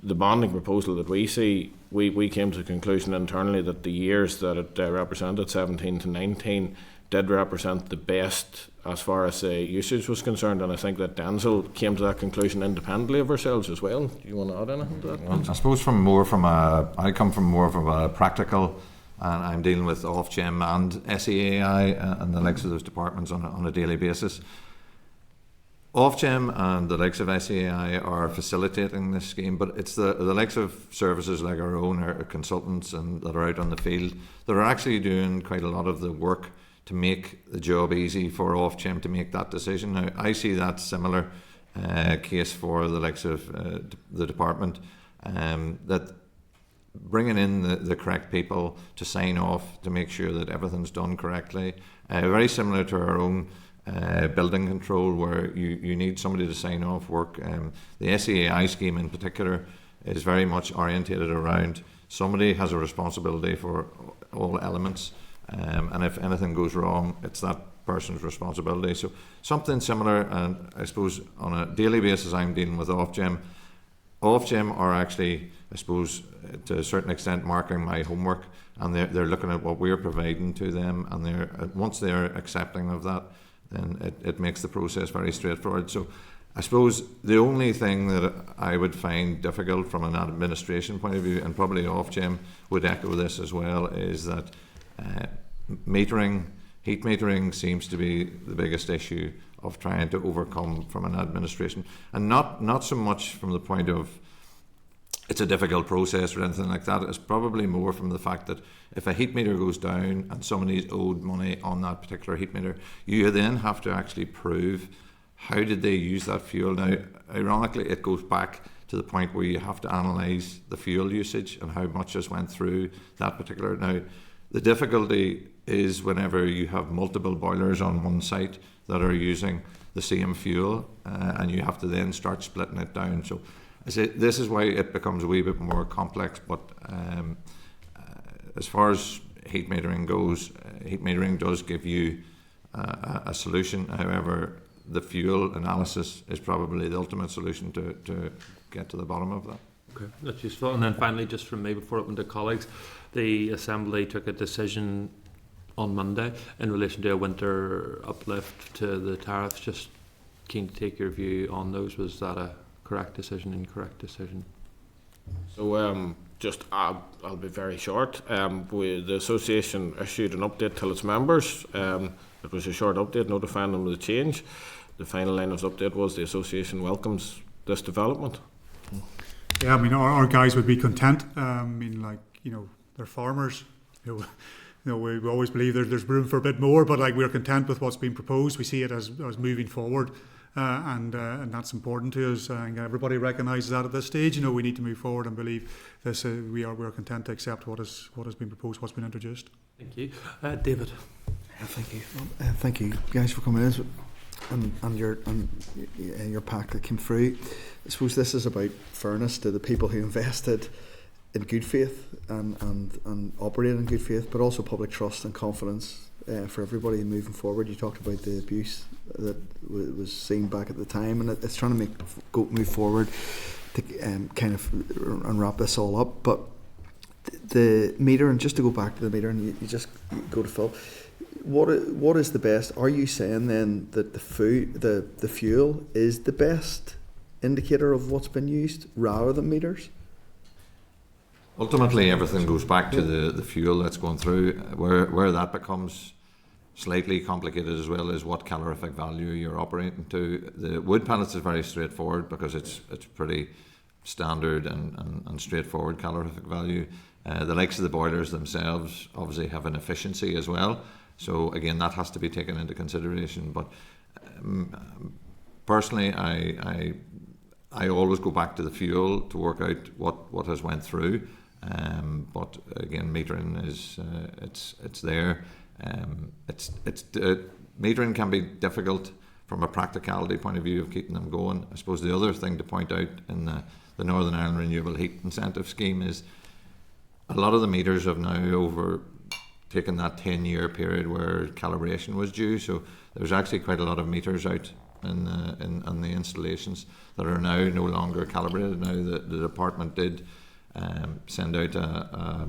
the bonding proposal that we see, we came to the conclusion internally that the years that it represented, 17 to 19, did represent the best as far as usage was concerned, and I think that Denzil came to that conclusion independently of ourselves as well. Do you want to add anything to that?
Well, I suppose I come from more of a practical, and I'm dealing with Ofgem and SEAI and the likes of those departments on a daily basis. Ofgem and the likes of SEAI are facilitating this scheme, but it's the likes of services like our own, our consultants and that are out on the field that are actually doing quite a lot of the work to make the job easy for Ofgem to make that decision. Now, I see that similar case for the likes of the department, that bringing in the correct people to sign off to make sure that everything's done correctly, very similar to our own building control, where you need somebody to sign off work. The SEAI scheme in particular is very much orientated around somebody has a responsibility for all elements, and if anything goes wrong, it's that person's responsibility. So something similar, and I suppose on a daily basis I'm dealing with Ofgem. Ofgem are actually, I suppose, to a certain extent marking my homework, and they're looking at what we're providing to them, and once they're accepting of that, then it makes the process very straightforward. So I suppose the only thing that I would find difficult from an administration point of view, and probably Ofgem would echo this as well, is that heat metering seems to be the biggest issue of trying to overcome from an administration, and not so much from the point of it's a difficult process or anything like that. It's probably more from the fact that if a heat meter goes down and somebody's owed money on that particular heat meter, you then have to actually prove how did they use that fuel. Now, ironically, it goes back to the point where you have to analyse the fuel usage and how much just went through that particular. Now, the difficulty is whenever you have multiple boilers on one site that are using the same fuel, and you have to then start splitting it down. So I say this is why it becomes a wee bit more complex, but as far as heat metering goes, heat metering does give you a solution. However, the fuel analysis is probably the ultimate solution to get to the bottom of that.
Okay, that's useful. And then finally, just from me before open to colleagues, the Assembly took a decision on Monday in relation to a winter uplift to the tariffs. Just keen to take your view on those. Was that a correct decision, incorrect decision?
So I'll be very short. The association issued an update to its members. It was a short update notifying them of the change. The final line of the update was the association welcomes this development.
Yeah, I mean, our guys would be content. They're farmers. We always believe there's room for a bit more, but we're content with what's been proposed. We see it as moving forward, and that's important to us. I think everybody recognises that at this stage. We need to move forward and believe this. We're content to accept what has been proposed, what's been introduced.
Thank you, David.
Thank you. Thank you, guys, for coming in and your pack that came through. I suppose this is about fairness to the people who invested in good faith and operated in good faith, but also public trust and confidence for everybody moving forward. You talked about the abuse that was seen back at the time, and it's trying to move forward to kind of unwrap this all up. But the meter, and just to go back to the meter, and you go to Phil, what is the best? Are you saying then that the fuel is the best indicator of what's been used rather than meters?
Ultimately, everything goes back to the fuel that's going through. Where that becomes slightly complicated as well is what calorific value you're operating to. The wood pellets is very straightforward because it's pretty standard and straightforward calorific value. The likes of the boilers themselves obviously have an efficiency as well. So again, that has to be taken into consideration. But personally, I always go back to the fuel to work out what has went through. But again, metering is it's there. Metering can be difficult from a practicality point of view of keeping them going. I suppose the other thing to point out in the Northern Ireland Renewable Heat Incentive Scheme is a lot of the meters have now overtaken that 10-year period where calibration was due. So there's actually quite a lot of meters out in the installations that are now no longer calibrated. Now the department did send out a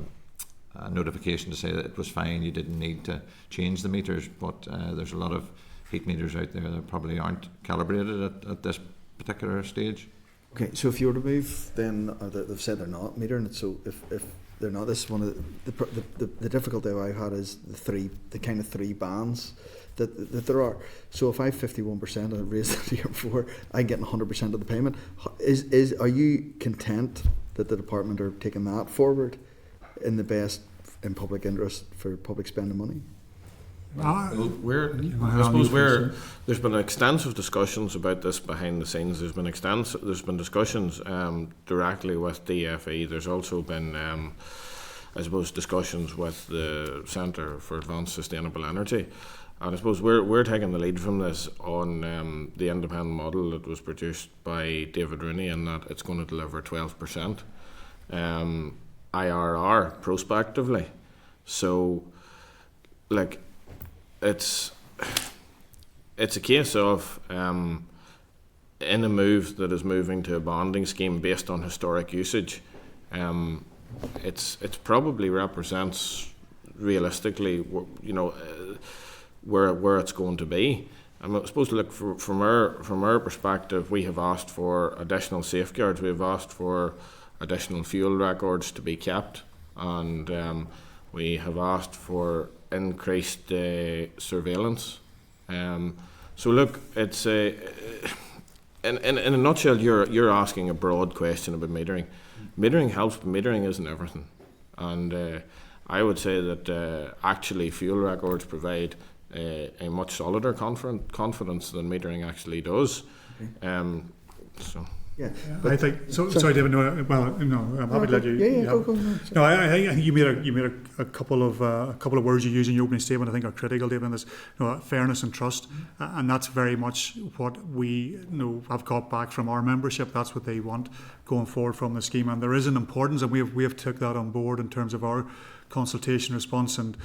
notification to say that it was fine, you didn't need to change the meters, but there's a lot of heat meters out there that probably aren't calibrated at this particular stage.
Okay, so if you were to move, then they've said they're not metering it. So if they're not, this is one of the difficulty I've had is the kind of three bands that there are. So if I have 51% and I raised it the year before, I'm getting 100% of the payment. Are you content that the department are taking that forward in the best in public interest for public spending money?
I suppose there's been extensive discussions about this behind the scenes. There's been discussions directly with DFE. There's also been I suppose discussions with the Centre for Advanced Sustainable Energy. And I suppose we're taking the lead from this on the independent model that was produced by David Rooney, and that it's going to deliver 12% IRR prospectively. So, like, it's a case of in a move that is moving to a bonding scheme based on historic usage. It's probably represents realistically, where it's going to be. I'm supposed to look from our perspective. We have asked for additional safeguards. We have asked for additional fuel records to be kept, and we have asked for increased surveillance. So look, it's in a nutshell. You're asking a broad question about metering. Metering helps, but metering isn't everything. And I would say that actually fuel records provide a much solider confidence than metering actually does. Okay. So.
Yeah, I think so. Sorry, David. No, I'm happy to let you.
Go.
No, I think you made a couple of words you used in your opening statement. I think are critical, David. In this, fairness and trust, and that's very much what we have got back from our membership. That's what they want going forward from the scheme, and there is an importance, and we have took that on board in terms of our consultation response, and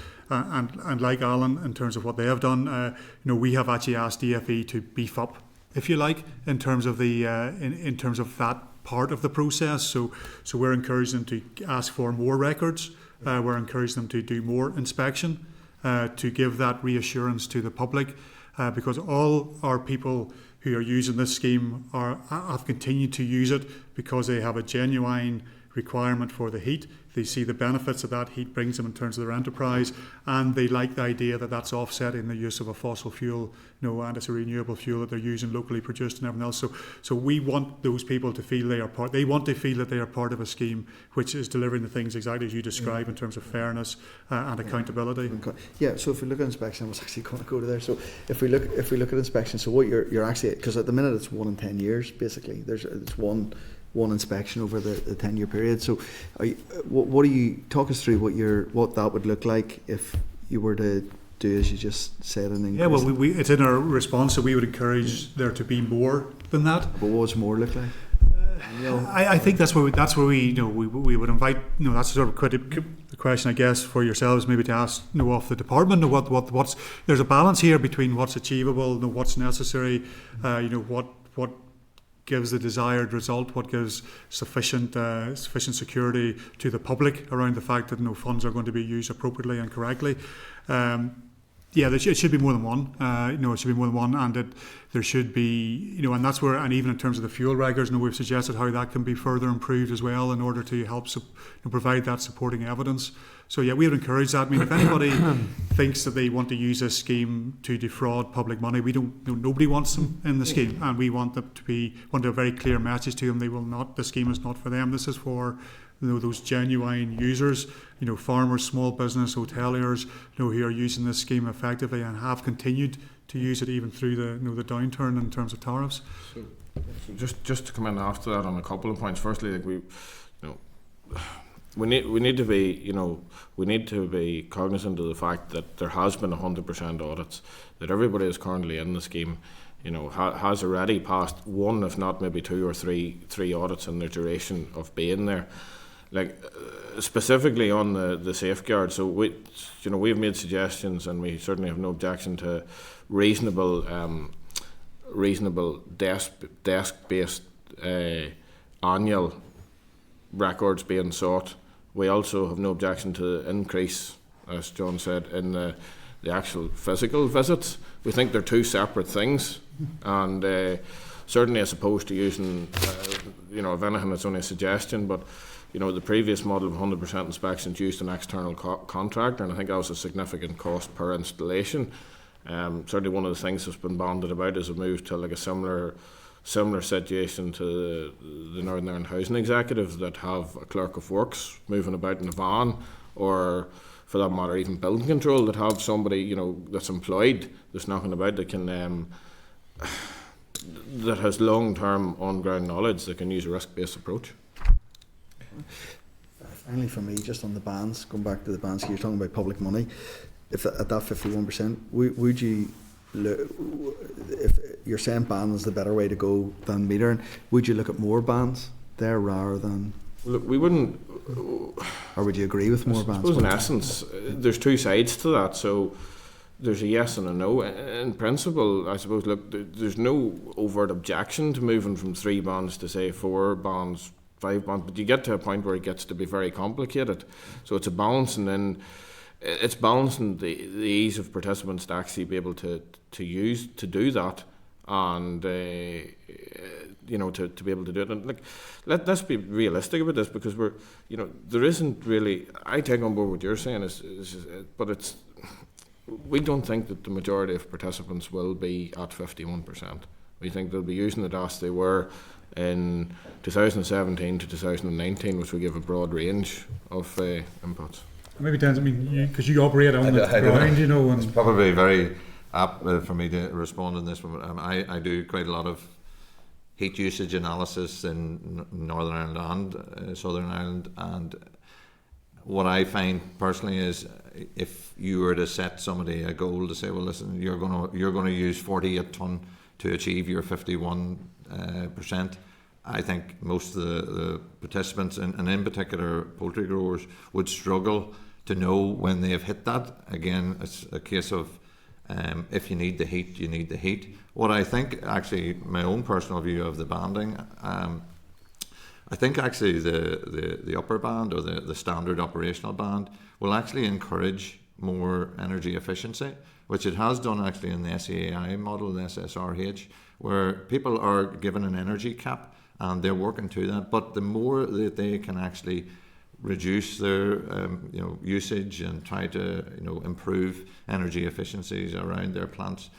like Alan in terms of what they have done. We have actually asked DFE to beef up, if you like, in terms of the in terms of that part of the process. So we're encouraging them to ask for more records. We're encouraging them to do more inspection, to give that reassurance to the public, because all our people who are using this scheme have continued to use it because they have a genuine requirement for the heat. They see the benefits that that heat brings them in terms of their enterprise, and they like the idea that that's offsetting the use of a fossil fuel, and it's a renewable fuel that they're using locally produced and everything else. So we want those people to feel they are part. They want to feel that they are part of a scheme which is delivering the things exactly as you describe in terms of fairness and accountability.
Yeah. So if we look at inspection, I was actually going to go to there. So if we look at inspection, so what you're actually, because at the minute it's 1 in 10 years basically. It's one inspection over the 10-year period. So what do you talk us through what that would look like if you were to do as you just said?
Yeah, well, it's in our response, so we would encourage there to be more than that.
But what does more look like?
I think that's where we would invite. That's sort of the question, I guess, for yourselves maybe to ask off the department. What's there's a balance here between what's achievable, what's necessary, what gives the desired result, what gives sufficient security to the public around the fact that funds are going to be used appropriately and correctly. Yeah, it should be more than one. It should be more than one, and there should be, and that's where, and even in terms of the fuel records, we've suggested how that can be further improved as well in order to help provide that supporting evidence. So yeah, we would encourage that. I mean, if anybody thinks that they want to use this scheme to defraud public money, we don't. Nobody wants them in the scheme, and we want them to want a very clear message to them. They will not. The scheme is not for them. This is for those genuine users, farmers, small business, hoteliers, who are using this scheme effectively and have continued to use it even through the downturn in terms of tariffs.
So just to come in after that on a couple of points. Firstly, like we need to be cognizant of the fact that there has been 100% audits, that everybody is currently in the scheme, has already passed one, if not maybe two or three audits in their duration of being there. Like specifically on the safeguard, so we've made suggestions, and we certainly have no objection to reasonable desk-based annual records being sought. We also have no objection to the increase, as John said, in the actual physical visits. We think they're two separate things, and certainly as opposed to using, if anything, it's only a suggestion, but the previous model of 100% inspections used an external contractor, and I think that was a significant cost per installation. Certainly one of the things that's been banded about is a move to like a similar situation to the Northern Ireland Housing Executive, that have a clerk of works moving about in a van, or for that matter even building control, that have somebody that's employed, that's knocking about, that can that has long-term on-ground knowledge, that can use a risk-based approach.
Finally, for me, just on the bans, going back to the bans, you're talking about public money. If at that 51%, would you, if you're saying bans is the better way to go than metering, would you look at more bans there rather than?
Look, we wouldn't.
Or would you agree with more bans?
I suppose in essence, there's two sides to that. So there's a yes and a no. In principle, I suppose, look, there's no overt objection to moving from 3 bans to, say, 4 bans, 5 bans, but you get to a point where it gets to be very complicated. So it's a balancing, and it's balancing the ease of participants to actually be able to use to do that, and to be able to do it. And like, let's be realistic about this, because we're there isn't really. I take on board what you're saying, but we don't think that the majority of participants will be at 51%. We think they'll be using it as they were in 2017 to 2019, which will give a broad range of inputs.
Maybe, Denzil, because you operate on the ground, and
it's probably very apt for me to respond in this one. I do quite a lot of heat usage analysis in Northern Ireland and Southern Ireland, and what I find personally is, if you were to set somebody a goal to say, well, listen, you're going to use 48 tonne to achieve your 51%, I think most of the participants, and in particular poultry growers, would struggle to know when they have hit that. Again, it's a case of if you need the heat, you need the heat. What I think, actually, my own personal view of the banding, I think actually the upper band, or the standard operational band, will actually encourage more energy efficiency, which it has done actually in the SEAI model, the SSRH, where people are given an energy cap and they're working to that. But the more that they can actually reduce their usage and try to improve energy efficiencies around their plants,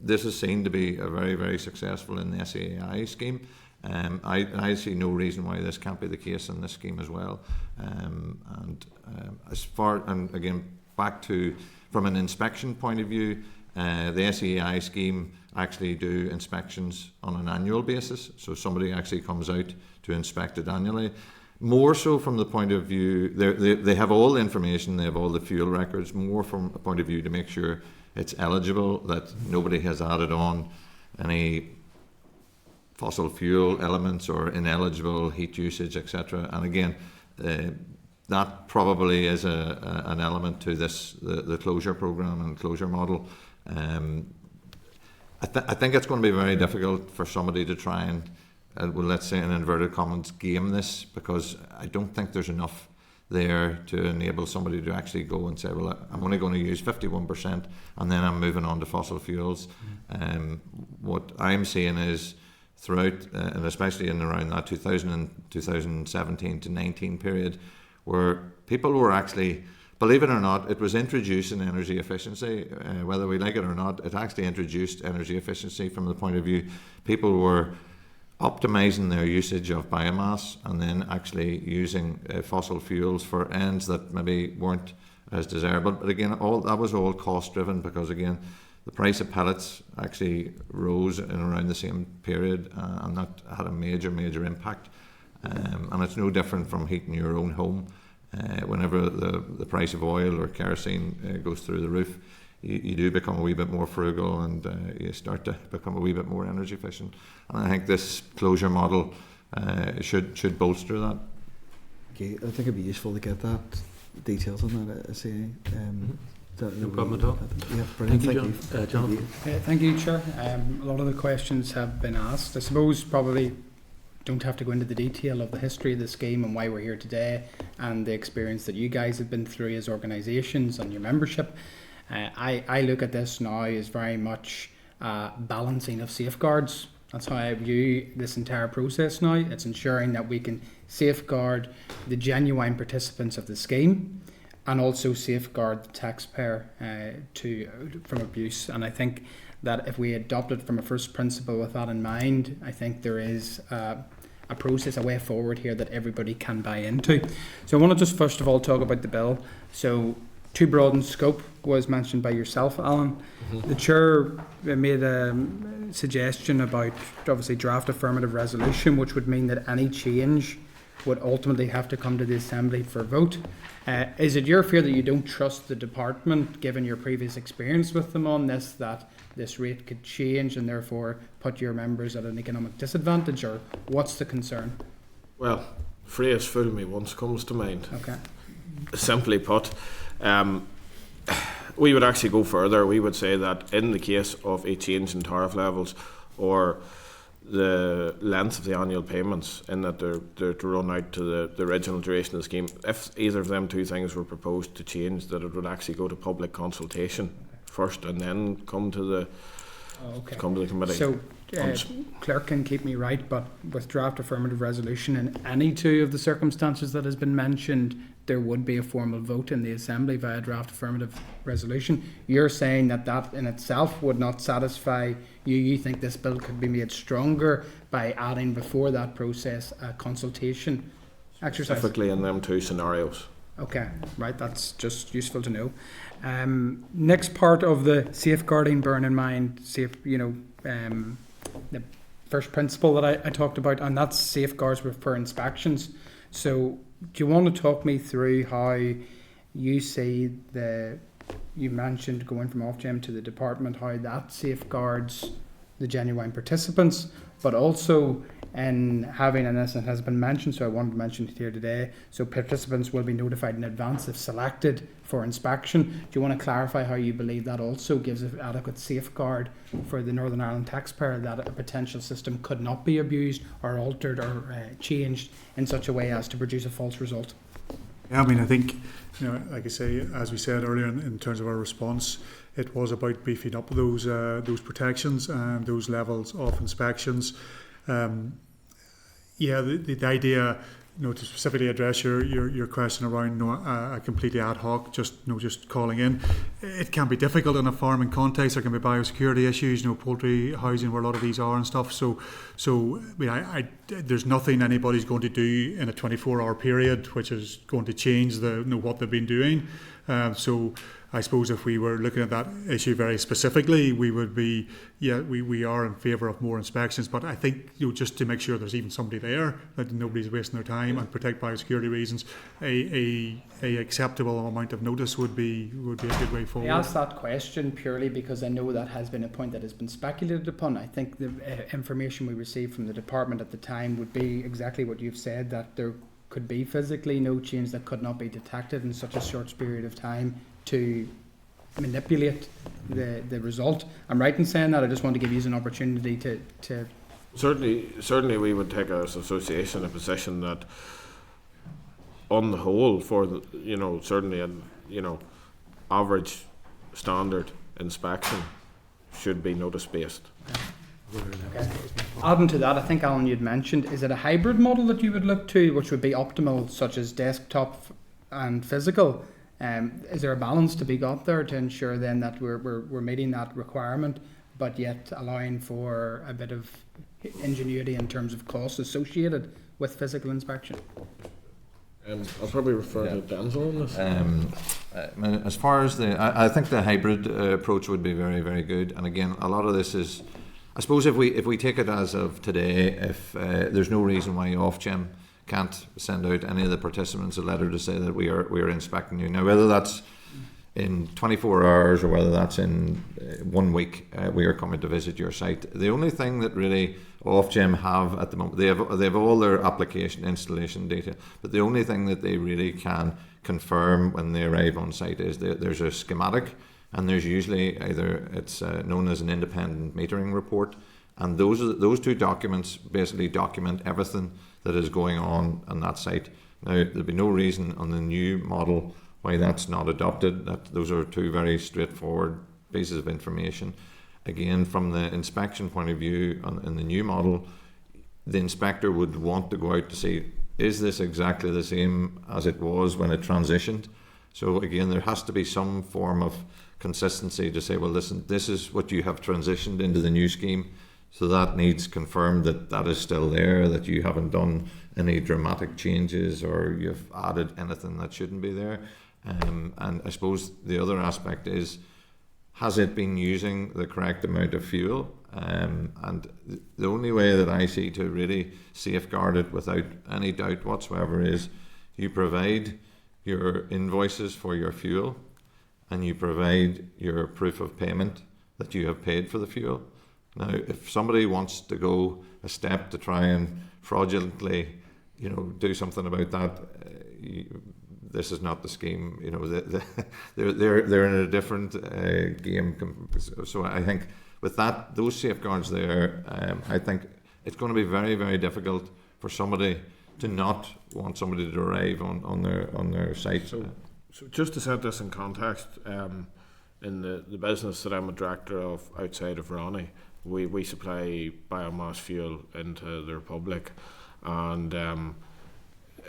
this is seen to be a very, very successful in the SEAI scheme. I see no reason why this can't be the case in this scheme as well. And again, back to, from an inspection point of view, the SEAI scheme actually do inspections on an annual basis. So somebody actually comes out to inspect it annually. More so from the point of view, they have all the information, they have all the fuel records, more from a point of view to make sure it's eligible, that nobody has added on any fossil fuel elements or ineligible heat usage, etc. And again, that probably is an element to this, the closure programme and closure model. I think it's going to be very difficult for somebody to try and, well, let's say in inverted commas, game this, because I don't think there's enough there to enable somebody to actually go and say, well, I'm only going to use 51% and then I'm moving on to fossil fuels. What I'm seeing is throughout, and especially in around that 2017 to 19 period, where people were actually, believe it or not, it was introducing energy efficiency. Whether we like it or not, it actually introduced energy efficiency from the point of view people were optimizing their usage of biomass and then actually using fossil fuels for ends that maybe weren't as desirable. But again, that was all cost driven, because again, the price of pellets actually rose in around the same period, and that had a major impact. And it's no different from heating your own home. Whenever the price of oil or kerosene goes through the roof, you do become a wee bit more frugal, and you start to become a wee bit more energy efficient. And I think this closure model should bolster that.
Okay, I think it'd be useful to get that details on that. I say.
No problem at all.
Yeah, brilliant.
Thank you, Jonathan.
Thank you, Chair. A lot of the questions have been asked. I suppose probably don't have to go into the detail of the history of the scheme and why we're here today, and the experience that you guys have been through as organisations and your membership. I look at this now as very much balancing of safeguards. That's how I view this entire process now. It's ensuring that we can safeguard the genuine participants of the scheme, and also safeguard the taxpayer from abuse. And I think that if we adopt it from a first principle with that in mind, I think there is a process, a way forward here that everybody can buy into. So I want to just first of all talk about the bill. So too broad in scope was mentioned by yourself, Alan. The Chair made a suggestion about obviously draft affirmative resolution, which would mean that any change would ultimately have to come to the Assembly for vote. Is it your fear that you don't trust the department, given your previous experience with them on this, that this rate could change and therefore put your members at an economic disadvantage, or what's the concern?
Well, phrase "fool me once" comes to mind.
Okay.
Simply put, we would actually go further. We would say that in the case of a change in tariff levels or the length of the annual payments, in that they're to run out to the original duration of the scheme, if either of them two things were proposed to change, that it would actually go to public consultation first and then come to the committee.
So clerk can keep me right, but with draft affirmative resolution in any two of the circumstances that has been mentioned, there would be a formal vote in the Assembly via draft affirmative resolution. You're saying that that in itself would not satisfy you. You think this bill could be made stronger by adding before that process a consultation exercise?
Specifically in them two scenarios.
Okay, right, that's just useful to know. Next part of the safeguarding, bearing in mind, the first principle that I talked about, and that's safeguards for inspections. So do you want to talk me through how you see you mentioned going from Ofgem to the department, how that safeguards the genuine participants, but also in having, and this has been mentioned, so I wanted to mention it here today, so participants will be notified in advance if selected for inspection. Do you want to clarify how you believe that also gives an adequate safeguard for the Northern Ireland taxpayer, that a potential system could not be abused or altered or changed in such a way as to produce a false result?
Yeah, I mean, I think, like I say, as we said earlier in terms of our response, it was about beefing up those protections and those levels of inspections. The idea, to specifically address your question around a completely ad hoc, just calling in, it can be difficult in a farming context. There can be biosecurity issues, poultry housing where a lot of these are and stuff. So there's nothing anybody's going to do in a 24-hour period which is going to change what they've been doing. So I suppose if we were looking at that issue very specifically, we would be, we are in favour of more inspections. But I think, just to make sure there's even somebody there, that nobody's wasting their time and protect biosecurity reasons, a acceptable amount of notice would be a good way forward.
I asked that question purely because I know that has been a point that has been speculated upon. I think the information we received from the department at the time would be exactly what you've said, that there could be physically no change that could not be detected in such a short period of time to manipulate the result. I'm right in saying that. I just want to give you an opportunity to
Certainly we would take as an association a position that on the whole, for the, certainly an average standard inspection should be notice based.
Adding to that, I think Alan, you'd mentioned, is it a hybrid model that you would look to, which would be optimal, such as desktop and physical? Is there a balance to be got there to ensure then that we're meeting that requirement, but yet allowing for a bit of ingenuity in terms of costs associated with physical inspection?
I'll probably refer to Denzil on this.
As far as I think the hybrid approach would be very, very good. And again, a lot of this is, I suppose, if we take it as of today, if there's no reason why Ofgem can't send out any of the participants a letter to say that we are inspecting you. Now, whether that's in 24 hours or whether that's in 1 week, we are coming to visit your site. The only thing that really Ofgem have at the moment, they have all their application installation data, but the only thing that they really can confirm when they arrive on site is there's a schematic, and there's usually either it's known as an independent metering report, and those two documents basically document everything that is going on that site. Now, there'll be no reason on the new model why that's not adopted. Those are two very straightforward pieces of information. Again, from the inspection point of view, in the new model, the inspector would want to go out to see, is this exactly the same as it was when it transitioned? So again, there has to be some form of consistency to say, well, listen, this is what you have transitioned into the new scheme. So that needs confirmed that is still there, that you haven't done any dramatic changes or you've added anything that shouldn't be there. And I suppose the other aspect is, has it been using the correct amount of fuel? And the only way that I see to really safeguard it without any doubt whatsoever is you provide your invoices for your fuel and you provide your proof of payment that you have paid for the fuel. Now, if somebody wants to go a step to try and fraudulently, do something about that, this is not the scheme. They're in a different game. So I think with those safeguards there, I think it's going to be very, very difficult for somebody to not want somebody to arrive on their site.
So just to set this in context, in the business that I'm a director of outside of Ronnie, we supply biomass fuel into the Republic, and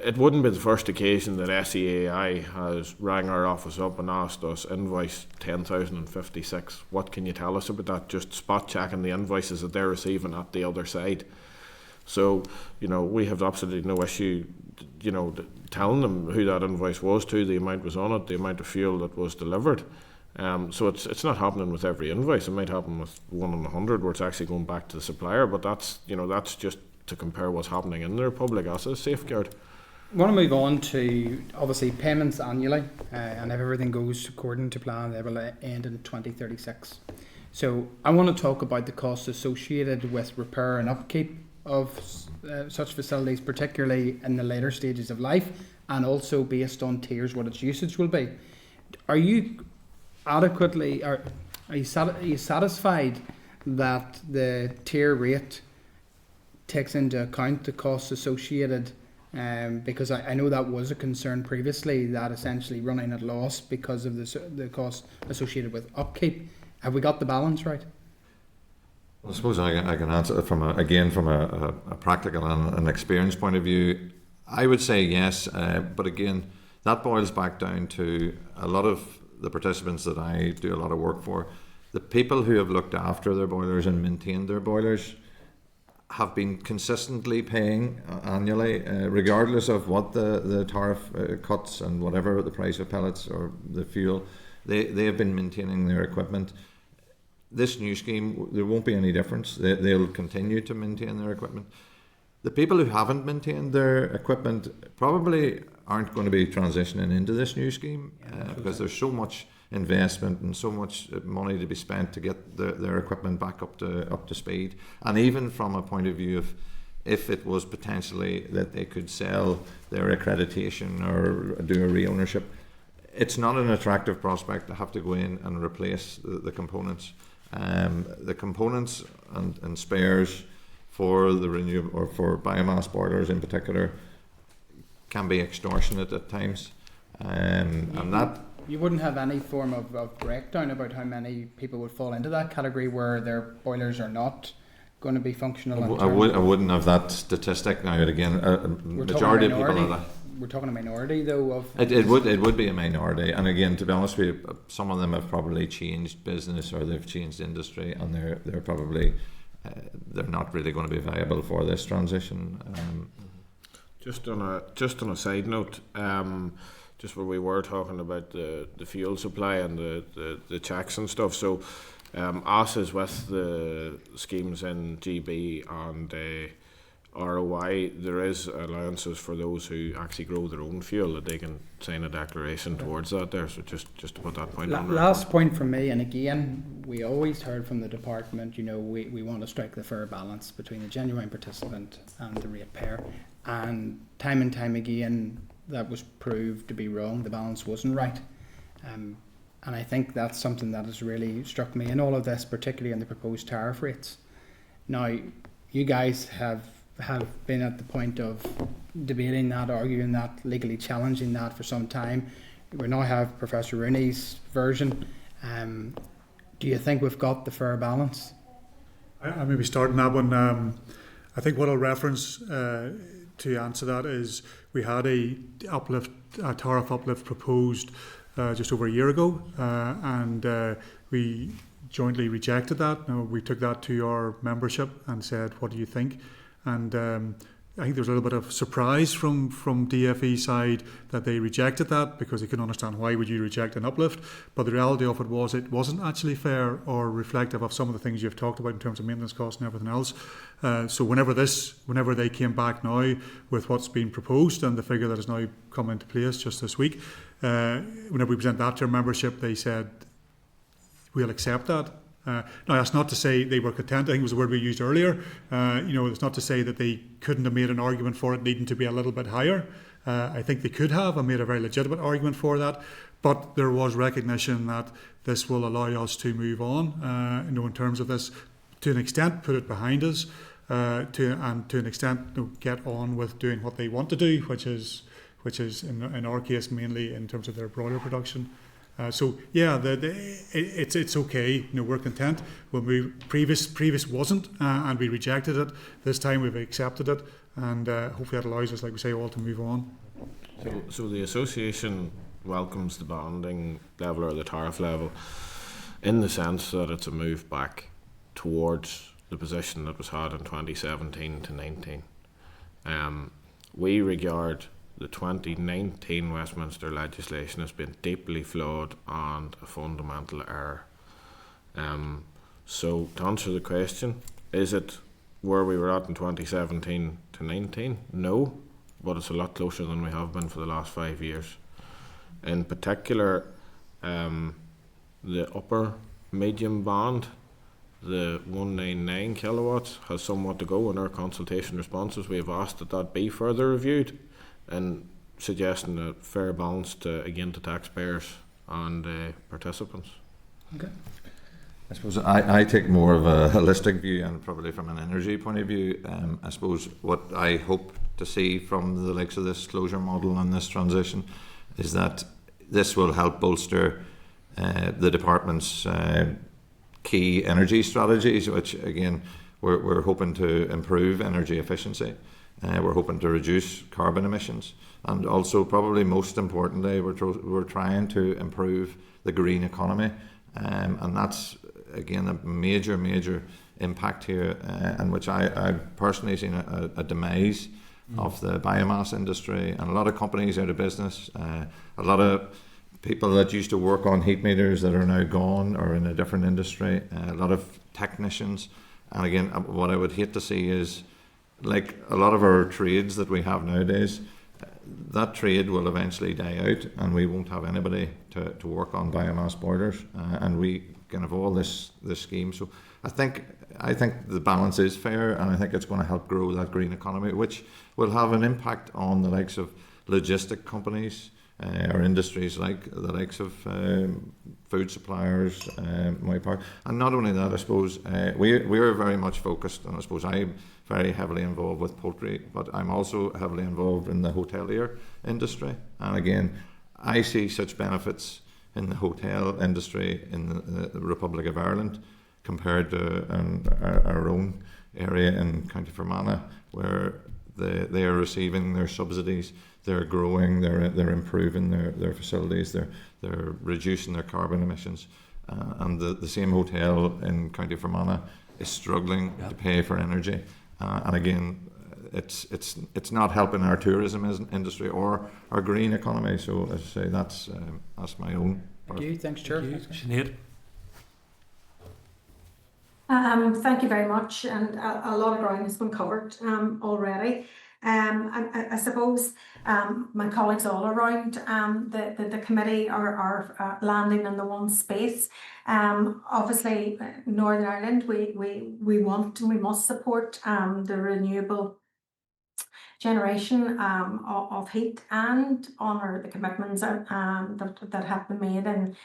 it wouldn't be the first occasion that SEAI has rang our office up and asked us, invoice 10,056, what can you tell us about that? Just spot checking the invoices that they're receiving at the other side. So, we have absolutely no issue, telling them who that invoice was to, the amount was on it, the amount of fuel that was delivered. So it's not happening with every invoice. It might happen with 1 in 100 where it's actually going back to the supplier, but that's just to compare what's happening in the Republic as a safeguard.
I want to move on to, obviously, payments annually, and if everything goes according to plan, they will end in 2036. So I want to talk about the costs associated with repair and upkeep of such facilities, particularly in the later stages of life, and also based on tiers what its usage will be. Are you satisfied that the tier rate takes into account the costs associated? Because I know that was a concern previously, that essentially running at loss because of the cost associated with upkeep. Have we got the balance right?
Well, I suppose I can answer from a practical and an experience point of view. I would say yes, but again, that boils back down to a lot of the participants that I do a lot of work for. The people who have looked after their boilers and maintained their boilers have been consistently paying annually, regardless of what the tariff cuts and whatever the price of pellets or the fuel. They have been maintaining their equipment. This new scheme, there won't be any difference. They'll continue to maintain their equipment. The people who haven't maintained their equipment probably aren't going to be transitioning into this new scheme because there's so much investment and so much money to be spent to get their equipment back up to speed. And even from a point of view of if it was potentially that they could sell their accreditation or do a re-ownership, it's not an attractive prospect to have to go in and replace the components. The components and spares for the renewable or for biomass boilers in particular can be extortionate at times, and that.
You wouldn't have any form of breakdown about how many people would fall into that category where their boilers are not going to be functional.
I wouldn't have that statistic now. Again, majority of people are that.
We're talking a minority, though. Of
it would be a minority, and again, to be honest with you, some of them have probably changed business or they've changed industry, and they're probably they're not really going to be viable for this transition.
Just on a side note, just where we were talking about the fuel supply and the checks and stuff. So, us is with the schemes in GB and ROI, there is allowances for those who actually grow their own fuel, that they can sign a declaration towards that there. So just to put that point on.
Last point from me, and again, we always heard from the department, we want to strike the fair balance between the genuine participant and the ratepayer. And time again, that was proved to be wrong. The balance wasn't right. And I think that's something that has really struck me in all of this, particularly in the proposed tariff rates. Now, you guys have been at the point of debating that, arguing that, legally challenging that for some time. We now have Professor Rooney's version. Do you think we've got the fair balance?
I maybe starting that one. I think what I'll reference to answer that is we had a tariff uplift proposed just over a year ago, and we jointly rejected that. Now, we took that to our membership and said, what do you think? And I think there was a little bit of surprise from DFE side that they rejected that, because they couldn't understand why would you reject an uplift. But the reality of it was it wasn't actually fair or reflective of some of the things you've talked about in terms of maintenance costs and everything else. So whenever they came back now with what's been proposed and the figure that has now come into place just this week, whenever we present that to our membership, they said we'll accept that. Now, that's not to say they were content. I think it was the word we used earlier. It's not to say that they couldn't have made an argument for it needing to be a little bit higher. I think they could have and made a very legitimate argument for that. But there was recognition that this will allow us to move on, in terms of this, to an extent, put it behind us, to an extent, get on with doing what they want to do, which is in our case mainly in terms of their broiler production. So yeah, it's okay. We're content. When we previous wasn't, and we rejected it. This time we've accepted it, and hopefully that allows us, like we say, all to move on.
So the association welcomes the banding level or the tariff level, in the sense that it's a move back towards the position that was had in 2017 to 19. We regard the 2019 Westminster legislation has been deeply flawed and a fundamental error. So to answer the question, is it where we were at in 2017 to 19? No, but it's a lot closer than we have been for the last 5 years. In particular, the upper medium band, the 199 kilowatts, has somewhat to go. In our consultation responses, we have asked that be further reviewed, and suggesting a fair balance to taxpayers and participants.
Okay.
I suppose I take more of a holistic view, and probably from an energy point of view. I suppose what I hope to see from the likes of this closure model and this transition is that this will help bolster the department's key energy strategies, which again we're hoping to improve energy efficiency. We're hoping to reduce carbon emissions, and also probably most importantly, we're trying to improve the green economy, and that's again a major impact here, in which I've personally seen a demise of the biomass industry, and a lot of companies out of business, a lot of people that used to work on heat meters that are now gone or in a different industry, a lot of technicians, and again what I would hate to see is, like a lot of our trades that we have nowadays, that trade will eventually die out, and we won't have anybody to work on biomass boilers, and we can have all this scheme. So I think the balance is fair, and I think it's going to help grow that green economy, which will have an impact on the likes of logistic companies, our industries like the likes of food suppliers, my part. And not only that, I suppose, we are very much focused, and I suppose I'm very heavily involved with poultry, but I'm also heavily involved in the hotelier industry. And again, I see such benefits in the hotel industry in the Republic of Ireland compared to our own area in County Fermanagh, where they are receiving their subsidies, they're growing, they're improving their facilities, they're reducing their carbon emissions, and the same hotel in County Fermanagh is struggling to pay for energy, and again, it's not helping our tourism industry or our green economy. So as I say, that's my own.
Thank you. Thanks, Chair.
Sinead.
Thank you very much, and a lot of ground has been covered already. And I suppose my colleagues all around the committee are landing in the one space. Obviously, Northern Ireland, we want and we must support the renewable generation of heat and honour the commitments that have been made in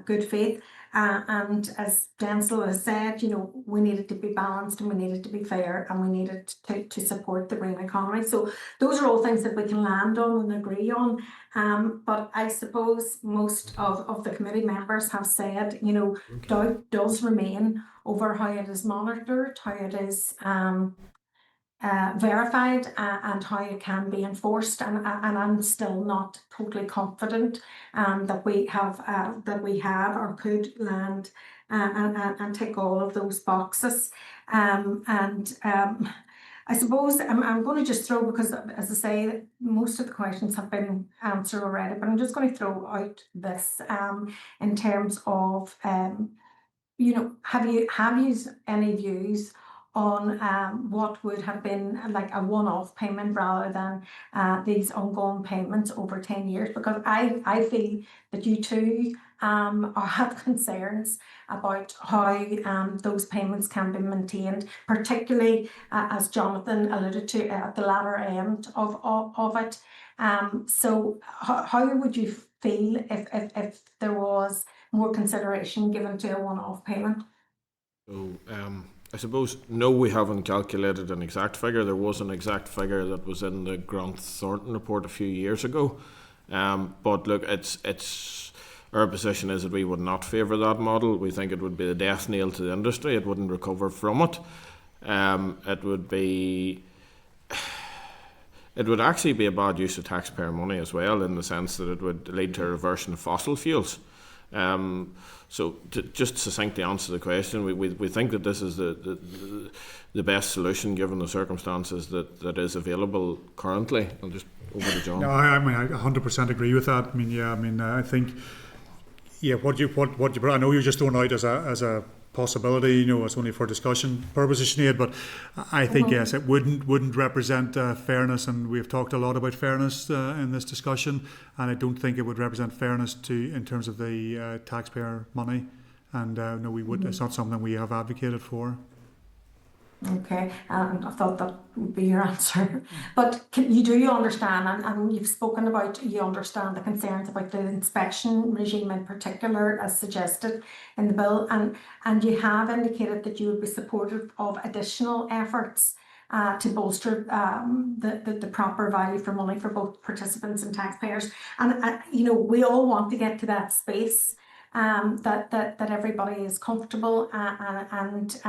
good faith. And as Denzil has said, we needed to be balanced and we needed to be fair and we needed to support the green economy. So those are all things that we can land on and agree on. But I suppose most of the committee members have said, doubt does remain over how it is monitored, how it is verified, and how it can be enforced, and I'm still not totally confident that we have or could land and tick all of those boxes. I suppose I'm going to just throw, because as I say, most of the questions have been answered already, but I'm just going to throw out this in terms of have you any views on what would have been like a one-off payment rather than these ongoing payments over 10 years? Because I feel that you too have concerns about how those payments can be maintained, particularly as Jonathan alluded to at the latter end of it. So how would you feel if there was more consideration given to a one-off payment?
So I suppose, no, we haven't calculated an exact figure. There was an exact figure that was in the Grant Thornton report a few years ago. But look, it's our position is that we would not favour that model. We think it would be the death knell to the industry. It wouldn't recover from it. It would actually be a bad use of taxpayer money as well, in the sense that it would lead to a reversion of fossil fuels. So to just succinctly answer the question, we think that this is the best solution given the circumstances that is available currently. I'll just over to John.
No, I 100% agree with that. I think, what you I know you're just throwing out as a possibility, it's only for discussion purposes, Sinead, but I think yes, it wouldn't represent fairness, and we've talked a lot about fairness in this discussion, and I don't think it would represent fairness in terms of the taxpayer money, and no, we would. It's not something we have advocated for.
Okay, I thought that would be your answer. But you understand, and you've spoken about, you understand the concerns about the inspection regime in particular, as suggested in the bill, and you have indicated that you would be supportive of additional efforts to bolster the proper value for money for both participants and taxpayers. And we all want to get to that space that everybody is comfortable and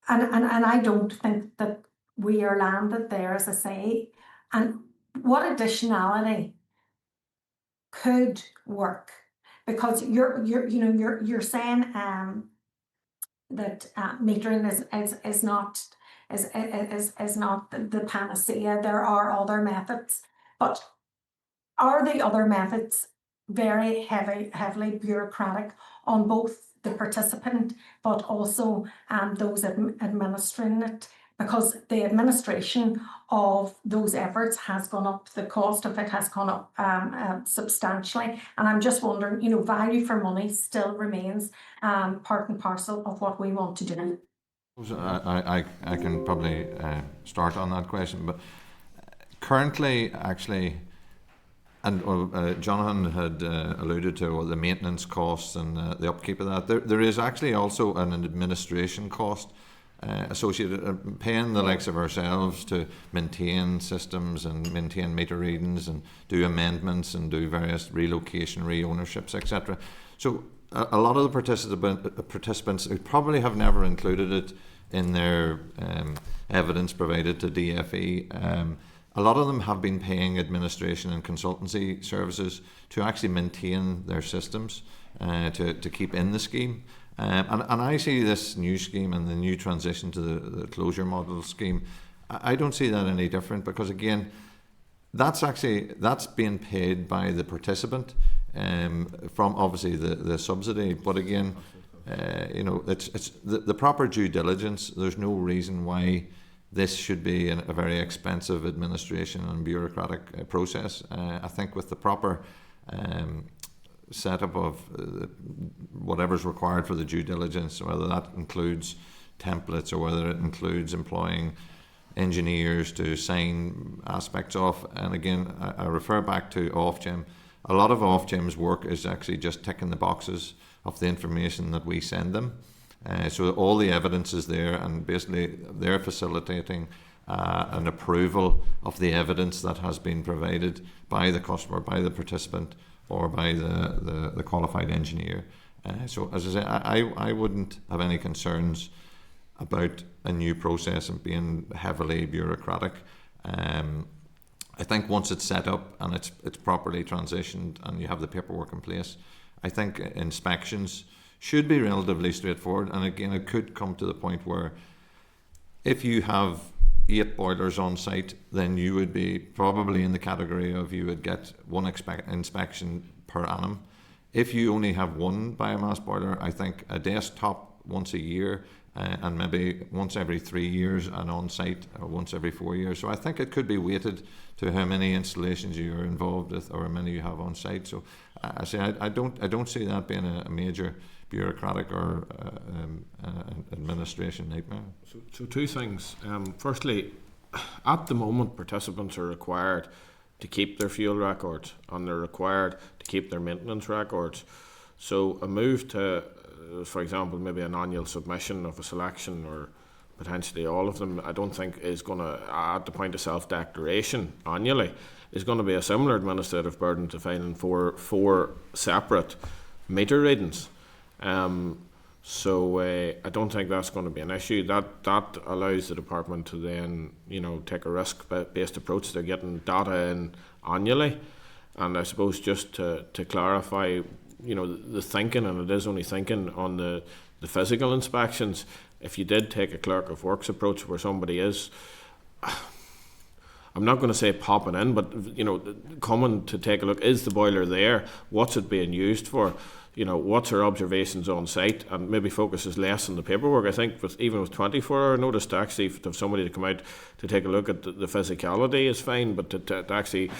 I don't think that we are landed there, as I say. And what additionality could work? Because you're saying that metering is not the panacea. There are other methods, but are the other methods very heavily bureaucratic on both the participant but also those administering it? Because the administration of those efforts has gone up, the cost of it has gone up substantially, and I'm just wondering, value for money still remains part and parcel of what we want to do.
I can probably start on that question, but currently, actually, And Jonathan had alluded to the maintenance costs and the upkeep of that. There is actually also an administration cost associated paying the likes of ourselves to maintain systems and maintain meter readings and do amendments and do various relocation, re-ownerships, etc. So a lot of the participants who probably have never included it in their evidence provided to DFE. A lot of them have been paying administration and consultancy services to actually maintain their systems, to keep in the scheme. And I see this new scheme and the new transition to the closure model scheme, I don't see that any different, because again, that's being paid by the participant from obviously the subsidy. But again, it's the proper due diligence. There's no reason why this should be a very expensive administration and bureaucratic process. I think with the proper setup of whatever's required for the due diligence, whether that includes templates or whether it includes employing engineers to sign aspects of. And again, I refer back to Ofgem. A lot of Ofgem's work is actually just ticking the boxes of the information that we send them. So all the evidence is there, and basically they're facilitating an approval of the evidence that has been provided by the customer, by the participant, or by the qualified engineer. So as I say, I wouldn't have any concerns about a new process and being heavily bureaucratic. I think once it's set up and it's properly transitioned and you have the paperwork in place, I think inspections should be relatively straightforward. And again, it could come to the point where if you have 8 boilers on site, then you would be probably in the category of you would get one inspection per annum. If you only have one biomass boiler, I think a desktop once a year and maybe once every 3 years, and on site or once every 4 years. So I think it could be weighted to how many installations you are involved with or how many you have on site. So I say I don't see that being a major bureaucratic or administration nightmare.
So 2 things. Firstly, at the moment, participants are required to keep their fuel records and they're required to keep their maintenance records. So a move to, for example, maybe an annual submission of a selection or potentially all of them, I don't think is going to, at the point of self-declaration annually, is going to be a similar administrative burden to filing four separate meter readings. So I don't think that's going to be an issue. That allows the department to then, take a risk-based approach. They're getting data in annually, and I suppose just to clarify, the thinking, and it is only thinking on the physical inspections. If you did take a clerk of works approach where somebody is, I'm not going to say popping in, but coming to take a look, is the boiler there? What's it being used for? What's our observations on site, and maybe focuses less on the paperwork. I think even with 24-hour notice, to actually have somebody to come out to take a look at the physicality is fine, but to actually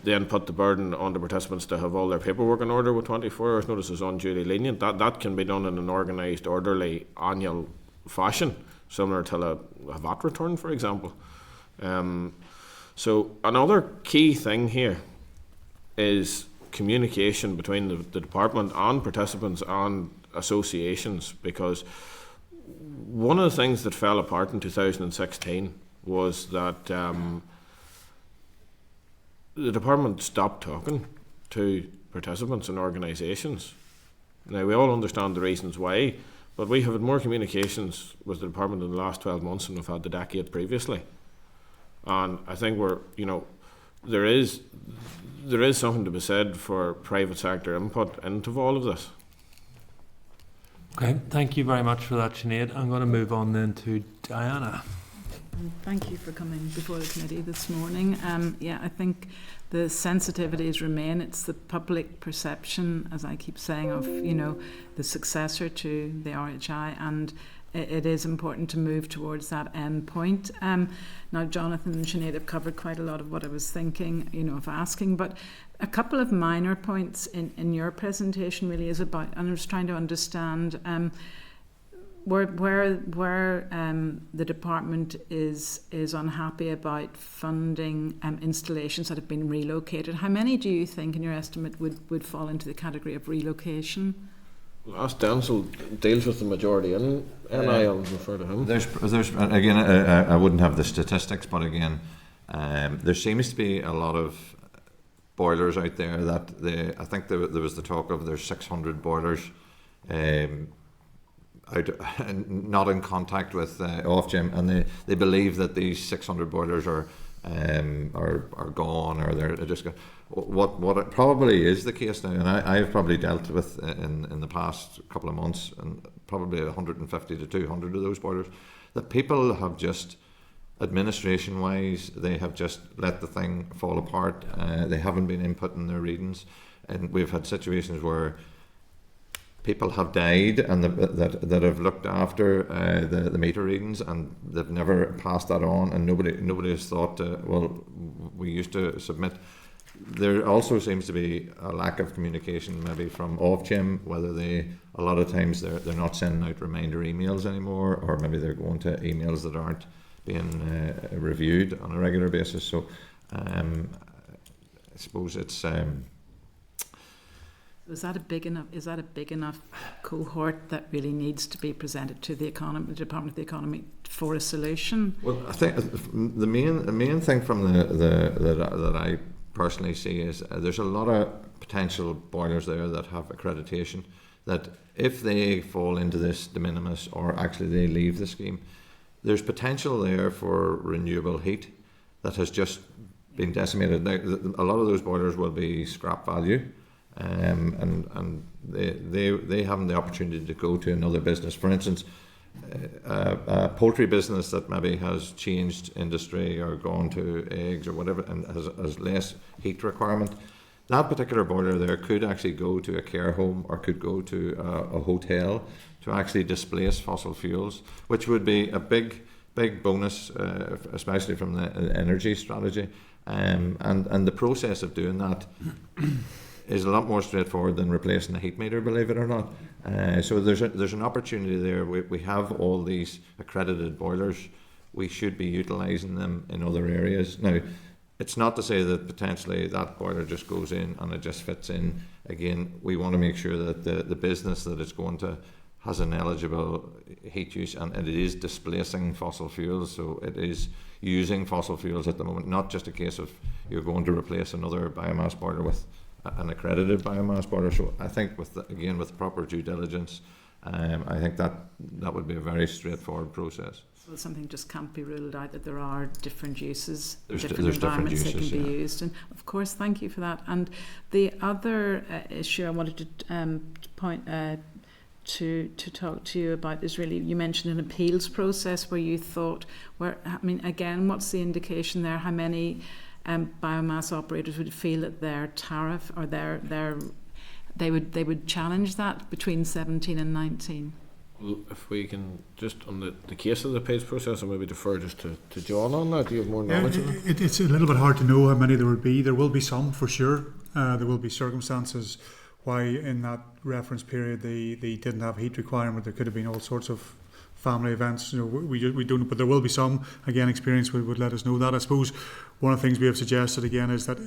then put the burden on the participants to have all their paperwork in order with 24 hours notice is unduly lenient. That can be done in an organised, orderly, annual fashion, similar to a VAT return, for example. So another key thing here is communication between the department and participants and associations, because one of the things that fell apart in 2016 was that the department stopped talking to participants and organisations. Now, we all understand the reasons why, but we have had more communications with the department in the last 12 months than we've had the decade previously. And I think there is something to be said for private sector input into all of this.
Okay, thank you very much for that, Sinead. I'm going to move on then to Diana.
Thank you for coming before the committee this morning. I think the sensitivities remain. It's the public perception, as I keep saying, of the successor to the RHI, and it is important to move towards that end point. Now, Jonathan and Sinead have covered quite a lot of what I was thinking, of asking, but a couple of minor points in your presentation really is about, and I was trying to understand where the department is unhappy about funding installations that have been relocated, how many do you think, in your estimate, would fall into the category of relocation?
Ask Denzil deals with the majority, and I'll refer to him.
There's again, I wouldn't have the statistics, but again, there seems to be a lot of boilers out there that I think there was the talk of there's 600 boilers out, not in contact with Ofgem, and they believe that these 600 boilers are gone, or they're just gone. What it probably is the case now, and I've probably dealt with in the past couple of months, and probably 150 to 200 of those boilers, that people have just, administration wise, they have just let the thing fall apart. They haven't been inputting their readings, and we've had situations where people have died and that have looked after the meter readings, and they've never passed that on, and nobody has thought, well, we used to submit. There also seems to be a lack of communication maybe from Ofgem, whether a lot of times they're not sending out reminder emails anymore, or maybe they're going to emails that aren't being reviewed on a regular basis. So I suppose it's
Is that a big enough cohort that really needs to be presented to the Department of the Economy for a solution?
Well, I think the main thing from that I personally see is there's a lot of potential boilers there that have accreditation, that if they fall into this de minimis, or actually they leave the scheme, there's potential there for renewable heat that has just been decimated. Now, a lot of those boilers will be scrap value, and they have the opportunity to go to another business. For instance, a poultry business that maybe has changed industry or gone to eggs or whatever, and has less heat requirement, that particular boiler there could actually go to a care home, or could go to a hotel to actually displace fossil fuels, which would be a big bonus, especially from the energy strategy. And the process of doing that is a lot more straightforward than replacing the heat meter, believe it or not. So there's an opportunity there. We have all these accredited boilers. We should be utilising them in other areas. Now, it's not to say that potentially that boiler just goes in and it just fits in. Again, we want to make sure that the business that it's going to has an eligible heat use, and it is displacing fossil fuels. So it is using fossil fuels at the moment, not just a case of you're going to replace another biomass boiler with an accredited biomass boiler. So I think with the proper due diligence, I think that would be a very straightforward process.
So something just can't be ruled out, that there are different uses,
there's
different environments
different uses,
they can be used. And of course, thank you for that. And the other issue I wanted to point to talk to you about is really, you mentioned an appeals process where you thought, again, what's the indication there? How many biomass operators would feel that their tariff, or they would challenge that between 17 and 19?
Well, if we can just, on the case of the appeals process, I'll maybe defer just to John on that. Do you have more knowledge on that?
It's a little bit hard to know how many there would be. There will be some, for sure. There will be circumstances why in that reference period they didn't have heat requirement. There could have been all sorts of family events. We don't, but there will be some. Again, experience would let us know that. I suppose one of the things we have suggested again is that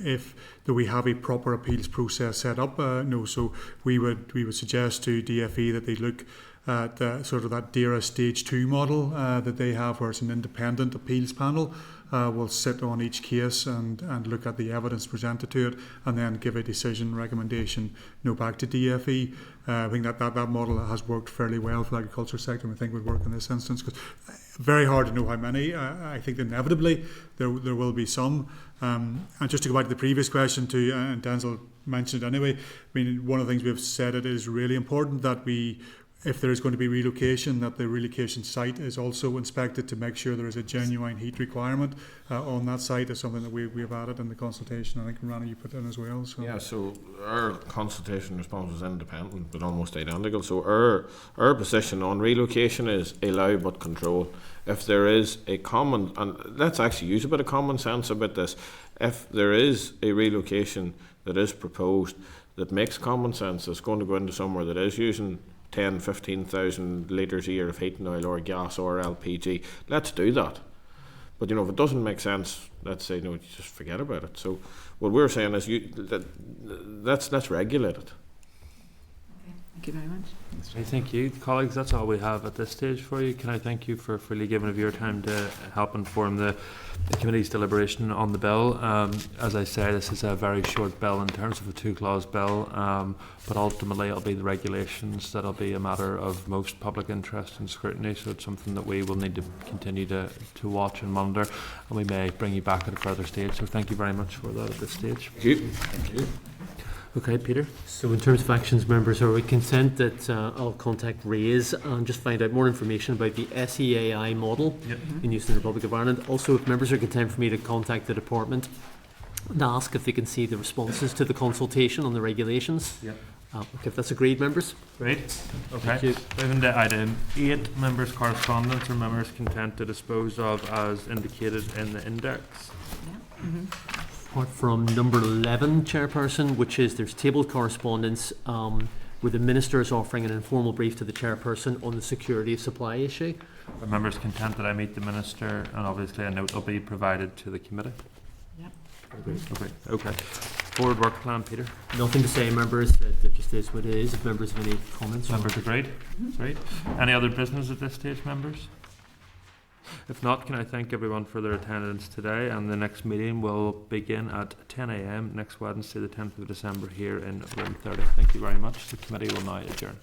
that we have a proper appeals process set up. So we would suggest to DFE that they look at sort of that DERA Stage 2 model that they have, where it's an independent appeals panel will sit on each case and look at the evidence presented to it, and then give a decision recommendation back to DFE. I think that model has worked fairly well for the agriculture sector, and I think would work in this instance, because very hard to know how many. I think inevitably there will be some. And just to go back to the previous question too, and Denzil mentioned it anyway, one of the things we've said, it is really important that if there is going to be relocation, that the relocation site is also inspected to make sure there is a genuine heat requirement on that site. Is something that we have added in the consultation. I think, Rana, you put in as well. So.
Yeah, so our consultation response was independent but almost identical. So our position on relocation is allow but control. If there is a common, and let's actually use a bit of common sense about this, if there is a relocation that is proposed that makes common sense, that's going to go into somewhere that is using 10, 15,000 litres a year of heating oil or gas or LPG. Let's do that. But if it doesn't make sense, let's say no, just forget about it. So what we're saying is let's regulate it.
Thank you very much.
Okay, thank you, colleagues. That's all we have at this stage for you. Can I thank you for freely giving of your time to help inform the committee's deliberation on the bill. As I say, this is a very short bill in terms of a 2-clause bill, but ultimately it'll be the regulations that'll be a matter of most public interest and scrutiny, so it's something that we will need to continue to watch and monitor, and we may bring you back at a further stage. So thank you very much for that at this stage.
Thank you. Thank you.
Okay, Peter.
So in terms of actions, members, are we content that I'll contact RAISE and just find out more information about the SEAI model in use in the Republic of Ireland? Also, if members are content for me to contact the department and ask if they can see the responses to the consultation on the regulations. Okay, if that's agreed, members.
Great. Okay. Moving to item 8, members' correspondence. Are members content to dispose of as indicated in the index?
Apart from number 11, Chairperson, which is there's tabled correspondence where the Minister is offering an informal brief to the Chairperson on the security of supply issue.
Are members content that I meet the Minister, and obviously a note will be provided to the committee? Okay. Forward work plan, Peter.
Nothing to say, members. That just is what it is. If members have any comments.
Members agreed? Great. Any other business at this stage, members? If not, can I thank everyone for their attendance today, and the next meeting will begin at 10 a.m. next Wednesday, the 10th of December, here in room 30. Thank you very much. The committee will now adjourn.